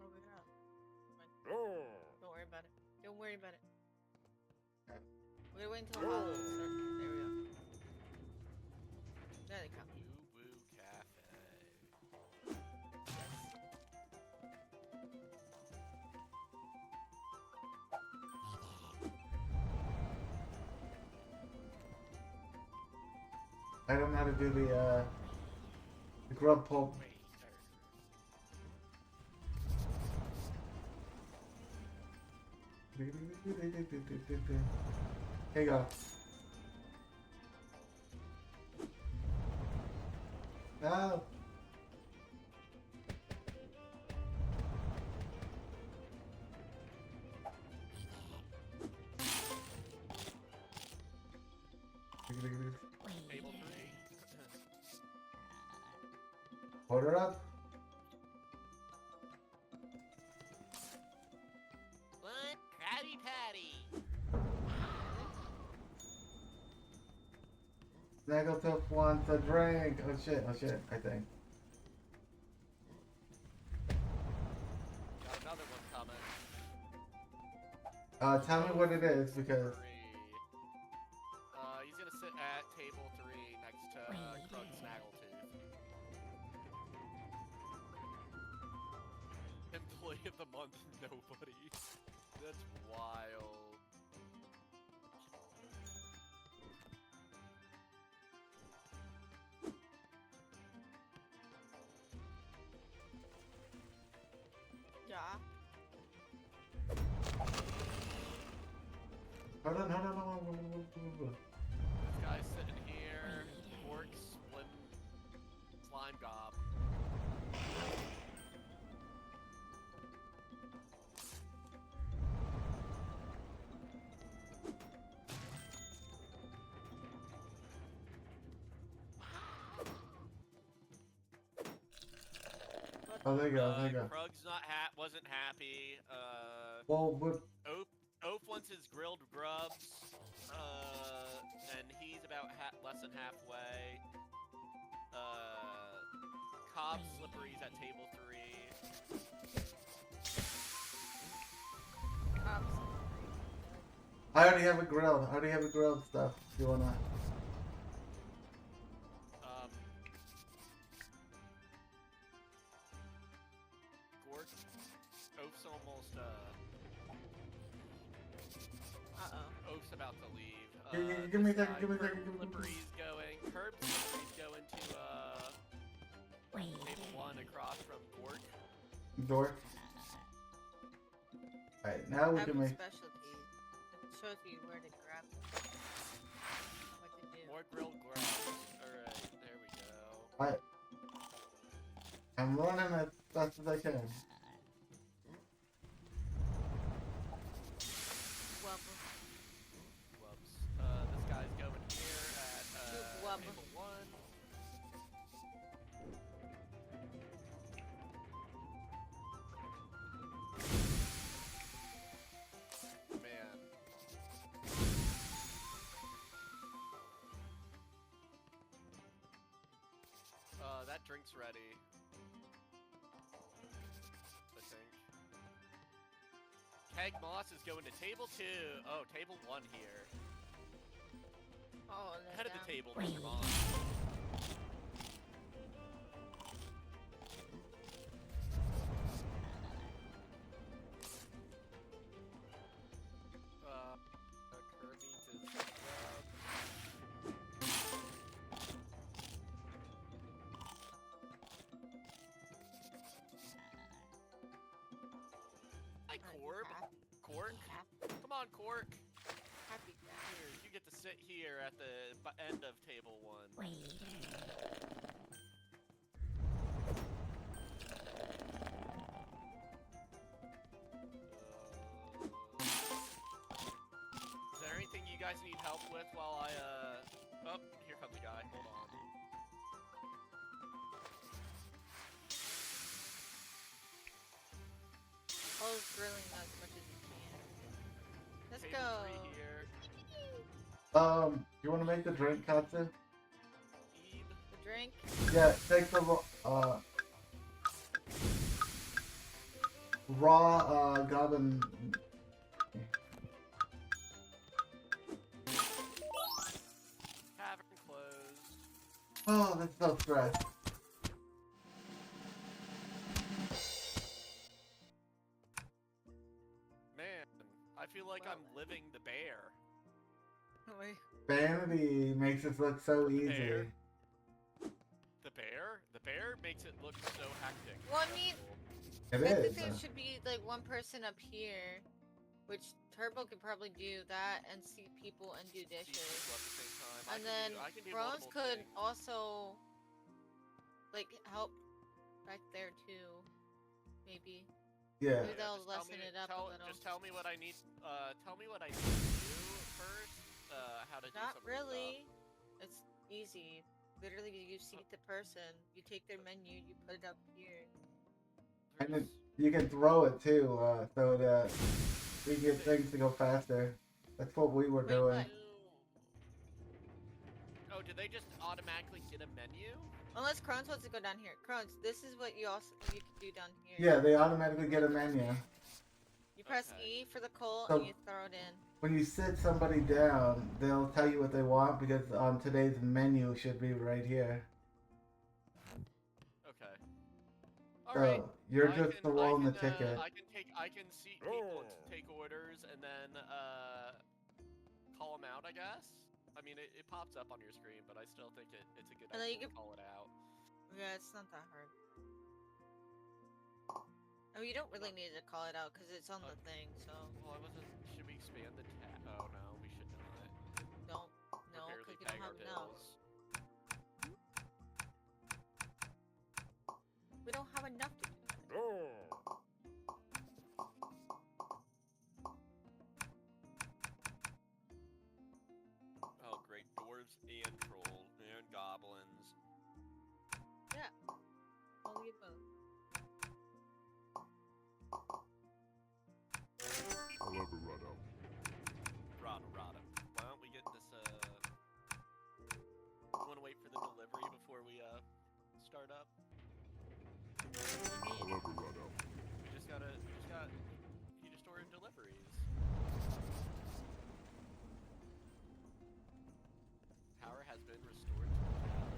Over here. Don't worry about it. Don't worry about it. Okay. We're gonna wait until Hollow starts. There we go. There they come. Boo Boo Cafe. I don't know how to do the grub pulp. Wait, Here you go. No. table 3. Order up. What? Krabby Patty. Snaggletooth wants a drink. Oh shit, I think. Got another one coming. Tell me what it is because 3. He's gonna sit at table 3 next to Krug Snaggletooth. Employee of the month, nobody. That's wild. Yeah. hold on. This guy's sitting here. Orc Splim Slime Gob. Oh, there you go. Krug's wasn't happy. Well, what? Oaf wants his grilled grubs, and he's about less than halfway. Cobb Slippery's at table 3. I already have a grilled. Stuff. If you wanna? Gork. Oaf's almost Oaf's about to leave. Give me a this second, guy, Slippery's going. Herb Slippery's going to table 1 across from Gork. Door. Alright, now we I have can a make. specialty. It shows you where to grab them. What to do. More grilled grubs. Alright, there we go. I'm running as fast as I can. Wubble. Whoops. This guy's going here at Wubba. table 1. Man. That drink's ready. I think. Keg Moss is going to table 2. Oh, table 1 here. Oh, Head of the down. table, Mr. Moss. Kirby to grub. Hi, Corb. Cork. Come on, Cork. Happy crap. Here, you get to sit here at the end of table 1. Is there anything you guys need help with while I, Oh, here comes the guy. Hold on. Always grilling as much as you can. Let's Table go. 3 here. You wanna make the drink, Katsu? Ebe. The drink. Yeah, take the raw goblin. Tavern closed. Oh, that's so stressed. Man, I feel like I'm living the bear. Wait, Vanity makes this look so easy. Bear. The bear makes it look so hectic. Well, I That's mean- cool. It I think is. there should be like one person up here, which Turbo could probably do that and see people and do See people dishes. at the same time. And then I can do Bronze multiple could things. also like help back there too. Maybe. Yeah. Maybe that'll just tell lessen me- it up tell- a little. Just tell me what I need. Tell me what I need to do first. How to do Not some of the really. It's easy. Literally, you seat the person, you take their menu, you put it up here. stuff. And then There's- you can throw it too, so that we get things to go faster. That's what we were Wait, doing. what? Oh, did they just automatically get a menu? Unless Crohn's wants to go down here. Crohn's, this is what you can do down here. Yeah, they automatically get a menu. You press Okay. E for the coal So- and you throw it in. When you sit somebody down, they'll tell you what they want because today's menu should be right here. Okay. So Alright. you're just throwing the can, ticket. I can seat people and take orders and then call them out, I guess. I mean, it pops up on your screen, but I still think it's a good And then you idea to can- call it out. Yeah, it's not that hard. Oh, you don't really need to call it out because it's on the thing, so Well, I wasn't. Should we expand the tab? Oh no, we should not. don't. We're No, barely because we don't paying our have enough. bills. We don't have enough to do that. Oh, great. Dwarves and trolls and goblins. All the above. Elaborado. Rada. Why don't we get this, I wanna wait for the delivery before we, start up. Elaborado. You just ordered deliveries. Power has been restored to the tower.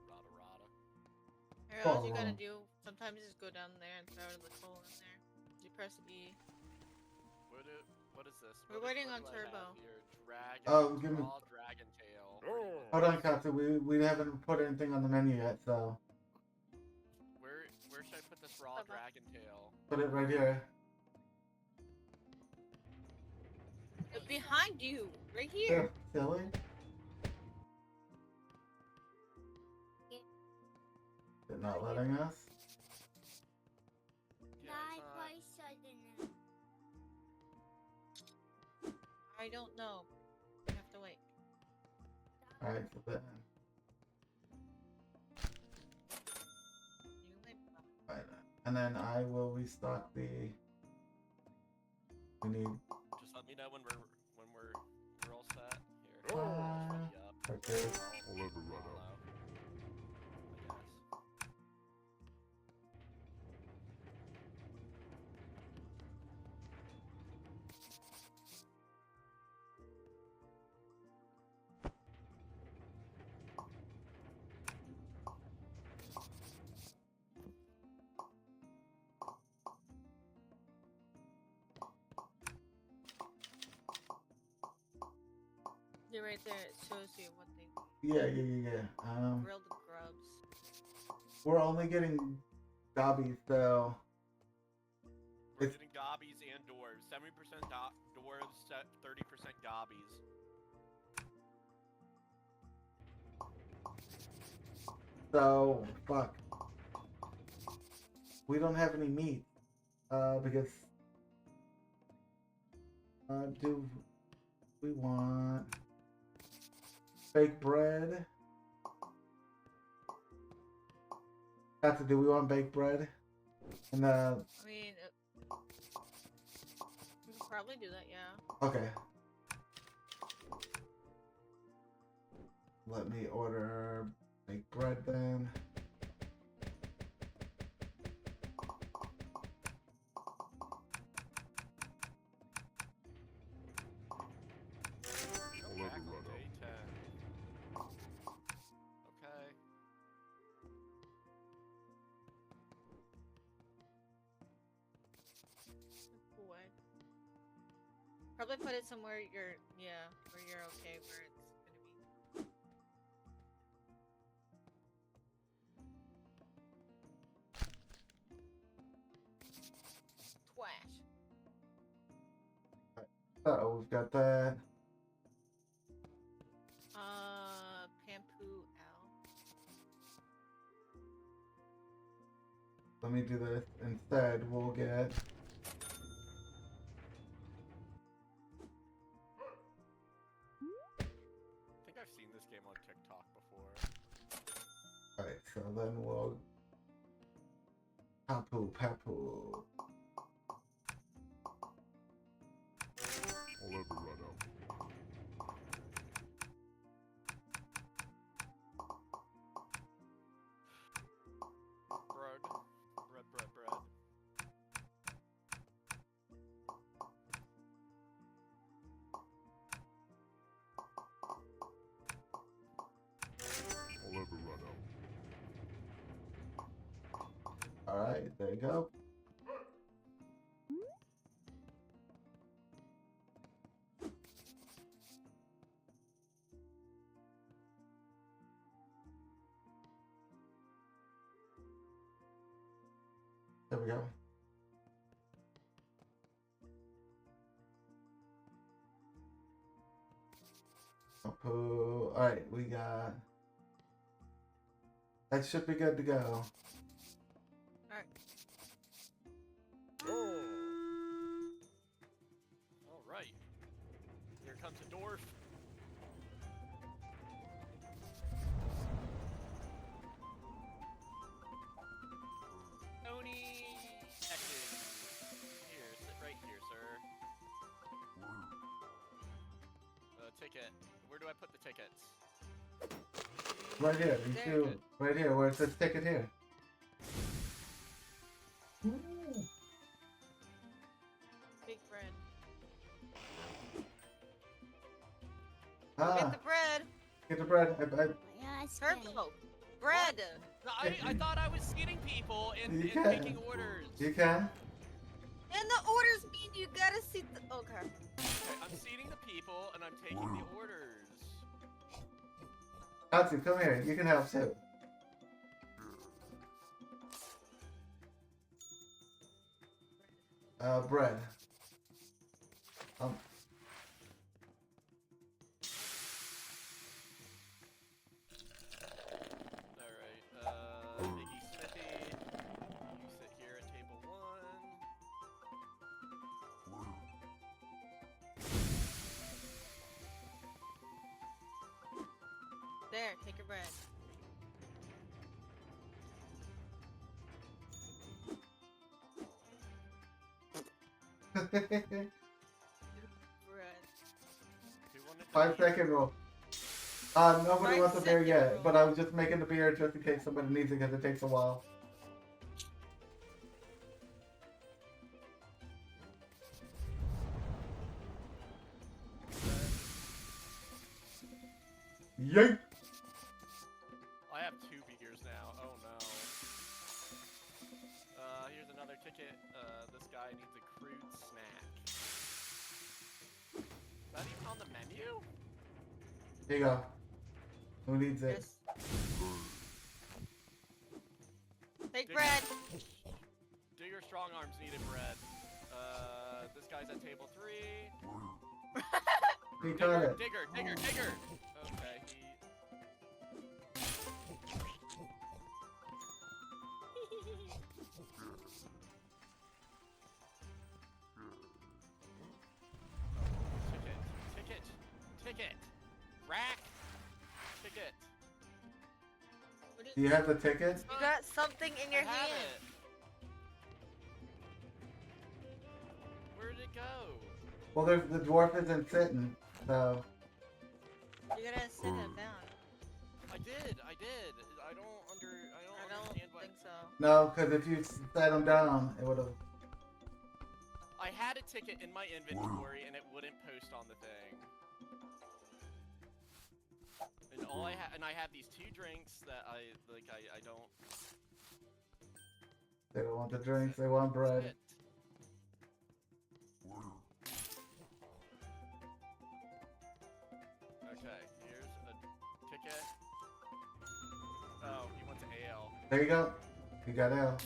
Rada. Here, all you gotta Oh. do sometimes is go down there and throw the coal in there. You press E. What is this? We're What waiting do on I have Turbo. here? Dragon. Oh, give me- Raw dragon tail. Where do you want Hold it? on, Katsu. We haven't put anything on the menu yet, so Where should I put this raw Turbo. dragon tail? put it right here. Behind you, right here. Silly. They're not letting us. Yeah, it's not- I don't know. You have to wait. Alright, so then. You can wait. Right, and then I will restock the. We need Just let me know when we're all set. Here. Uh, Just ready up. right there. Elaborado. Follow, I guess. You're right there. It shows you what they Yeah. grilled grubs. We're only getting gobbies, so We're It's- getting gobbies and dwarves. 70% dwarves, 30% gobbies. fuck. We don't have any meat, because do we want baked bread? Katsu, do we want baked bread? And I mean, you can probably do that, yeah. okay. Let me order baked bread then. Go back on Elaborado. day 10. Okay. Cool way. Probably put it somewhere where you're okay, where it's gonna be. Twash. Oh, we've got that. Pampu Al. Let me do this. Instead, we'll get. I think I've seen this game on TikTok before. Alright, so then we'll. Papu. I'll ever run out. Bread. I'll ever run out. Alright, there you go. There we go. Papu. Alright, we got. That should be good to go. Alright. All right. Here comes a dwarf. Tony Atkins. Here, sit right here, sir. Ticket. Where do I put the tickets? Right here. You There. see, right here, where it says ticket here. Big bread. Ah, Get the bread. get the bread. Turbo. Bread. No, I thought I was seating people and You can. taking orders. You can. And the orders mean you gotta see the. Okay. Okay, I'm seating the people and I'm taking the orders. Katsu, come here. You can help too. Bread. Alright, Iggy Smithy, you sit here at table 1. There, take your bread. Bread. 5-second rule. Nobody 5 wants a beer second yet, rule. but I was just making the beer just in case somebody needs it because it takes a while. Yank! I have 2 beers now. Oh no. Here's another ticket. This guy needs a crude snack. Is that even on the menu? Here you go. Who needs it? Yes. Take bread. Digger strong arms needed bread. This guy's at table 3. He got it. Digger. Okay, he. Ticket. Rack. Ticket. Do you have the ticket? You got something in your I have hand. it. Where did it go? Well, there's the dwarf isn't sitting, so. You gotta sit it down. I did. I don't I don't understand why. think so. No, because if you sat him down, it would have. I had a ticket in my inventory and it wouldn't post on the thing. And I have these 2 drinks that I don't. They don't want the drinks, they want bread. Shit. There you go. You got L.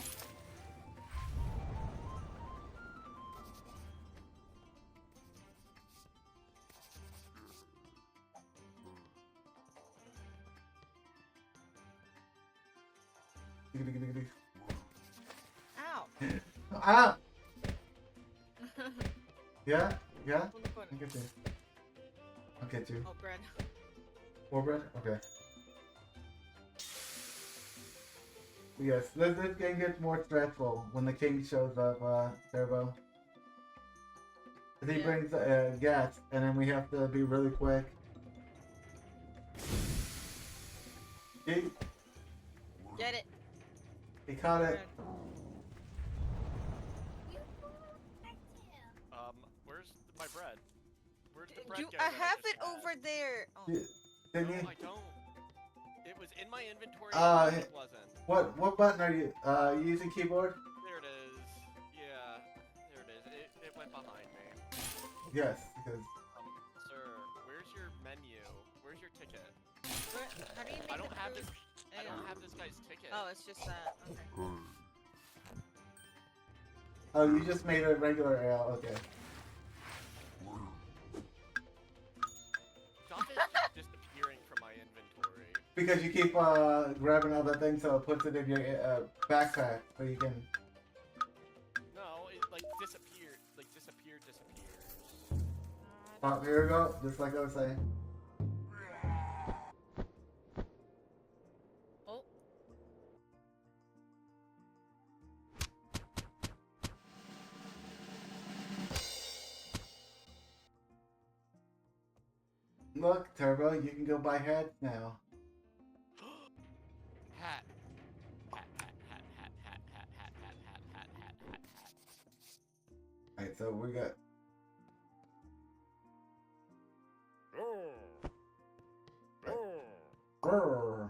Ow. Ah! Yeah? Yeah? On the corner. I'll get you. I'll get you. Oh, bread. More bread? Okay. Yes, this game gets more stressful when the king shows up, Turbo. 'Cause he Yeah. brings gas, and then we have to be really quick. He Get it. caught it. Bread. Where's my bread? Where's the bread go? I that have just it had? over there. Oh. Didn't No, you? I don't. It was in my inventory. Uh, and it wasn't. What button are you using keyboard? There it is. Yeah, there it is. It went behind me. Yes, because Sir, where's your menu? Where's your ticket? How do you make I don't the have food? this. I There you don't go. have this guy's ticket. Oh, it's just that. Okay. oh, you just made a regular ale. Okay. Stuff is just disappearing from my inventory. Because you keep grabbing other things, so it puts it in your backpack, so you can. No, it like disappeared. Like disappears. Oh, here we go. Just like I was saying. Oh. Look, Turbo, you can go buy hats now. Hat. Hat. Alright, so we got. Brr.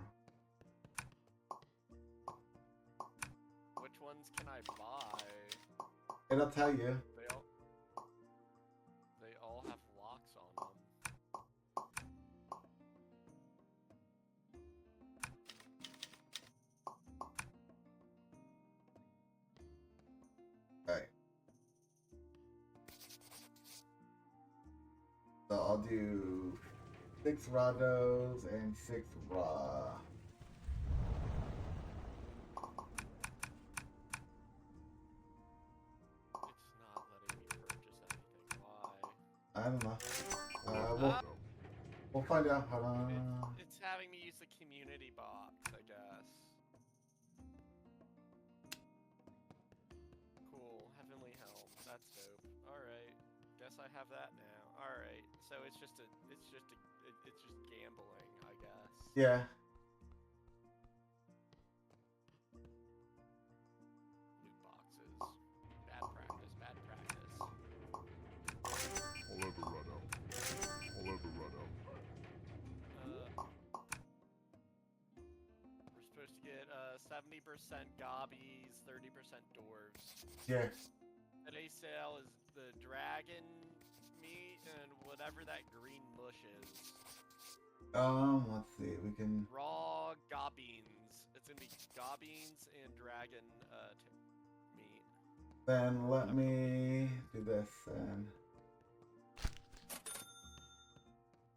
Which ones can I buy? It'll tell you. They all have locks on them. Alright. So I'll do 6 Rados and 6 Raw. It's not letting me purchase anything. Why? I don't know. Ah! We'll find out. Hold on. It's having me use the community box, I guess. Cool, Heavenly Helm. That's dope. Alright. Guess I have that now. Alright. So it's just gambling, I guess. Yeah. Loot boxes. Bad practice. I'll ever run out. We're supposed to get 70% gobbies, 30% dwarves. Yeah. Today's sale is the dragon meat and whatever that green mush is. Let's see. We can. Raw gobbins. It's gonna be gobbins and dragon meat. Then let me do this then.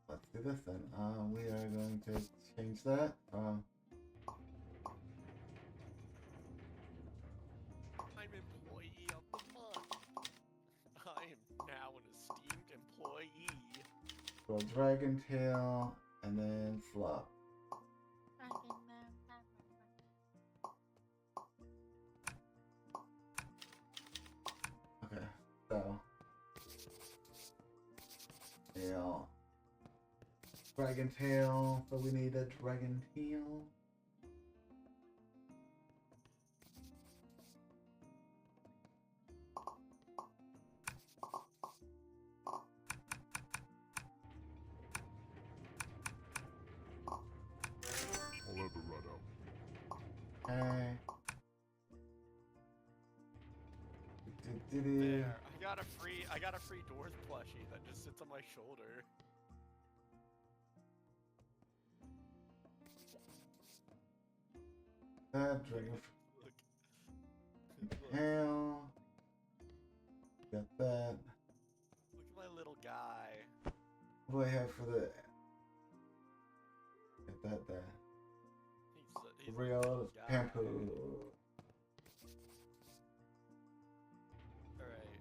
Let's do this then. We are going to change that. I'm employee of the month. I am now an esteemed employee. Well, Dragon Tail and then Slop. Okay, so. Tail. Dragon Tail, so we need a Dragon Tail. I'll ever run out. Okay. There. I got a free Doors plushie that just sits on my shoulder. that. Dragon Look. Hell. Got that. Look at my little guy. What do I have for the? Got that there. He's a Real little guy. Pampu. Alright. Let's see here. Alright.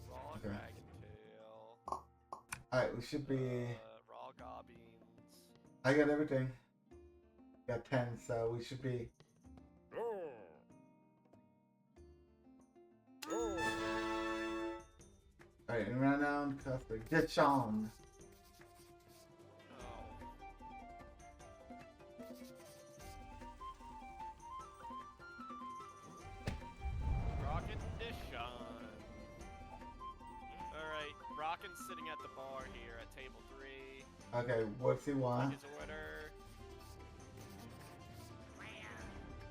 Raw Okay. dragon tail. Alright, we should be. Raw gobbins. I got everything. Got 10, so we should be. Alright, and right now, Custer. Get on. Oh. Rock condition. Alright, Rockin's sitting at the bar here at table 3. Okay, what's he Take want? his order.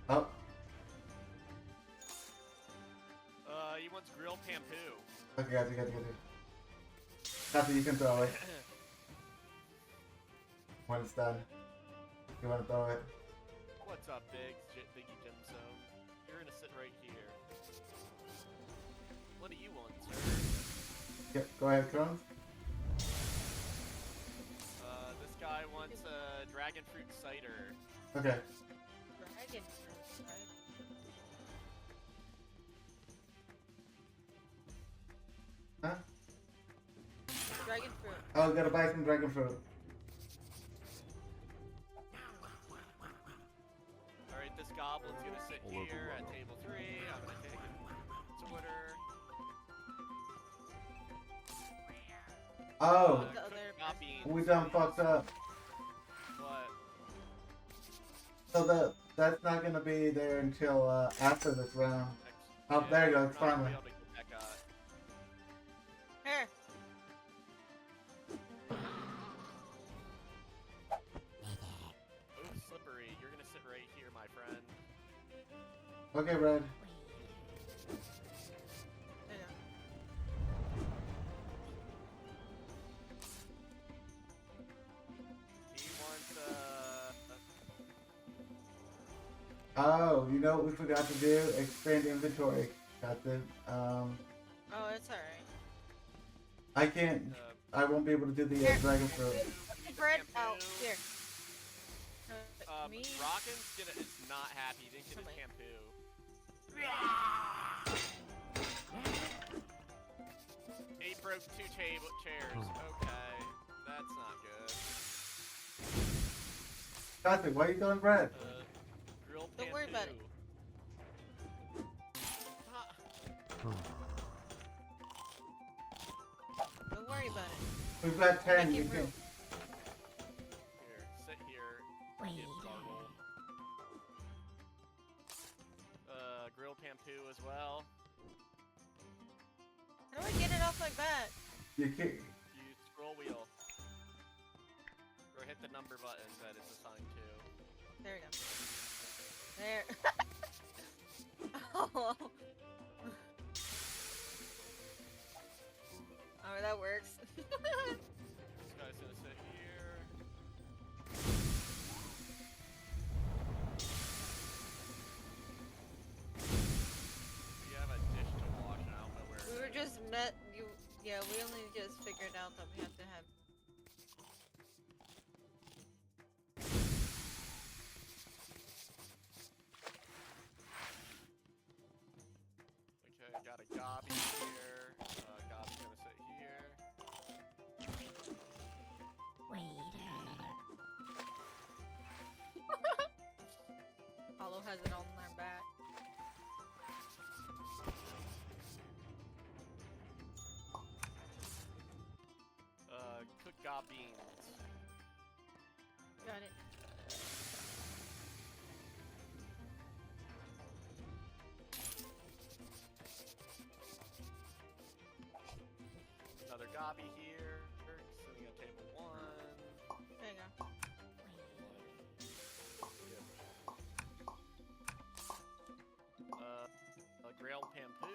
Oh, He wants grilled pampu. okay, got you. Custer, you can throw it when it's done. You want to throw it? What's up, Biggie Jimso? You're gonna sit right here. What do you want, sir? Yep, go ahead, Crones. This guy wants a dragon fruit cider. Okay. Dragon fruit, right? Huh? Dragon fruit. Oh, gotta buy some dragon fruit. Alright, this goblin's gonna sit here at table 3. I'm gonna take his order. Oh, The other Cooked beans. we done fucked up. What? So that's not gonna be there until after this round. Oh, Yeah, there you go, we're it's not gonna finally. be able to get that guy. Here. Ooh, slippery. You're gonna sit right here, my friend. Okay, Red. There you go. He wants Oh, you know what we forgot to do? Expand inventory. Got the Oh, it's alright. I can't. I won't be able to do the dragon fruit. Bread out here. Me. Rockin's is not happy. He didn't get his Somebody. pampu. He broke 2 chairs. Okay, that's not good. Patrick, why are you doing bread? Grilled Don't worry about it. Ah, Don't worry about it. We've got 10. Make You it can. real. here, sit here. Wait. Get gargle. Grilled pampu as well. How do I get it off my back? You can. You scroll wheel. Or hit the number buttons that it's assigned to. There we go. There. Oh. Oh, that works. This guy's gonna sit here. We have a dish to wash, and I don't know where. We were just met. Yeah, we only just figured out that we have to have. Okay, got a gobby here. Gobby's gonna sit here. Hollow has it on their back. Cooked gob beans. Got it. Another gobby here. Sitting at table 1. There you go. A grilled pampu.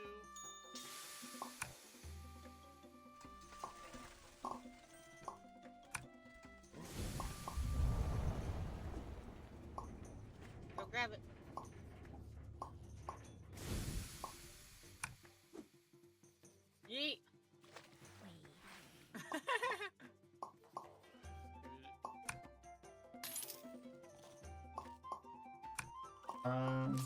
Grab it. Yeet. Um, Did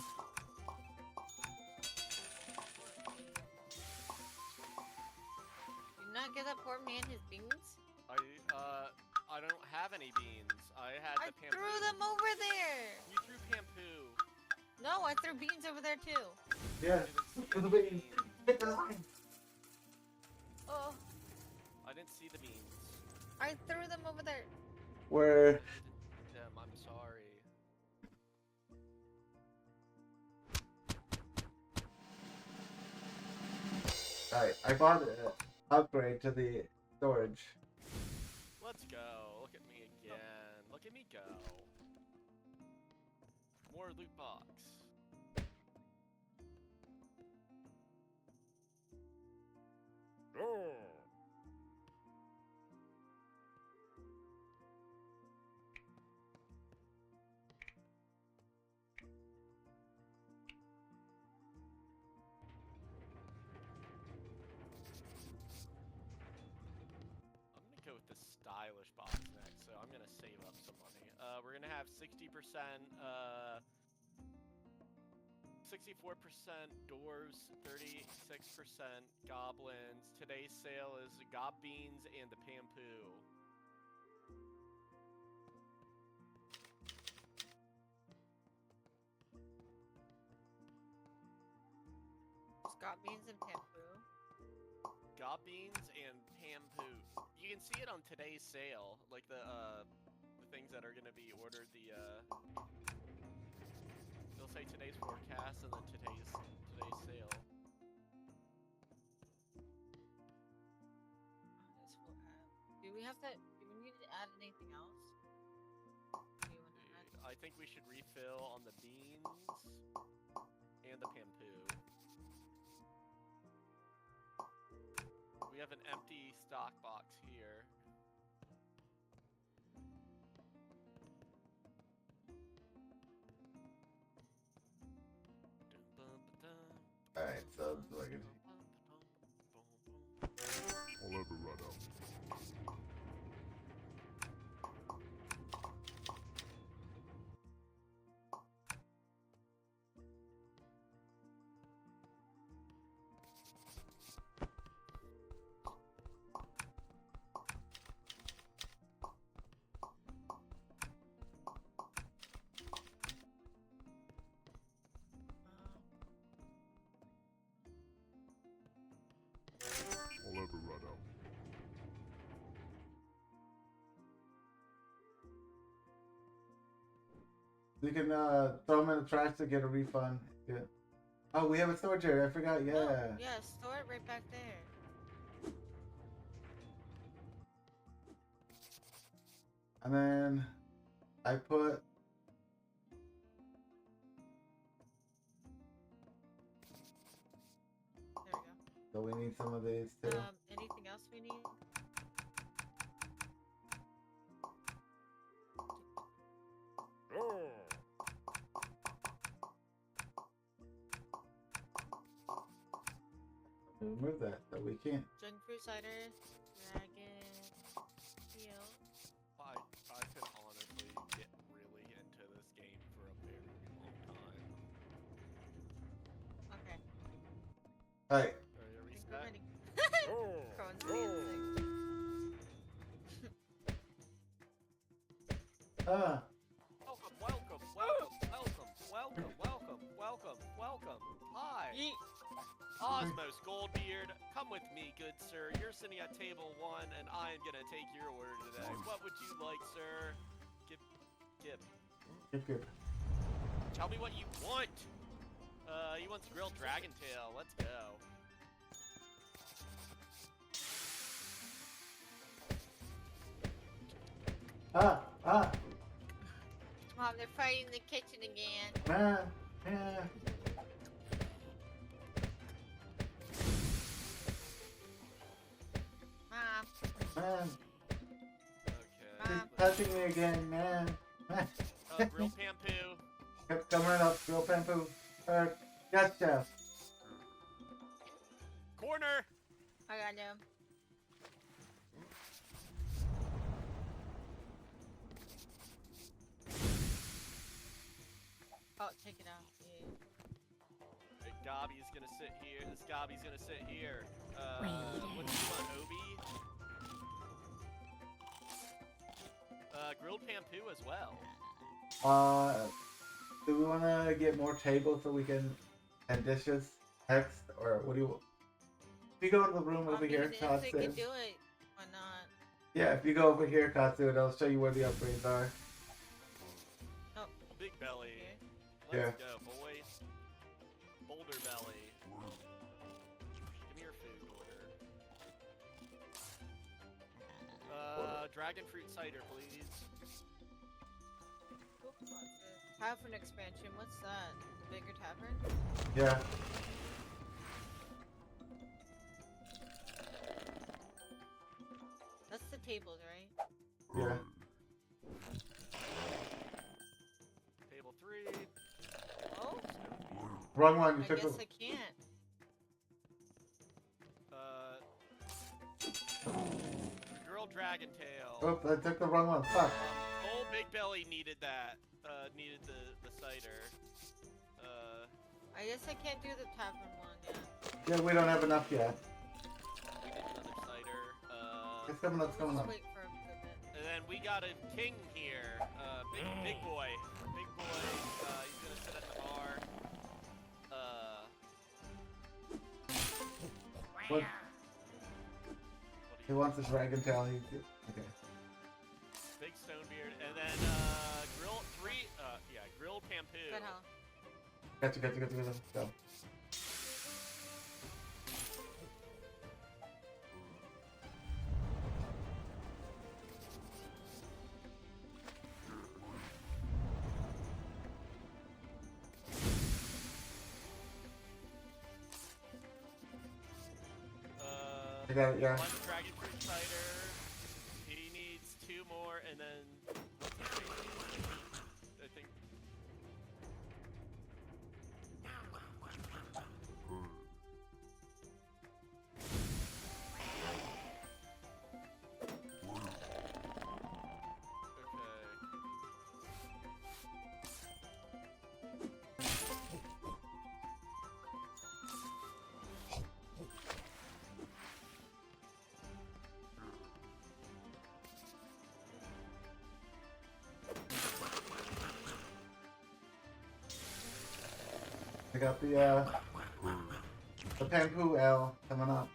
you not give that poor man his beans? I don't have any beans. I had I the Pampoo. threw them over there. You threw Pampoo. No, I threw beans over there too. yeah. To the beans. Hit the line. Oh, I didn't see the beans. I threw them over there. Where? Them, I'm sorry. Alright, I bought an upgrade to the storage. Let's go. Look at me again. Look at me go. More loot box. Oh. I'm gonna go with the stylish box next, so I'm gonna save up some money. We're gonna have 60%, 64% doors, 36% goblins. Today's sale is gob beans and the Pampoo. Scott beans and Pampoo. Gob beans and Pampoo. You can see it on today's sale, like the things that are gonna be ordered. It'll say today's forecast and then today's sale. This will add- Do we have to? Do we need to add anything else? Do you want to add? I think we should refill on the beans and the Pampoo. We have an empty stock box here. Alright, so like I'll ever run out. I'll ever run out. you can throw them in the trash to get a refund. Yeah. Oh, we have a storage area. I forgot. Yeah. Oh, yeah, store it right back there. And then I put. There we go. So we need some of these too. Anything else we need? Oh. Remove that. So we can't. Junk fruit cider, dragon, heel. I could honestly get really into this game for a very long time. Okay. Alright. Are you I think we're reset? ready. Oh. Crohn's dancing. Ah. Welcome. Hi. Yeet. Osmos Goldbeard, come with me, good sir. You're sitting at table 1, and I am gonna take your order today. What would you like, sir? Give. Good. Tell me what you want. He wants grilled dragon tail. Let's go. Ah. Mom, they're fighting in the kitchen again. Man. Mom. Man. Okay. He's touching me again, man. Grilled Pampoo. Come right up, Grill Pampu. Yes, chef. Corner. I got him. Oh, take it out. Yeah. Hey, Gobby's gonna sit here. This Gobby's gonna sit here. What do you want, Obi? Grilled Pampu as well. Do we want to get more tables so we can and dishes next, or what do you? If you go to the room over here, If they Katsu. can do it, why not? Yeah, if you go over here, Katsu, it'll show you where the upgrades are. Oh, Big belly. okay. Let's go, boys. Boulder belly. Give me your food order. Dragon fruit cider, please. Tavern expansion. What's that? Bigger tavern? Yeah. That's the tables, right? Yeah. Table 3. Oh, Wrong one. You I took guess the. I can't. Grilled dragon tail. Oops, I took the wrong one. Fuck. Old Big Belly needed that. Needed the cider. I guess I can't do the tavern one yet. Yeah, we don't have enough yet. We did another cider. It's coming up. It's coming Let's up. wait for a bit. And then we got a king here. Big boy. Big boy. He's gonna sit at the bar. What? What He do you wants a dragon tail. Okay. Big Stonebeard. And then grilled Pampu. Good hell. Gotcha. Go. I got it, yeah. One dragon fruit cider. He needs 2 more, and then I think. I got the Pampu L coming up.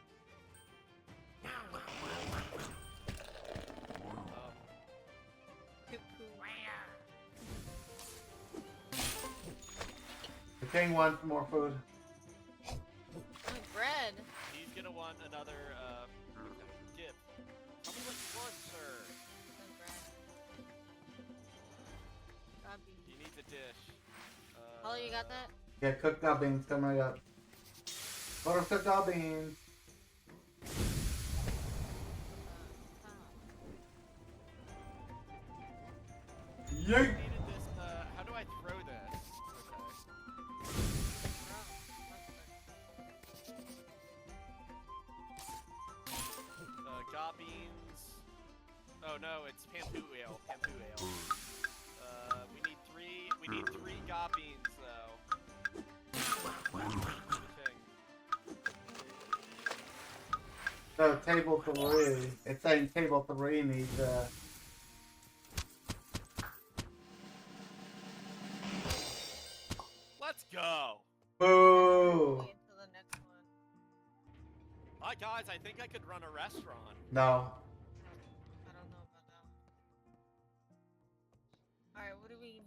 Poo-poo. The king wants more food. Oh, bread. He's gonna want another dip. How many much you want, sir? No bread. Gobby. He needs a dish. Holly, you got that? Yeah, cooked up beans coming right up. Order cooked up beans. I Yeet! needed this. How do I throw this? Okay. Got beans. Oh no, it's Pampu ale. Pampu ale. We need three got beans though. So table 3. It's saying table 3 needs Let's go. Boo! Wait until the next one. Hi guys, I think I could run a restaurant. No. I don't know about that. Alright, what do we need?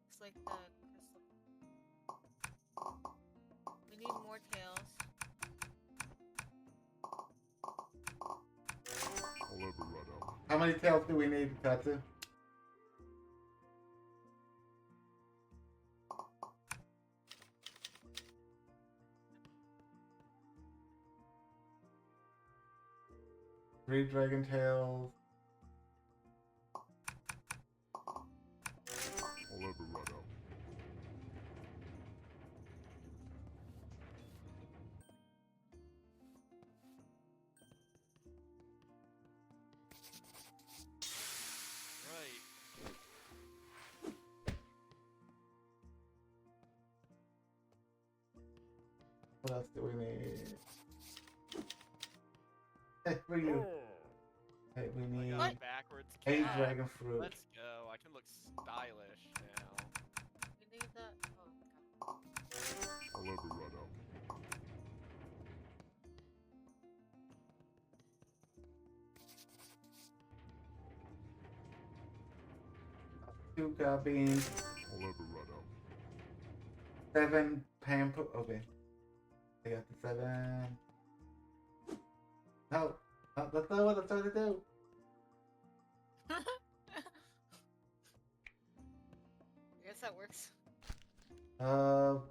It's like the crystal. We need more tails. I'll ever run out. How many tails do we need, Katsu? Three dragon tails. I'll ever run out. What else do we need? Hey, for you. Hey, we I need got backwards. 8 cap. dragon fruit. Let's go. I can look stylish now. You need that. Oh, I'll ever run out. 2 beans, I'll ever run out. 7 pan. Okay. I got the 7. No, no, that's not what I'm trying to do. I guess that works. Uh, How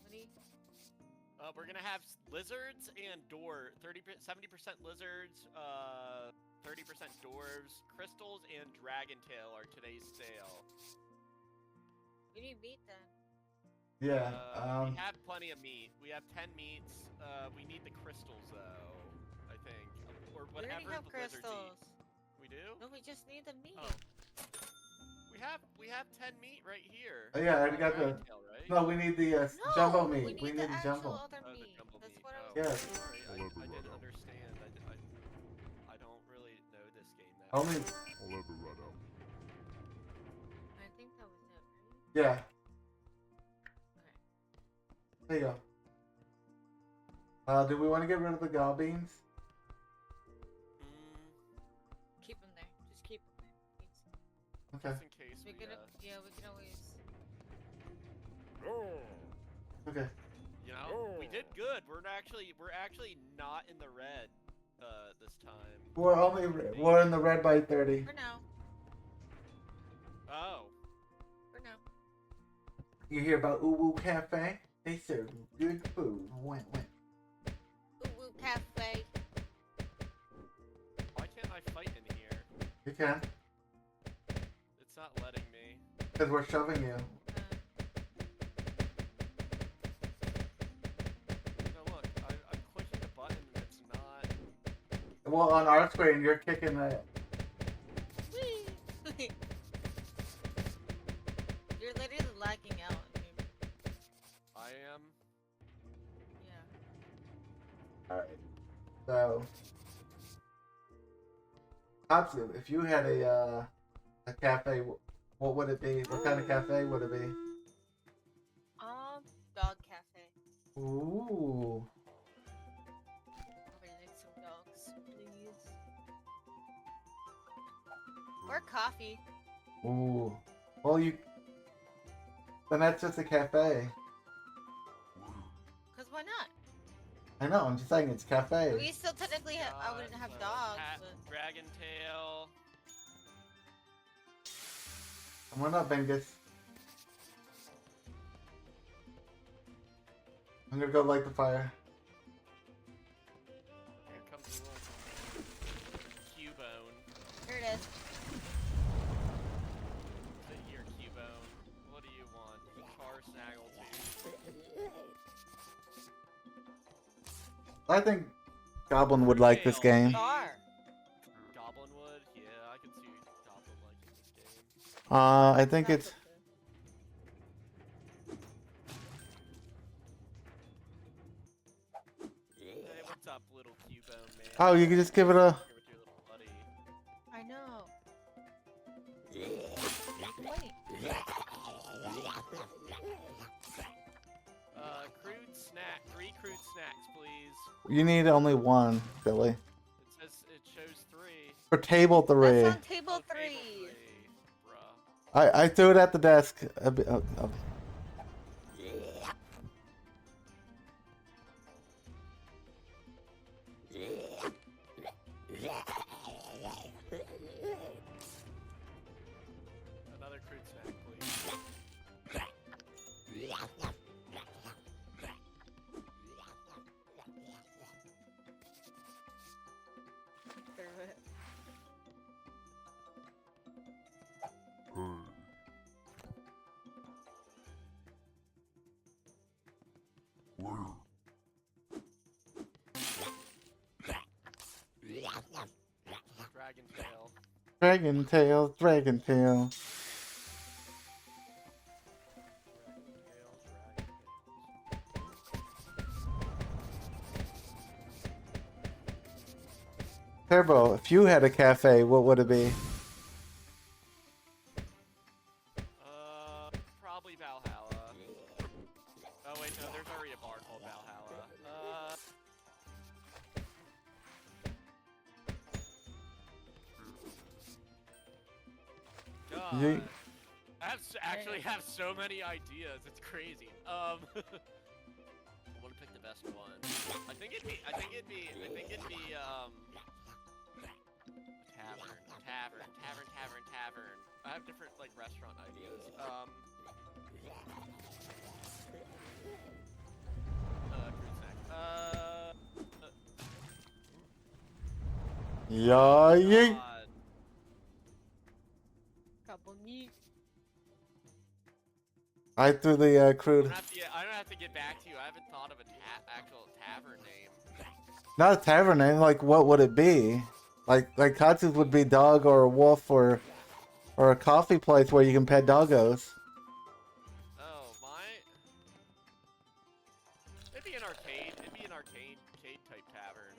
many? We're gonna have lizards and 70% lizards, 30% dwarves, crystals, and dragon tail are today's sale. We need meat then. yeah. We have plenty of meat. We have 10 meats. We need the crystals though, I think, or We already whatever have the lizards crystals. eat. We do? No, we just need the meat. Oh. We have 10 meat right here. Oh, yeah, I already got Dragon the. tail, right? No, we need the No, jumbo we meat. need We the need the actual jumbo. other Oh, the meat. jumbo That's meat. what I was. Yeah. Sorry, I'll I ever didn't run out. understand. I don't really know this game that Only. I'll ever run out. I think that was it, right? Yeah. Okay. There you go. Do we want to get rid of the gall beans? Keep them there. Just keep them there. Please. Okay. Just in case We we, could, yeah, we can always. Okay. you know, we did good. We're actually not in the red, this time. We're in the red by 30. For now. Oh, For now. You hear about Uwu Cafe? They serve good food. Went. Ooh, woo, cafe. why can't I fight in here? You can. It's not letting me. Because we're shoving you. No, look, I'm clicking the button and it's not. Well, on our screen, you're kicking that. Whee! You're literally lagging out. I mean, I am. yeah. Alright. So. Katsu, if you had a cafe, what would it be? What kind of cafe would it be? Dog cafe. Ooh. I would like some dogs, please. Or coffee. Ooh. Well, then that's just a cafe. Cause why not? I know, I'm just saying it's cafe. We still technically I wouldn't have dogs. But... Dragon tail. Come on up, Bengus. I'm gonna go light the fire. Here comes the little Cubone. Here it is. Sit here, Cubone. What do you want? Car Snaggletooth. I think Goblin would like this game. Star. Goblin would? Yeah, I can see Goblin liking this game. I think That's it's. okay. Hey, what's up, little Cubone, man? Oh, you can just give it a. Here with your little buddy. I know. Crude snack. 3 crude snacks, please. You need only one, Billy. It says it shows 3. For table 3. That's on table Oh, three. table 3. Bruh. I threw it at the desk. Another crude snack, please. Through it. Hey. Wow. Dragon tail. Dragon tail, dragon tail. Dragon tail, dragon tails. Turbo, if you had a cafe, what would it be? Probably Valhalla. Oh wait, no, there's already a bar called Valhalla. You- God. Actually have so many ideas. It's crazy. I want to pick the best one. I think it'd be tavern. I have different like restaurant ideas. Fruit snack. Yeah, yeah. God. Couple neat. I threw the crude. I don't have to get back to you. I haven't thought of a actual tavern name. Not a tavern name. Like, what would it be? Like Katsu's would be dog or a wolf or a coffee place where you can pet doggos. Oh, it'd be an arcade. It'd be an arcade type tavern.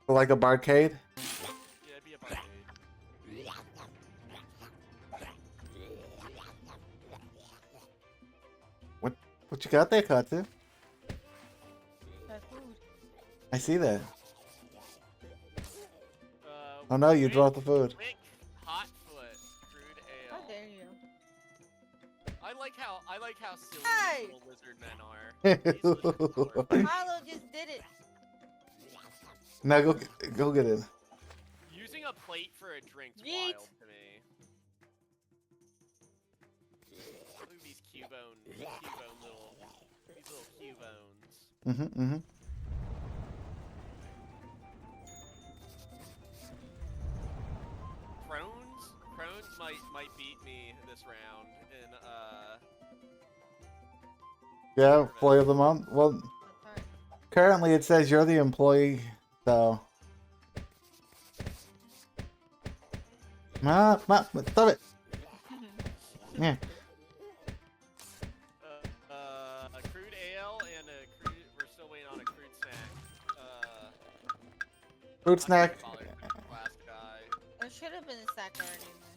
Like a barcade. Yeah, it'd be a barcade. What you got there, Katsu? That food. I see that. Uh, Oh no, you Wick- dropped the food. Wick Hotfoot crude How ale. dare you? I like how silly Hey! these little lizard men are. These lizards are. Milo just did it. Now go get it. Using a plate for a drink's Yeet. wild to me. Look at these Cubone little Cubones. Mm-hmm. Crohn's might beat me this round in Yeah, employee of the month. Well, That's hard. currently it says you're the employee, so. Stop it. Yeah. a crude ale and a crude. We're still waiting on a crude snack. Fruit snack. Last guy. There should have been a stack already in there.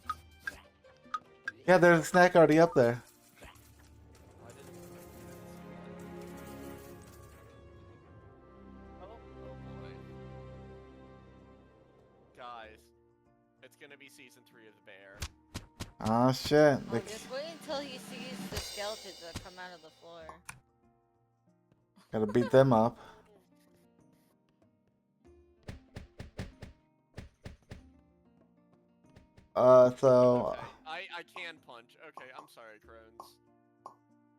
Yeah, there's a snack already up there. Why didn't oh boy. Guys, it's gonna be season 3 of The Bear. Oh shit. Oh, just wait until he sees the skeletons that come out of the floor. Gotta beat them up. So. Okay, I can punch. Okay, I'm sorry, Crohn's.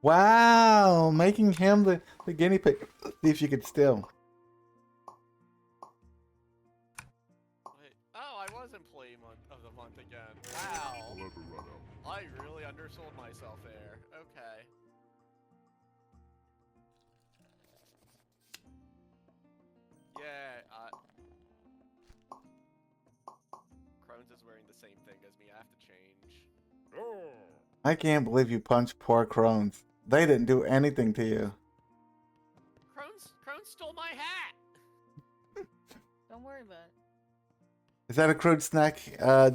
Wow, making him the guinea pig. See if you could still. Wait. Oh, I was employee of the month again. Wow. I'll ever run out. I really undersold myself there. Okay. Yeah, Crohn's is wearing the same thing as me. I have to change. I can't believe you punched poor Crohn's. They didn't do anything to you. Crohn's stole my hat! Don't worry about it. Is that a crude snack?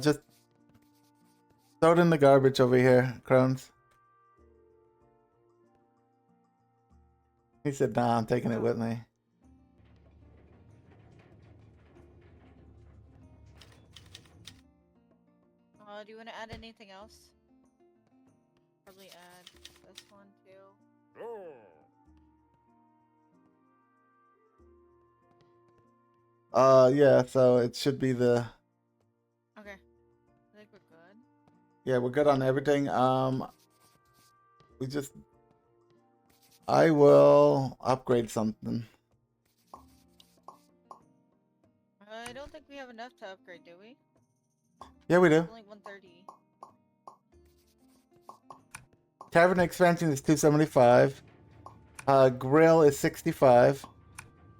Just throw it in the garbage over here, Crohn's. He said, nah, I'm taking it with me. Do you want to add anything else? Probably add this one too. Yeah, so it should be the... Okay. I think we're good. Yeah, we're good on everything. I will upgrade something. I don't think we have enough to upgrade, do we? Yeah, we do. Only 130. Tavern expansion is 275. Grill is 65.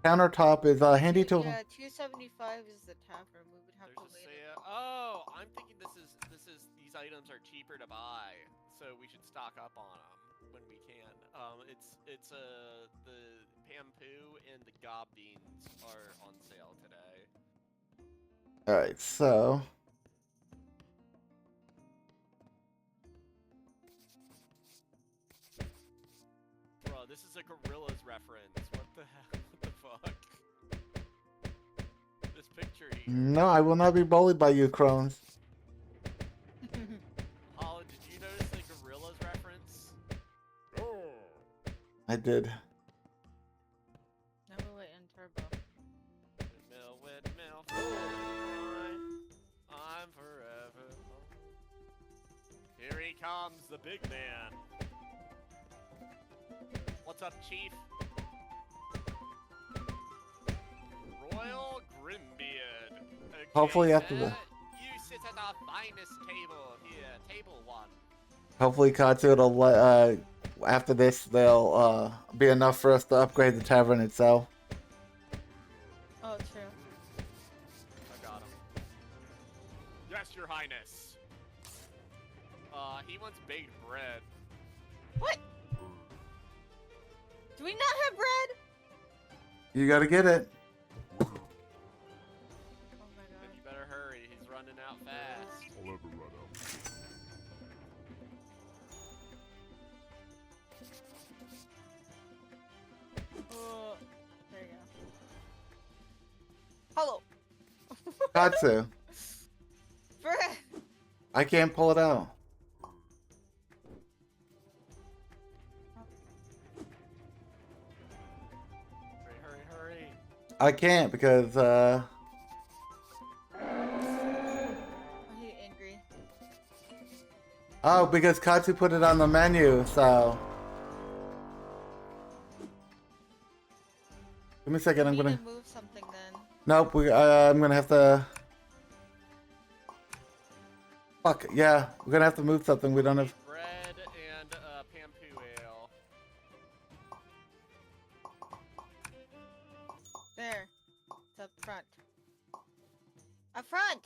Countertop is handy tool. Yeah, 275 is the tavern. We would have There's to a wait. sale. Oh, I'm thinking these items are cheaper to buy, so we should stock up on them when we can. It's the Pampoo and the Gob beans are on sale today. Alright, so Bro, this is a Gorillaz reference. What the hell? What the fuck? This picture here. no, I will not be bullied by you, Crones. Hollow, did you notice the Gorillaz reference? I did. Never wait in turbo. Windmill, boy, I'm forever. Here he comes, the big man. What's up, Chief? Royal Grimbeard. Okay, Hopefully after the- You sit at our finest table here, table 1. Hopefully, Katsu, it'll after this, there'll be enough for us to upgrade the tavern itself. Oh, true. I got him. Yes, Your Highness. He wants baked bread. What? Do we not have bread? You gotta get it. Oh my Then god. you better hurry, he's running out fast. I'll ever run out. Oh, there you go. Hello. Katsu, Bread. I can't pull it out. Hurry, hurry, hurry. I can't because Are you angry? because Katsu put it on the menu, so give me a second, I'm We need gonna to move something then. nope, I'm gonna have to fuck, yeah, we're gonna have to move something, we don't have Bread and Pampu ale. There. It's up front. Up front!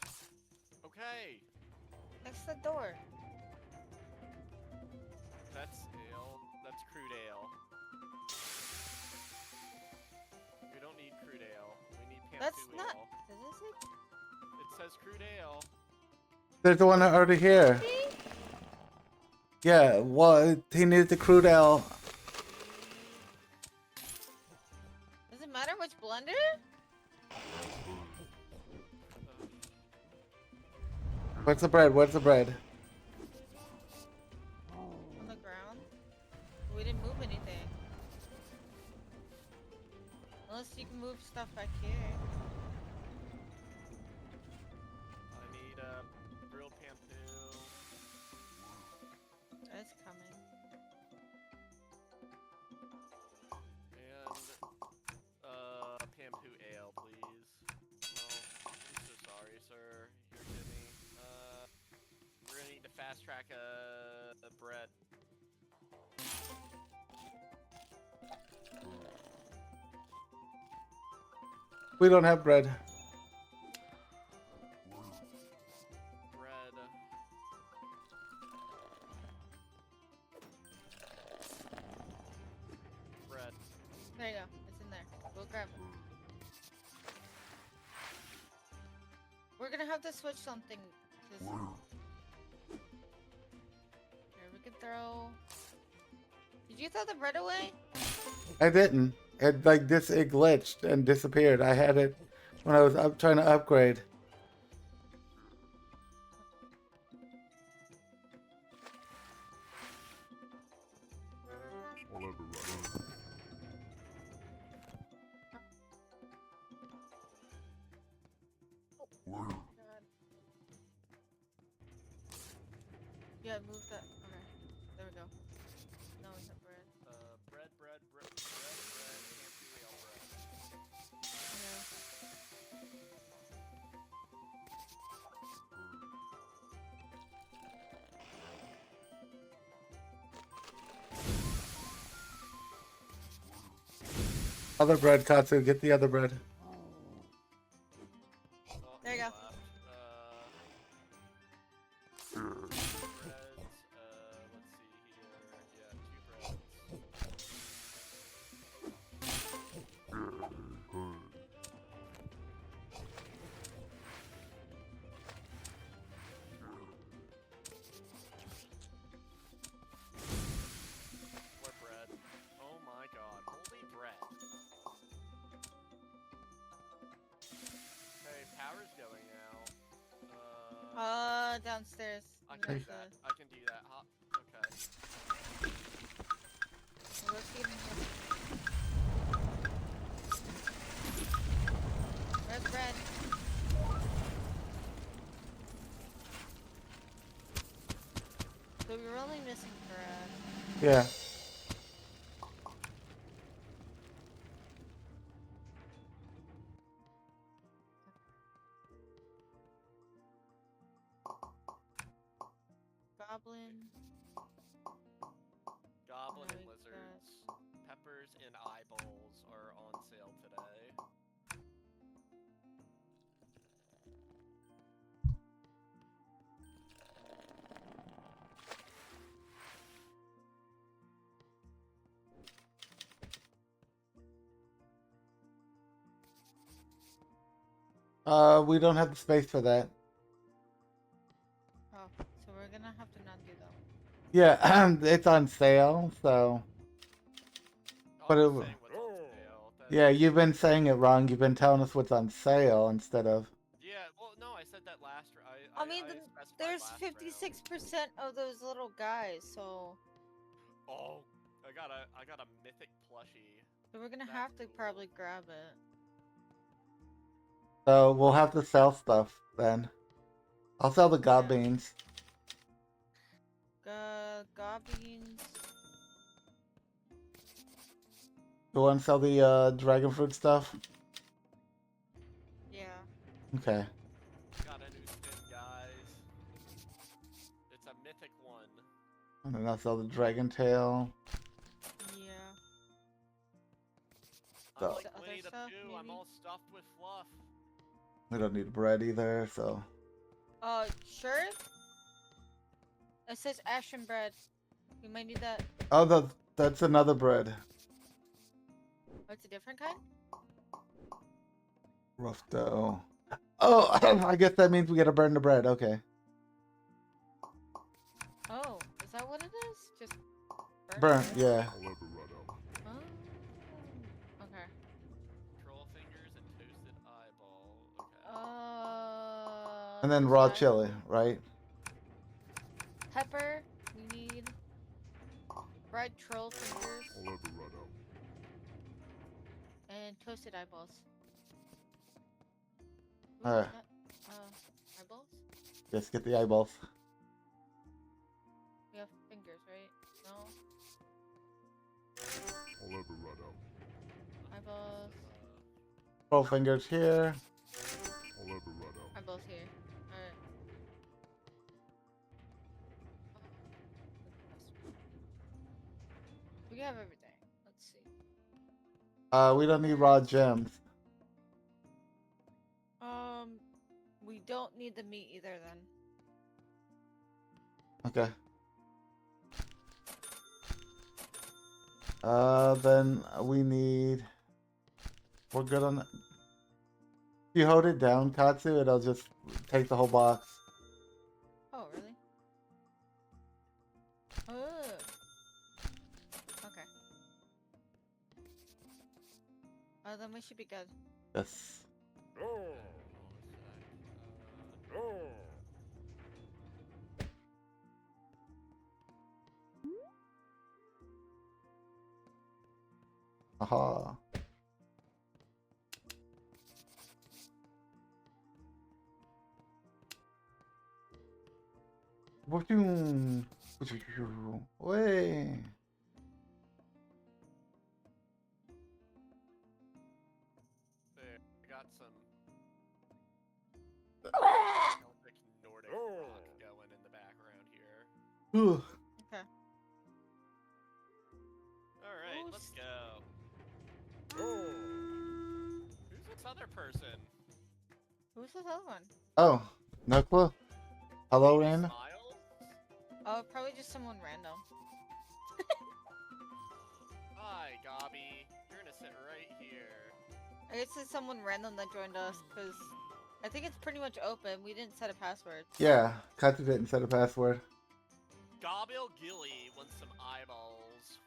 Okay, Next to the door. that's ale. That's crude ale. We don't need crude ale. We need Pampu That's ale. not. Is this it? It says crude ale. there's the one already here. See? Yeah, well, he needed the crude ale. Does it matter which blender? Where's the bread? Where's the bread? On the ground? We didn't move anything. Unless you can move stuff back here. I need grilled Pampu. It's coming. And Pampu ale, please. Oh, I'm so sorry, sir. You're kidding. We're gonna need to fast track the bread. We don't have bread. Bread. Bread. There you go. It's in there. Go grab it. We're gonna have to switch something. 'Cause here we can throw. Did you throw the bread away? I didn't. It like this, it glitched and disappeared. I had it when I was up trying to upgrade. I'll ever run out. God. Yeah, move that. Okay. There we go. Now we have bread. Bread, Pampu ale, bread. Yeah. Other bread, Katsu. Get the other bread. Oh, There you go. left. Breads, let's see here. Yeah, 2 breads. Downstairs. I You can do have that. to- I can do that. Okay. Let's see him. Where's Brad? So we're only missing Brad. Yeah. Goblin. Goblin and Like lizards, peppers and eyeballs are on sale today. We don't have the space for that. Oh, so we're gonna have to not do that. Yeah, it's on sale, so. But I'm it just w- saying what's on sale. Yeah, you've been saying it wrong. You've been telling us what's on sale instead of. Yeah, well, no, I said that last. I mean, specified there's last 56% of those little guys, so round. Oh, I got a mythic plushie. we're gonna That's have to cool. probably grab it. So we'll have to sell stuff then. I'll sell the god beans. Goblins. You want to sell the dragon fruit stuff? Yeah. Okay. Got a new skin, guys. It's a mythic one. And then I'll sell the dragon tail. Yeah. I'm So- like The other Winnie the stuff, Pooh. I'm maybe? all stuffed with fluff. We don't need bread either, so. Sure. It says ashen bread. We might need that. Oh, that's another bread. Oh, it's a different kind? Rough dough. Oh, I guess that means we gotta burn the bread. Okay. Oh, is that what it is? Just Burnt, it? yeah. I'll have it right out. Oh. Okay. Troll fingers and toasted eyeball. Okay. And then this raw guy. chili, right? Pepper. We need fried troll fingers I'll have it right out. and toasted eyeballs. Ooh, Alright. Eyeballs? Just get the eyeballs. We have fingers, right? No. I'll have it right out. Eyeballs. Roll fingers here. I'll have it right out. Eyeballs here. Alright. We have everything. Let's see. We don't need raw gems. We don't need the meat either then. Okay. Then we need. We're good on. If you hold it down, Katsu, it'll just take the whole box. Oh, really? Oh. Okay. Then we should be good. Yes. Aha. Boom. Way. There, I got some Celtic Nordic rock going in the background here. Whew. Okay. Alright, Ooh, let's go. Who's this other person? Who's this other one? Oh, no clue. Hello, Baby Rand. Smile? Oh, probably just someone random. Hi, Gobby. You're gonna sit right here. I guess it's someone random that joined us, because I think it's pretty much open. We didn't set a password. Yeah, Katsu didn't set a password. Gobble Gilly wants some eyeballs.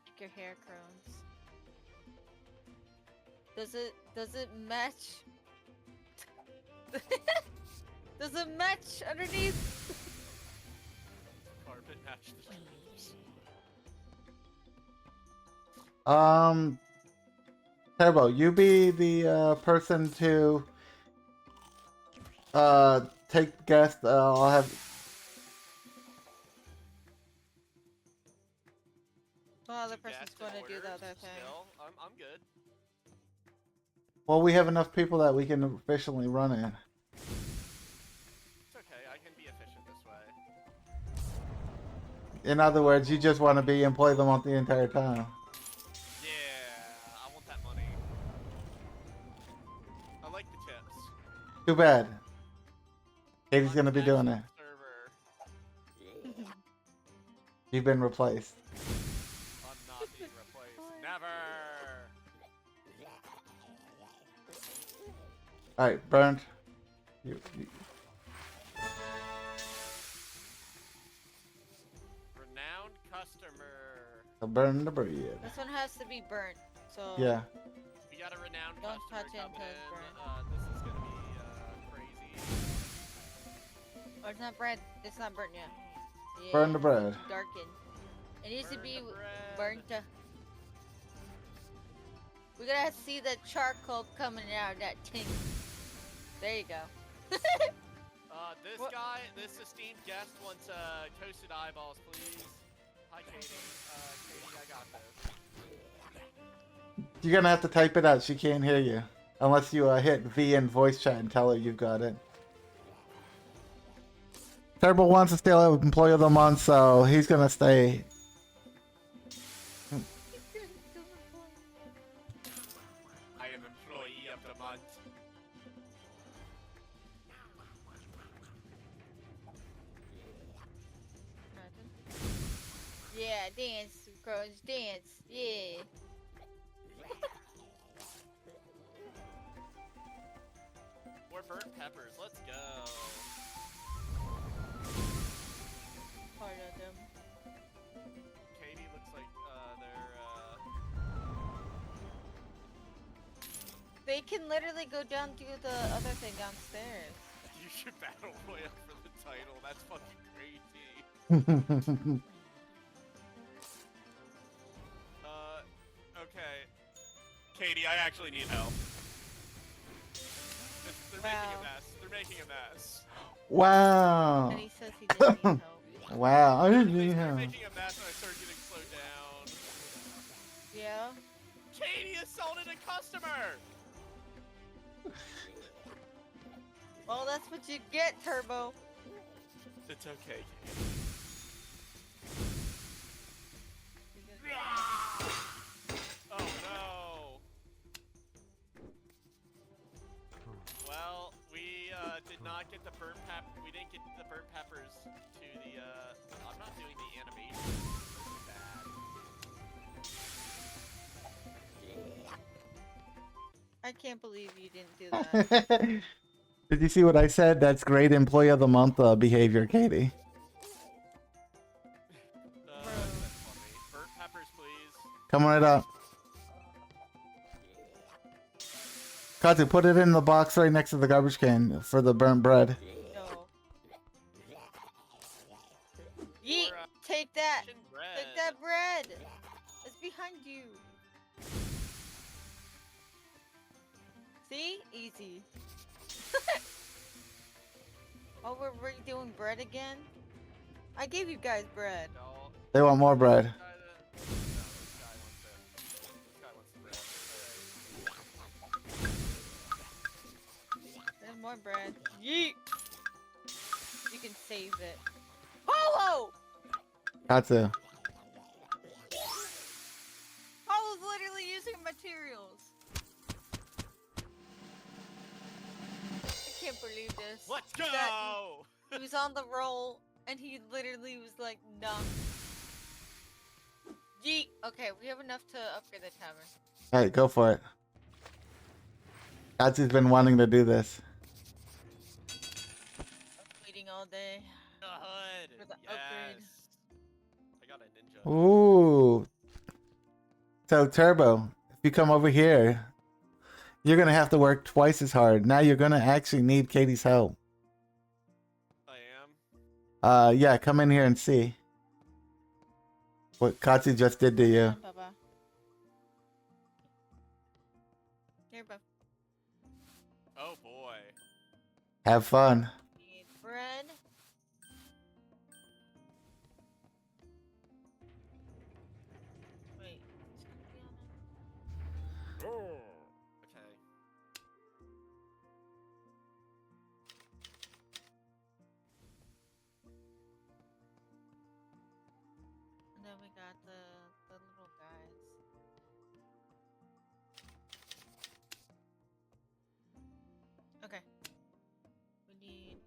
Make your hair, Crones. Does it match Does it match underneath? Carpet match the shoes. Turbo, you be the person to take guest. I'll have. The other Two person's guests going and to do the orders other thing. Still, I'm good. Well, we have enough people that we can efficiently run it. It's okay. I can be efficient this way. In other words, you just want to be employ them on the entire time. Yeah, I want that money. I like the tips. Too bad. Katie's On gonna be doing it. national server, You've been replaced. I'm not being replaced. Never. All right, Bernd. You, Renowned customer. burn the bread. This one has to be burnt. So Yeah. We got a renowned Don't customer touch it coming until it's in. burnt. This is gonna be crazy. Oh, it's not bread. It's not burnt yet. Yeah, Burn the bread. Darkened. It needs to Burn be the bread. burnt. We gotta see the charcoal coming out of that tin. There you go. This What? guy, this esteemed guest wants toasted eyeballs, please. Hi, Katie. Katie, I got this. You're gonna have to type it out. She can't hear you unless you hit V in voice chat and tell her you've got it. Turbo wants to stay employee of the month, so he's gonna stay. I am employee of the month. Yeah, dance, girls, dance. Yeah. More burnt peppers. Let's go. Part of them. Katie looks like they're They can literally go down to the other thing downstairs. You should battle royale for the title. That's fucking crazy. Okay. Katie, I actually need help. They're making Wow. a mess. They're making a mess. Wow. And he says he didn't need help. Wow. I didn't They need start him. making a mess and I start getting slowed down. Yeah. Katie assaulted a customer! Well, that's what you get, Turbo. It's okay, Oh no! Well, we did not get the burnt we didn't get the burnt peppers to the I'm not doing the animation. This is bad. I can't believe you didn't do that. Did you see what I said? That's great employee of the month behavior, Katie. That's funny. Burnt peppers, please. Come right up. Kazu, put it in the box right next to the garbage can for the burnt bread. No. Yeet! Or, Take that! Russian bread. Take that bread! It's behind you. See? Easy. Oh, we're redoing bread again? I gave you guys bread. No, They want more bread. this guy wants the bread. There's more bread. Yeet! You can save it. Polo! Katsu. Polo's literally using materials. I can't believe this. Let's That- go! He was on the roll, and he literally was like, nah. Yeet! Okay, we have enough to upgrade the tavern. Alright, go for it. Katsu's been wanting to do this. Waiting all day. The hood. For the upgrade. Yes. I got a ninja. Ooh. So, Turbo, if you come over here, You're gonna have to work twice as hard. Now you're gonna actually need Katie's help. I am. Yeah, come in here and see what Katsu just did to you. Come on, Bubba. Here, Bubba. Oh boy. Have fun. Need bread. Wait. it's gonna be on it. Okay. And then we got the little guys. Okay. We need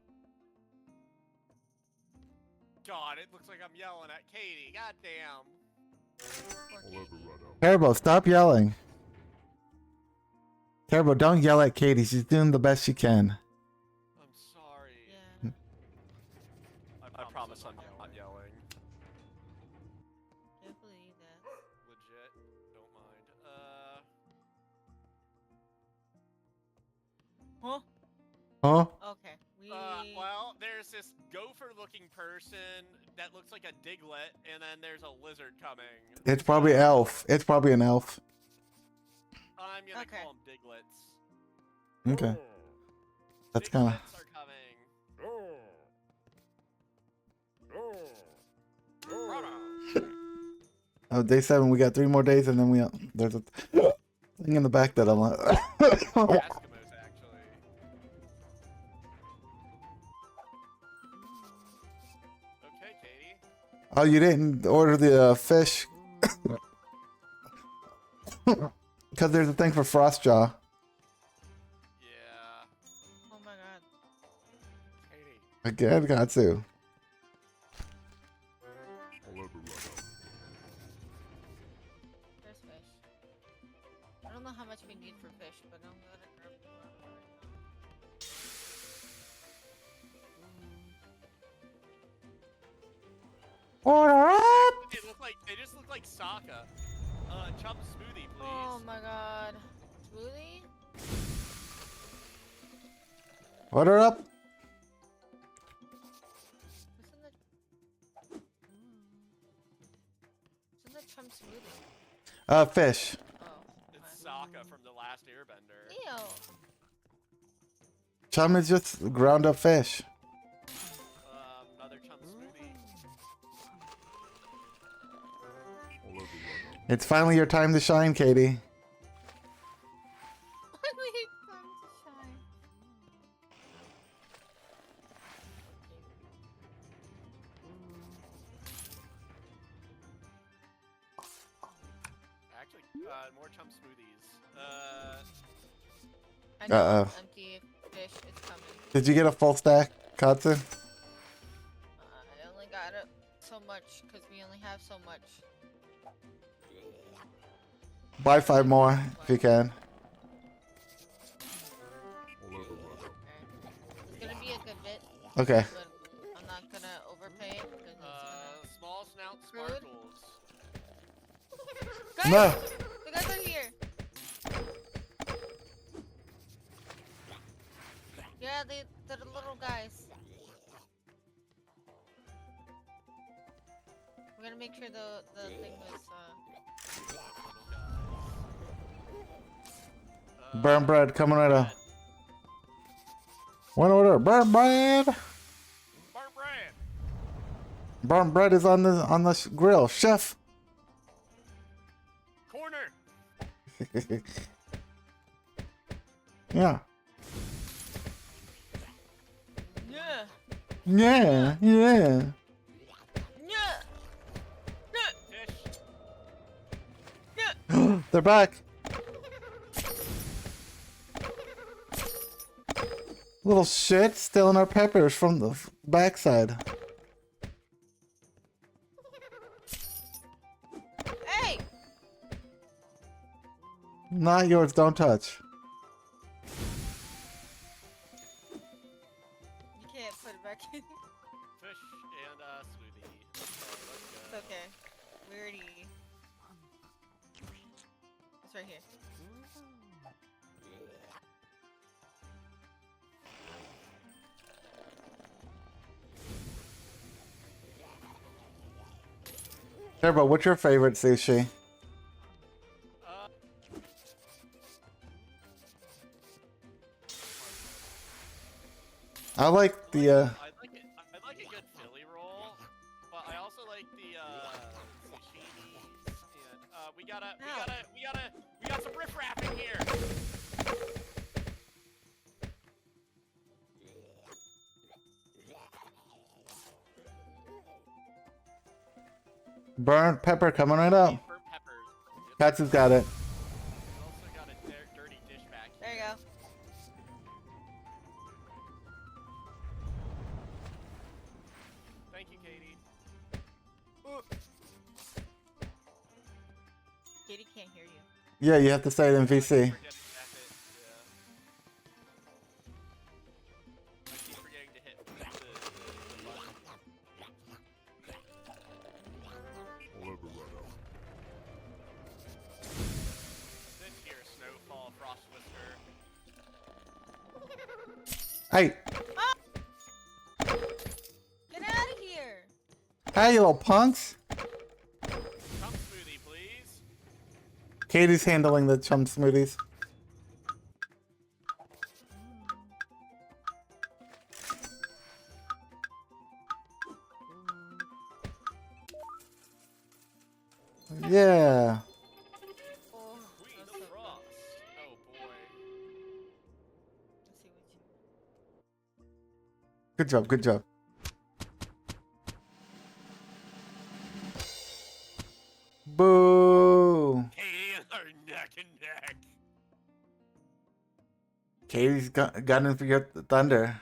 God, it looks like I'm yelling at Katie. God damn. 4 I'll ever Katie. run out. Carbo, stop yelling. Carbo, don't yell at Katie. She's doing the best she can. I'm sorry. Yeah. I promise I'm not yelling. Can't believe that. Legit. Don't mind. Huh? Huh? Okay. We. Well, there's this gopher-looking person that looks like a Diglett, and then there's a lizard coming. It's probably elf. It's probably an elf. I'm gonna Okay. call them Diglets. Okay. That's kind of. Diglets are coming. Oh, day 7. We got 3 more days, and then there's a thing in the back that I'm like. Eskimos, actually. Okay, Katie. Oh, you didn't order the fish. Because there's a thing for Frostjaw. Yeah. Oh my god. Katie. Again, Katsu. I'll ever run out. There's fish. I don't know how much we need for fish, but I'm gonna grab one right Order up! They just look like Sokka. Chum smoothie, please. now. Oh my god. Smoothie? Order up! What's in the. What's in the chum smoothie? Fish. Oh. It's Sokka from The Last Airbender. Ew. Chum is just ground up fish. Another chum smoothie. I'll ever run out. It's finally your time to shine, Katie. Finally, time to shine. Actually, more chum smoothies. I know Uh-oh. empty fish is coming. Did you get a full stack, Katsu? I only got it so much because we only have so much. Buy 5 more if you can. I'll ever run out. Okay. It's gonna be a good bit, Okay. but I'm not gonna overpay it because it's Small snout Screwed? sparkles. gonna. No! Guys, the guys are here. Yeah, they're the little guys. We're gonna make sure the thing was Burn bread coming right up. One order. Burn bread! Burn bread. Burn bread is on the grill. Chef! Corner. Yeah. yeah. Yeah. Yeah. Yeah. Fish. They're back. Little shit stealing our peppers from the backside. Hey! Not yours, don't touch. You can't put it back in. Fish and smoothie. It's okay. We already. It's right here. Turbo, what's your favorite sushi? Uh, I like the I like a good Philly roll, but I also like the sashimis. And we got some riffraff in here. burnt pepper coming right up. Burnt peppers. Katsu's got it. We also got a dirty dish back There you here. go. Thank you, Katie. Katie can't hear you. Yeah, you have to say it in I keep VC. forgetting to F it, yeah. I keep forgetting to hit the button. I'll ever run out. This here, Snowfall, Frost Whisper. Hey, Get out of here! hey, you little punks. Chum smoothie, please. Katie's handling the chum smoothies. Yeah. Oh, Queen that's of so Frost. Oh boy. Let's see what you. Good job, good job. Boo! Katie are neck and neck. Katie's got in for your thunder.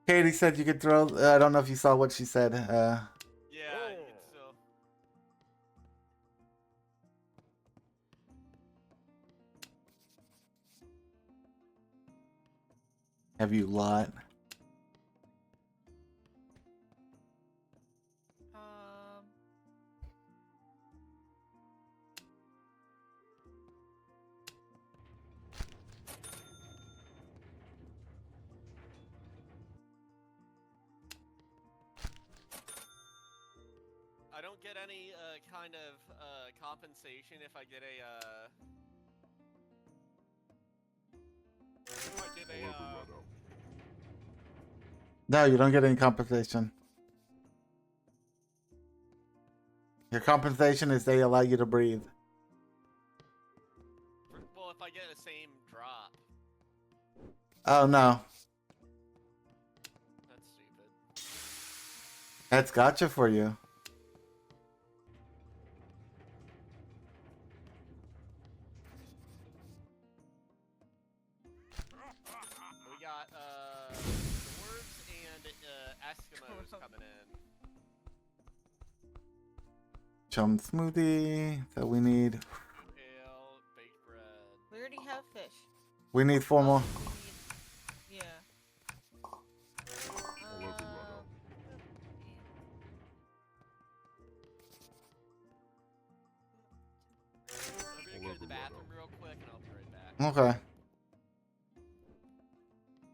Katie said you could throw. I don't know if you saw what she said. Yeah, you can still. Have you lot? I don't get any kind of compensation if I get a if I get I'll a ever run out. No, you don't get any compensation. Your compensation is they allow you to breathe. well, if I get the same drop. Oh no, That's stupid. that's gotcha for you. We got dwarves and Eskimos coming in. Chum smoothie. So we need Ale, baked bread. We already have fish. we need 4 more. We need- Yeah. I'll ever run out. I'm gonna go to the bathroom real quick and I'll be right back. Okay.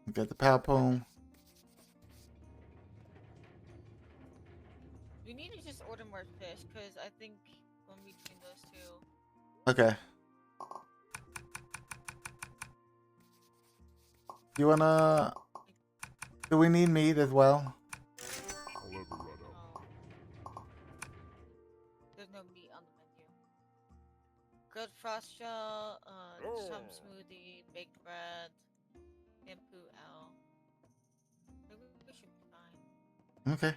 We got the Palpone. We need to just order more fish because I think when between those two. Okay. You wanna? Do we need meat as well? I'll ever run out. There's no meat on the menu. Good frost gel, chum smoothie, baked bread, shampoo L. Maybe we should be fine. Okay.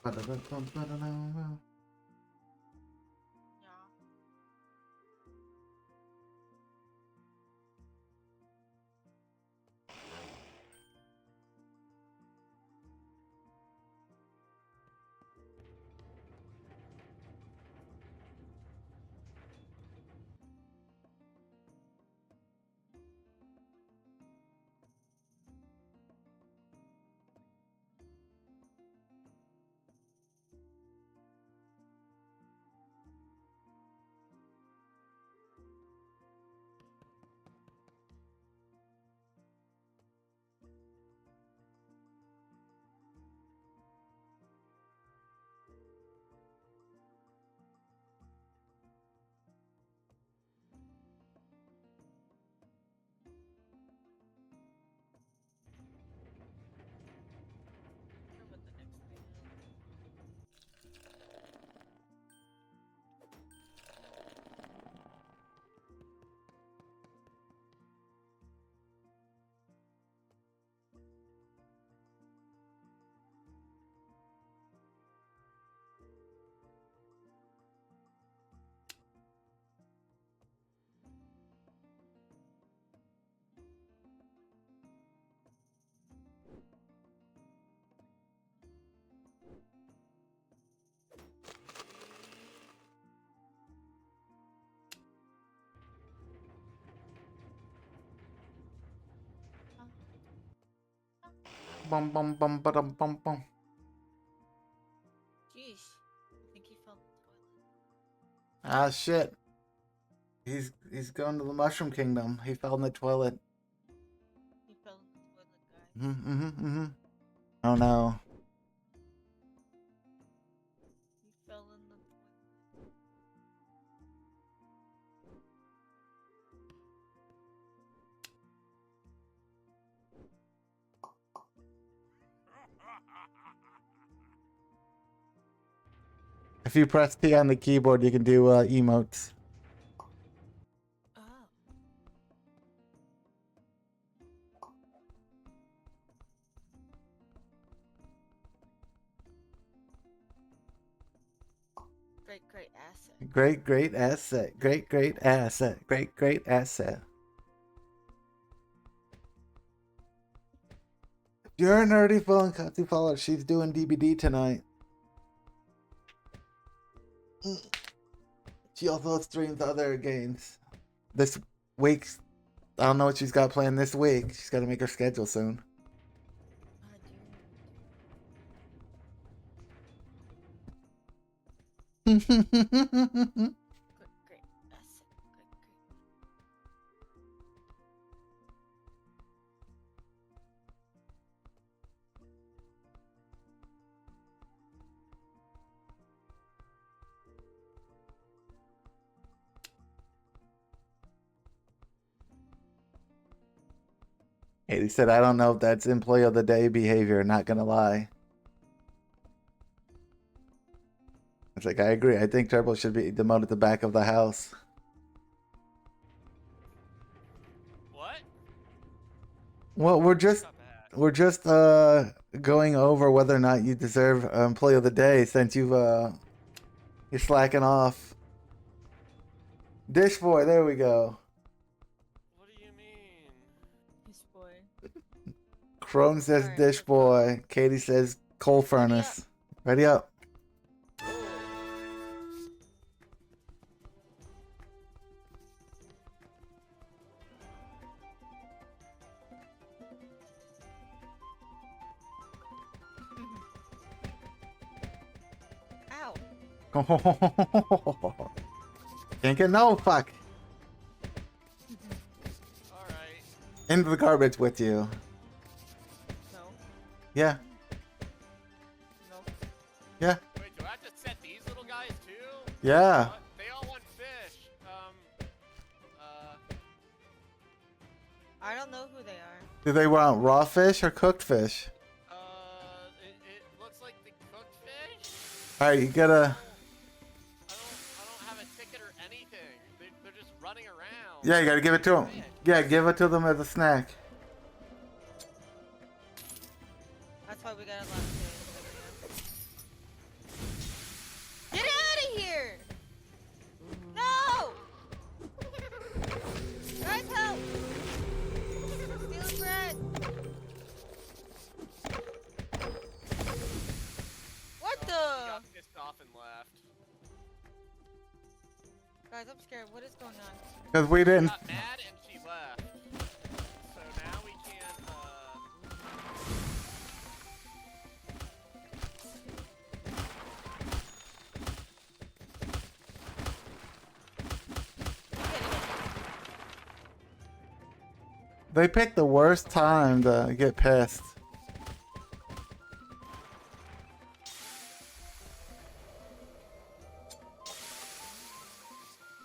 Ba-da-da-bum, Yeah. Wonder what the next thing is. bum, bum, bum, ba-dum, bum, bum. Jeez. I think he fell in the toilet. Ah, shit. He's going to the Mushroom Kingdom. He fell in the toilet. He fell in the toilet, guys. Mm-hmm. Oh no. He fell in the toilet. If you press T on the keyboard, you can do emotes. Oh. Great asset. Great asset. Great asset. Great asset. If you're a nerdy phone, Katsu follower, she's doing DBD tonight. She also streams other games. This week, I don't know what she's got planned this week. She's got to make her schedule soon. I do. Great asset. Great. He said, I don't know if that's employee of the day behavior, not gonna lie. It's like, I agree. I think Turbo should be demoted at the back of the house. What? Well, we're just going over whether or not you deserve employee of the day since you're slacking off. Dish boy, there we go. What do you mean? This boy. Crone says Alright, dish boy. Katie says coal furnace. Ready up. Ow. Can't get no fuck. Alright. Into the garbage with you. No. Yeah. No. Yeah. Wait, do I have to set these little guys too? Yeah. What? They all want fish. I don't know who they are. Do they want raw fish or cooked fish? It looks like the cooked fish. Alright, you gotta. I don't have a ticket or anything. They're just running around. Yeah, you gotta give it to them. Yeah, give it to them as a snack. That's why we got a lot of food. off and left. Guys, I'm scared. What is going on? Because we She didn't. got mad and she left. So now we can't, They picked the worst time to get pissed.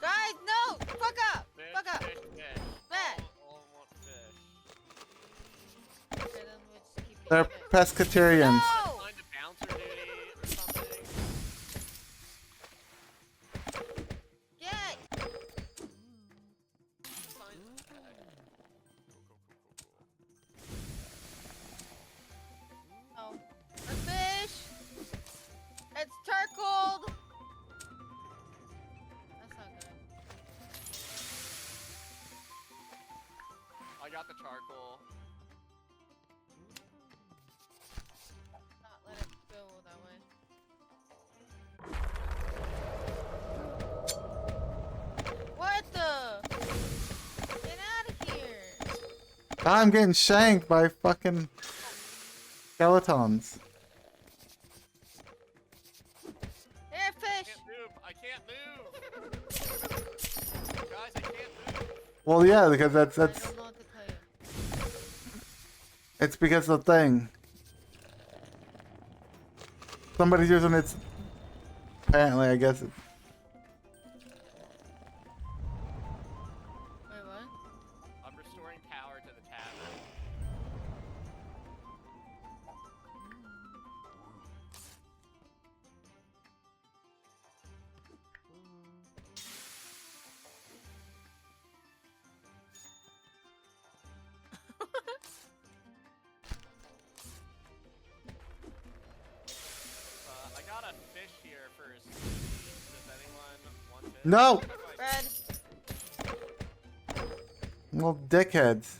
Guys, no! Fuck up! fish, Fuck up! fish, fish. Bad. All want fish. Okay, then we'll just keep They're getting it. pescatarians. No! Find a bouncer duty or something. Get! Find Oh. A fish! It's charcoaled! That's not good. I got the charcoal. Not let it go that way. What the? Get out of here! I'm getting shanked by fucking skeletons. Here, fish! I can't move. Guys, I can't move. Well, yeah, because I that's don't know what to tell you. it's because of the thing. Somebody's using its. Apparently, I guess. Wait, what? I'm restoring power to the tavern. I got a fish here for a squeeze. Does anyone want it? No! Red. Well, dickheads.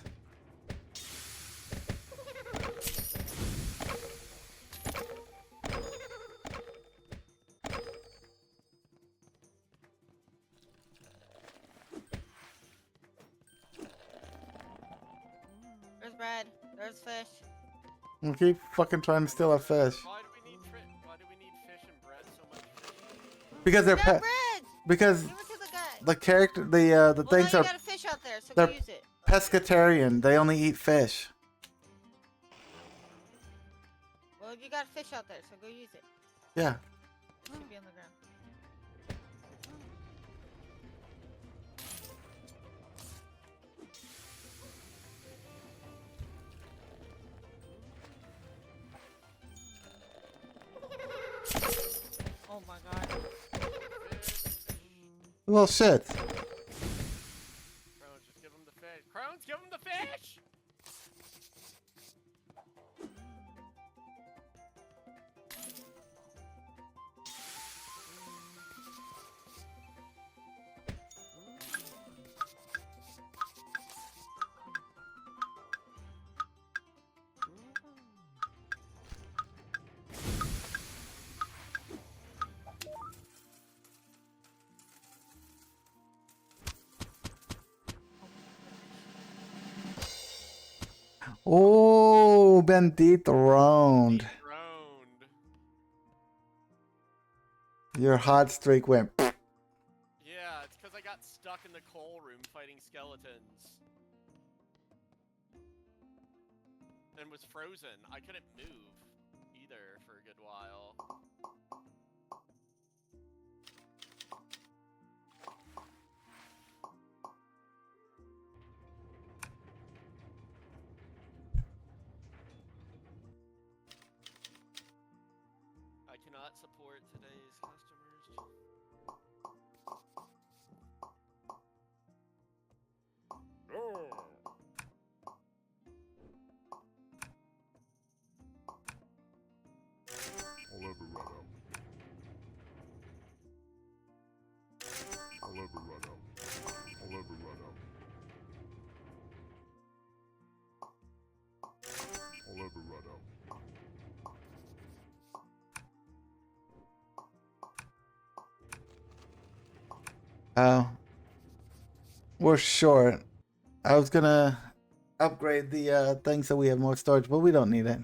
There's red. There's fish. We keep fucking trying to steal our fish. Why do we need fish and bread so much? Fish? Because they're Grab pe- bread! because Give it to the guy. the character the Well, things now are you got a fish out there, so they're- go use it. pescatarian. They only eat fish. Well, you got a fish out there, so go use it. Yeah. It should be on the ground. Oh my god. Well, shit. Crones, just give him the fish. Crones, give him the fish! Oh, been dethroned. Dethroned. Your hot streak went. Yeah, it's because I got stuck in the coal room fighting skeletons. And was frozen. I couldn't move either for a good while. I cannot support today's customers. I'll ever run out. I'll ever run out. I'll ever run out. I'll ever run out. Oh. We're short. I was gonna upgrade the thing so we have more storage, but we don't need it.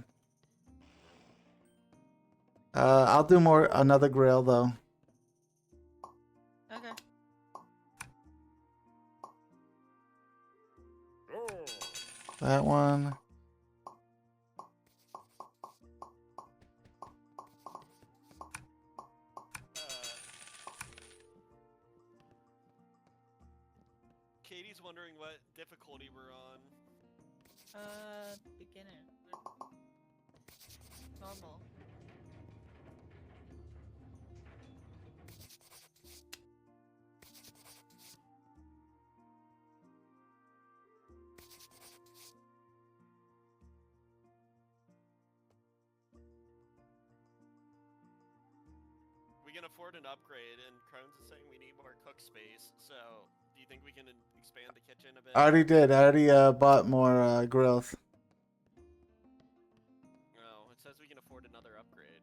I'll do another grill though. Okay. That one. Katie's wondering what difficulty we're on. Beginner. Normal. We can afford an upgrade, and Crohn's is saying we need more cook space. So, do you think we can expand the kitchen a bit? I already did. I already bought more grills. No, it says we can afford another upgrade.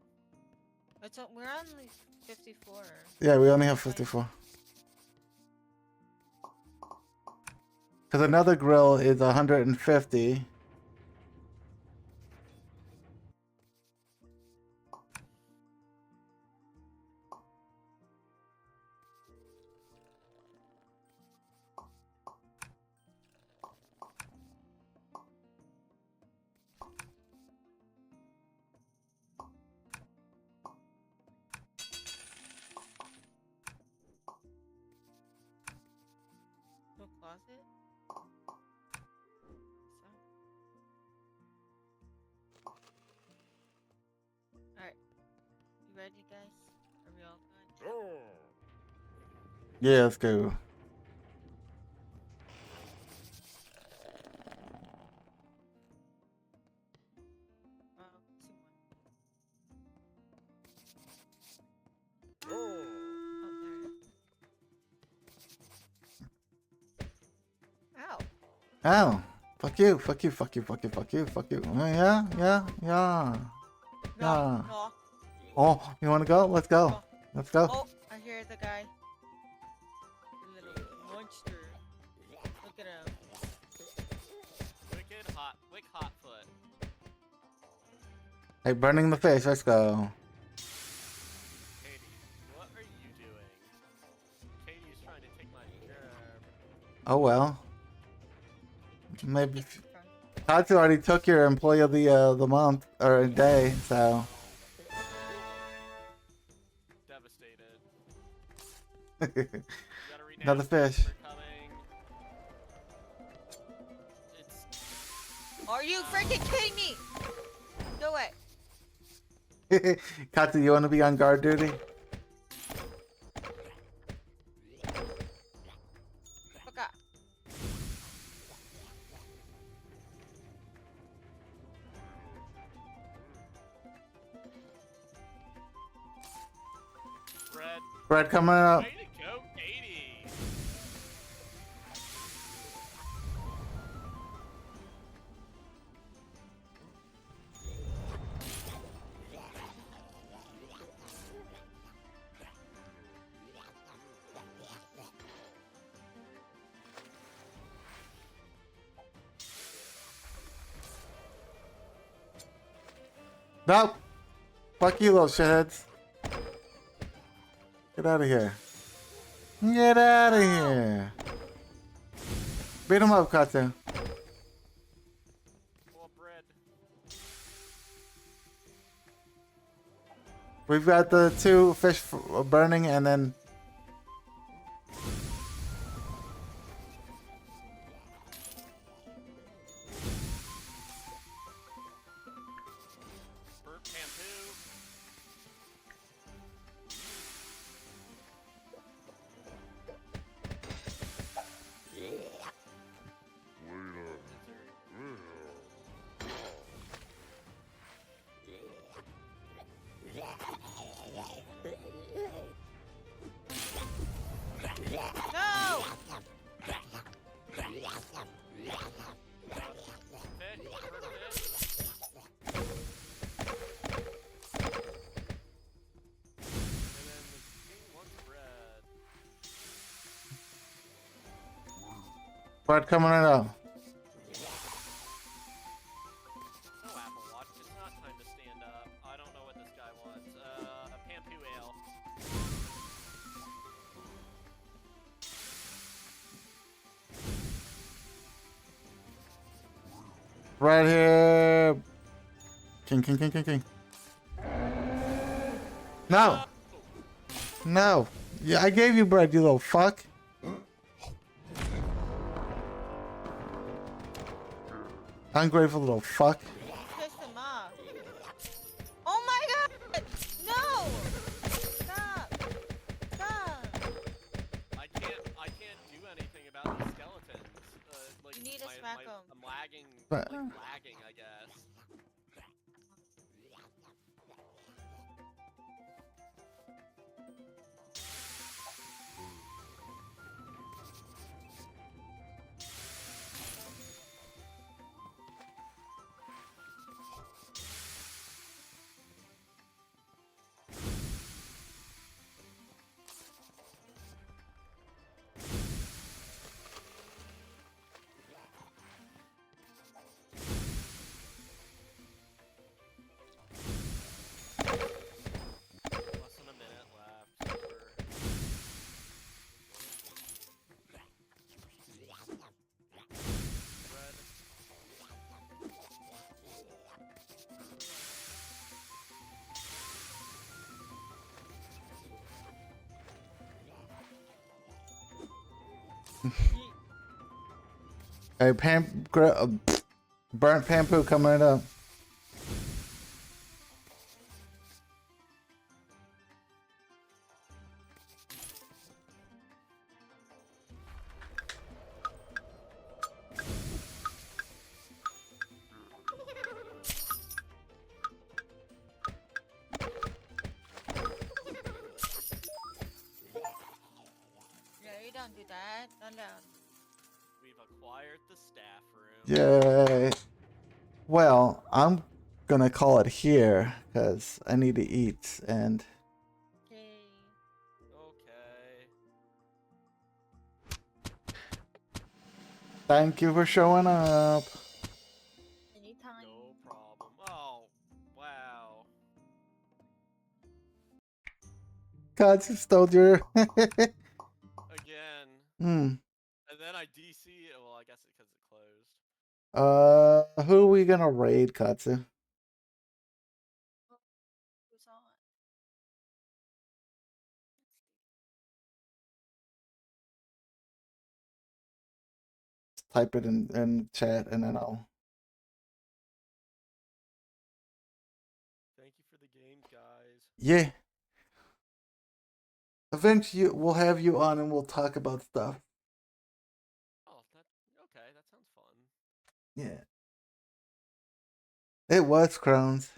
We're on like 54. Yeah, we only have 54. Because another grill is 150. No closet? Alright. You ready, guys? Are we all good? Yeah, let's go. Two more. Oh, there. Ow. Oh. Fuck you, fuck you, fuck you, fuck you, fuck you, fuck you. Yeah, yeah, yeah. No, Yeah. no. Oh, you wanna go? Let's go. Let's go. Oh, I hear the guy. The little monster. Look at him. Wick hot foot. Hey, burning the fish, let's go. Katie, what are you doing? Katie's trying to take my gerb. Oh well. Maybe Tatsu already took your employee of the month or day, so Devastated. another fish. Are you freaking kidding me? No way. Katsu, you want to be on guard duty? Okay. Bread coming up. Way to go, Katie! Nope. Fuck you, little shitheads. Get out of here. Get out of here. Beat him up, Katsu. More bread. We've got the two fish burning and then... Burnt shampoo. Brad coming right up. No Apple Watch. It's not time to stand up. I don't know what this guy wants. Pampu Ale. Right here. King. No. No. Yeah, I gave you bread, you little fuck. Ungrateful little fuck. Piss him off. Oh my god! No! Stop! Stop! I can't do anything about these skeletons. Like You need to smack 'em. I'm lagging, But- lagging, I guess. Less than a minute left. Red. Hey, burnt Pampu coming right up. Yeah, you don't do that. No. We've acquired the staff room. Yay. Well, I'm gonna call it here because I need to eat and Okay. Okay. thank you for showing up. Anytime. No problem. Oh, wow. God, you stole your. Again. Hmm. And then I DC. Well, I guess because it closed. Who are we gonna raid, Katsu? Who's on? Type it in chat and then I'll. Thank you for the game, guys. Yeah. Eventually, we'll have you on and we'll talk about stuff. Oh, okay. That sounds fun. Yeah. It was Crohn's.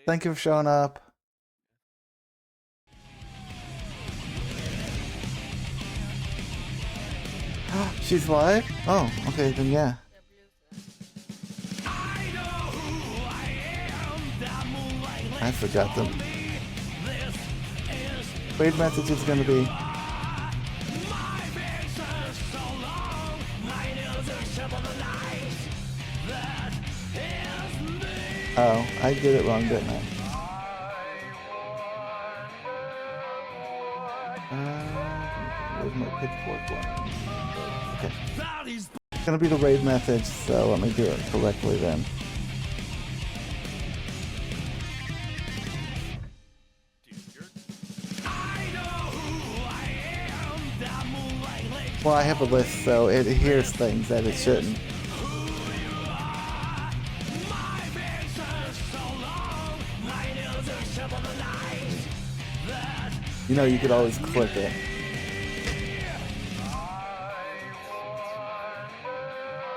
Thank you for showing up. She's live? Oh, okay, then yeah. I forgot them. Raid message is gonna be. Oh, I did it wrong, didn't I? Where's my pitchfork one? Okay. It's gonna be the raid message, so let me do it correctly then. Well, I have a list, so it hears things that it shouldn't. You know, you could always click it.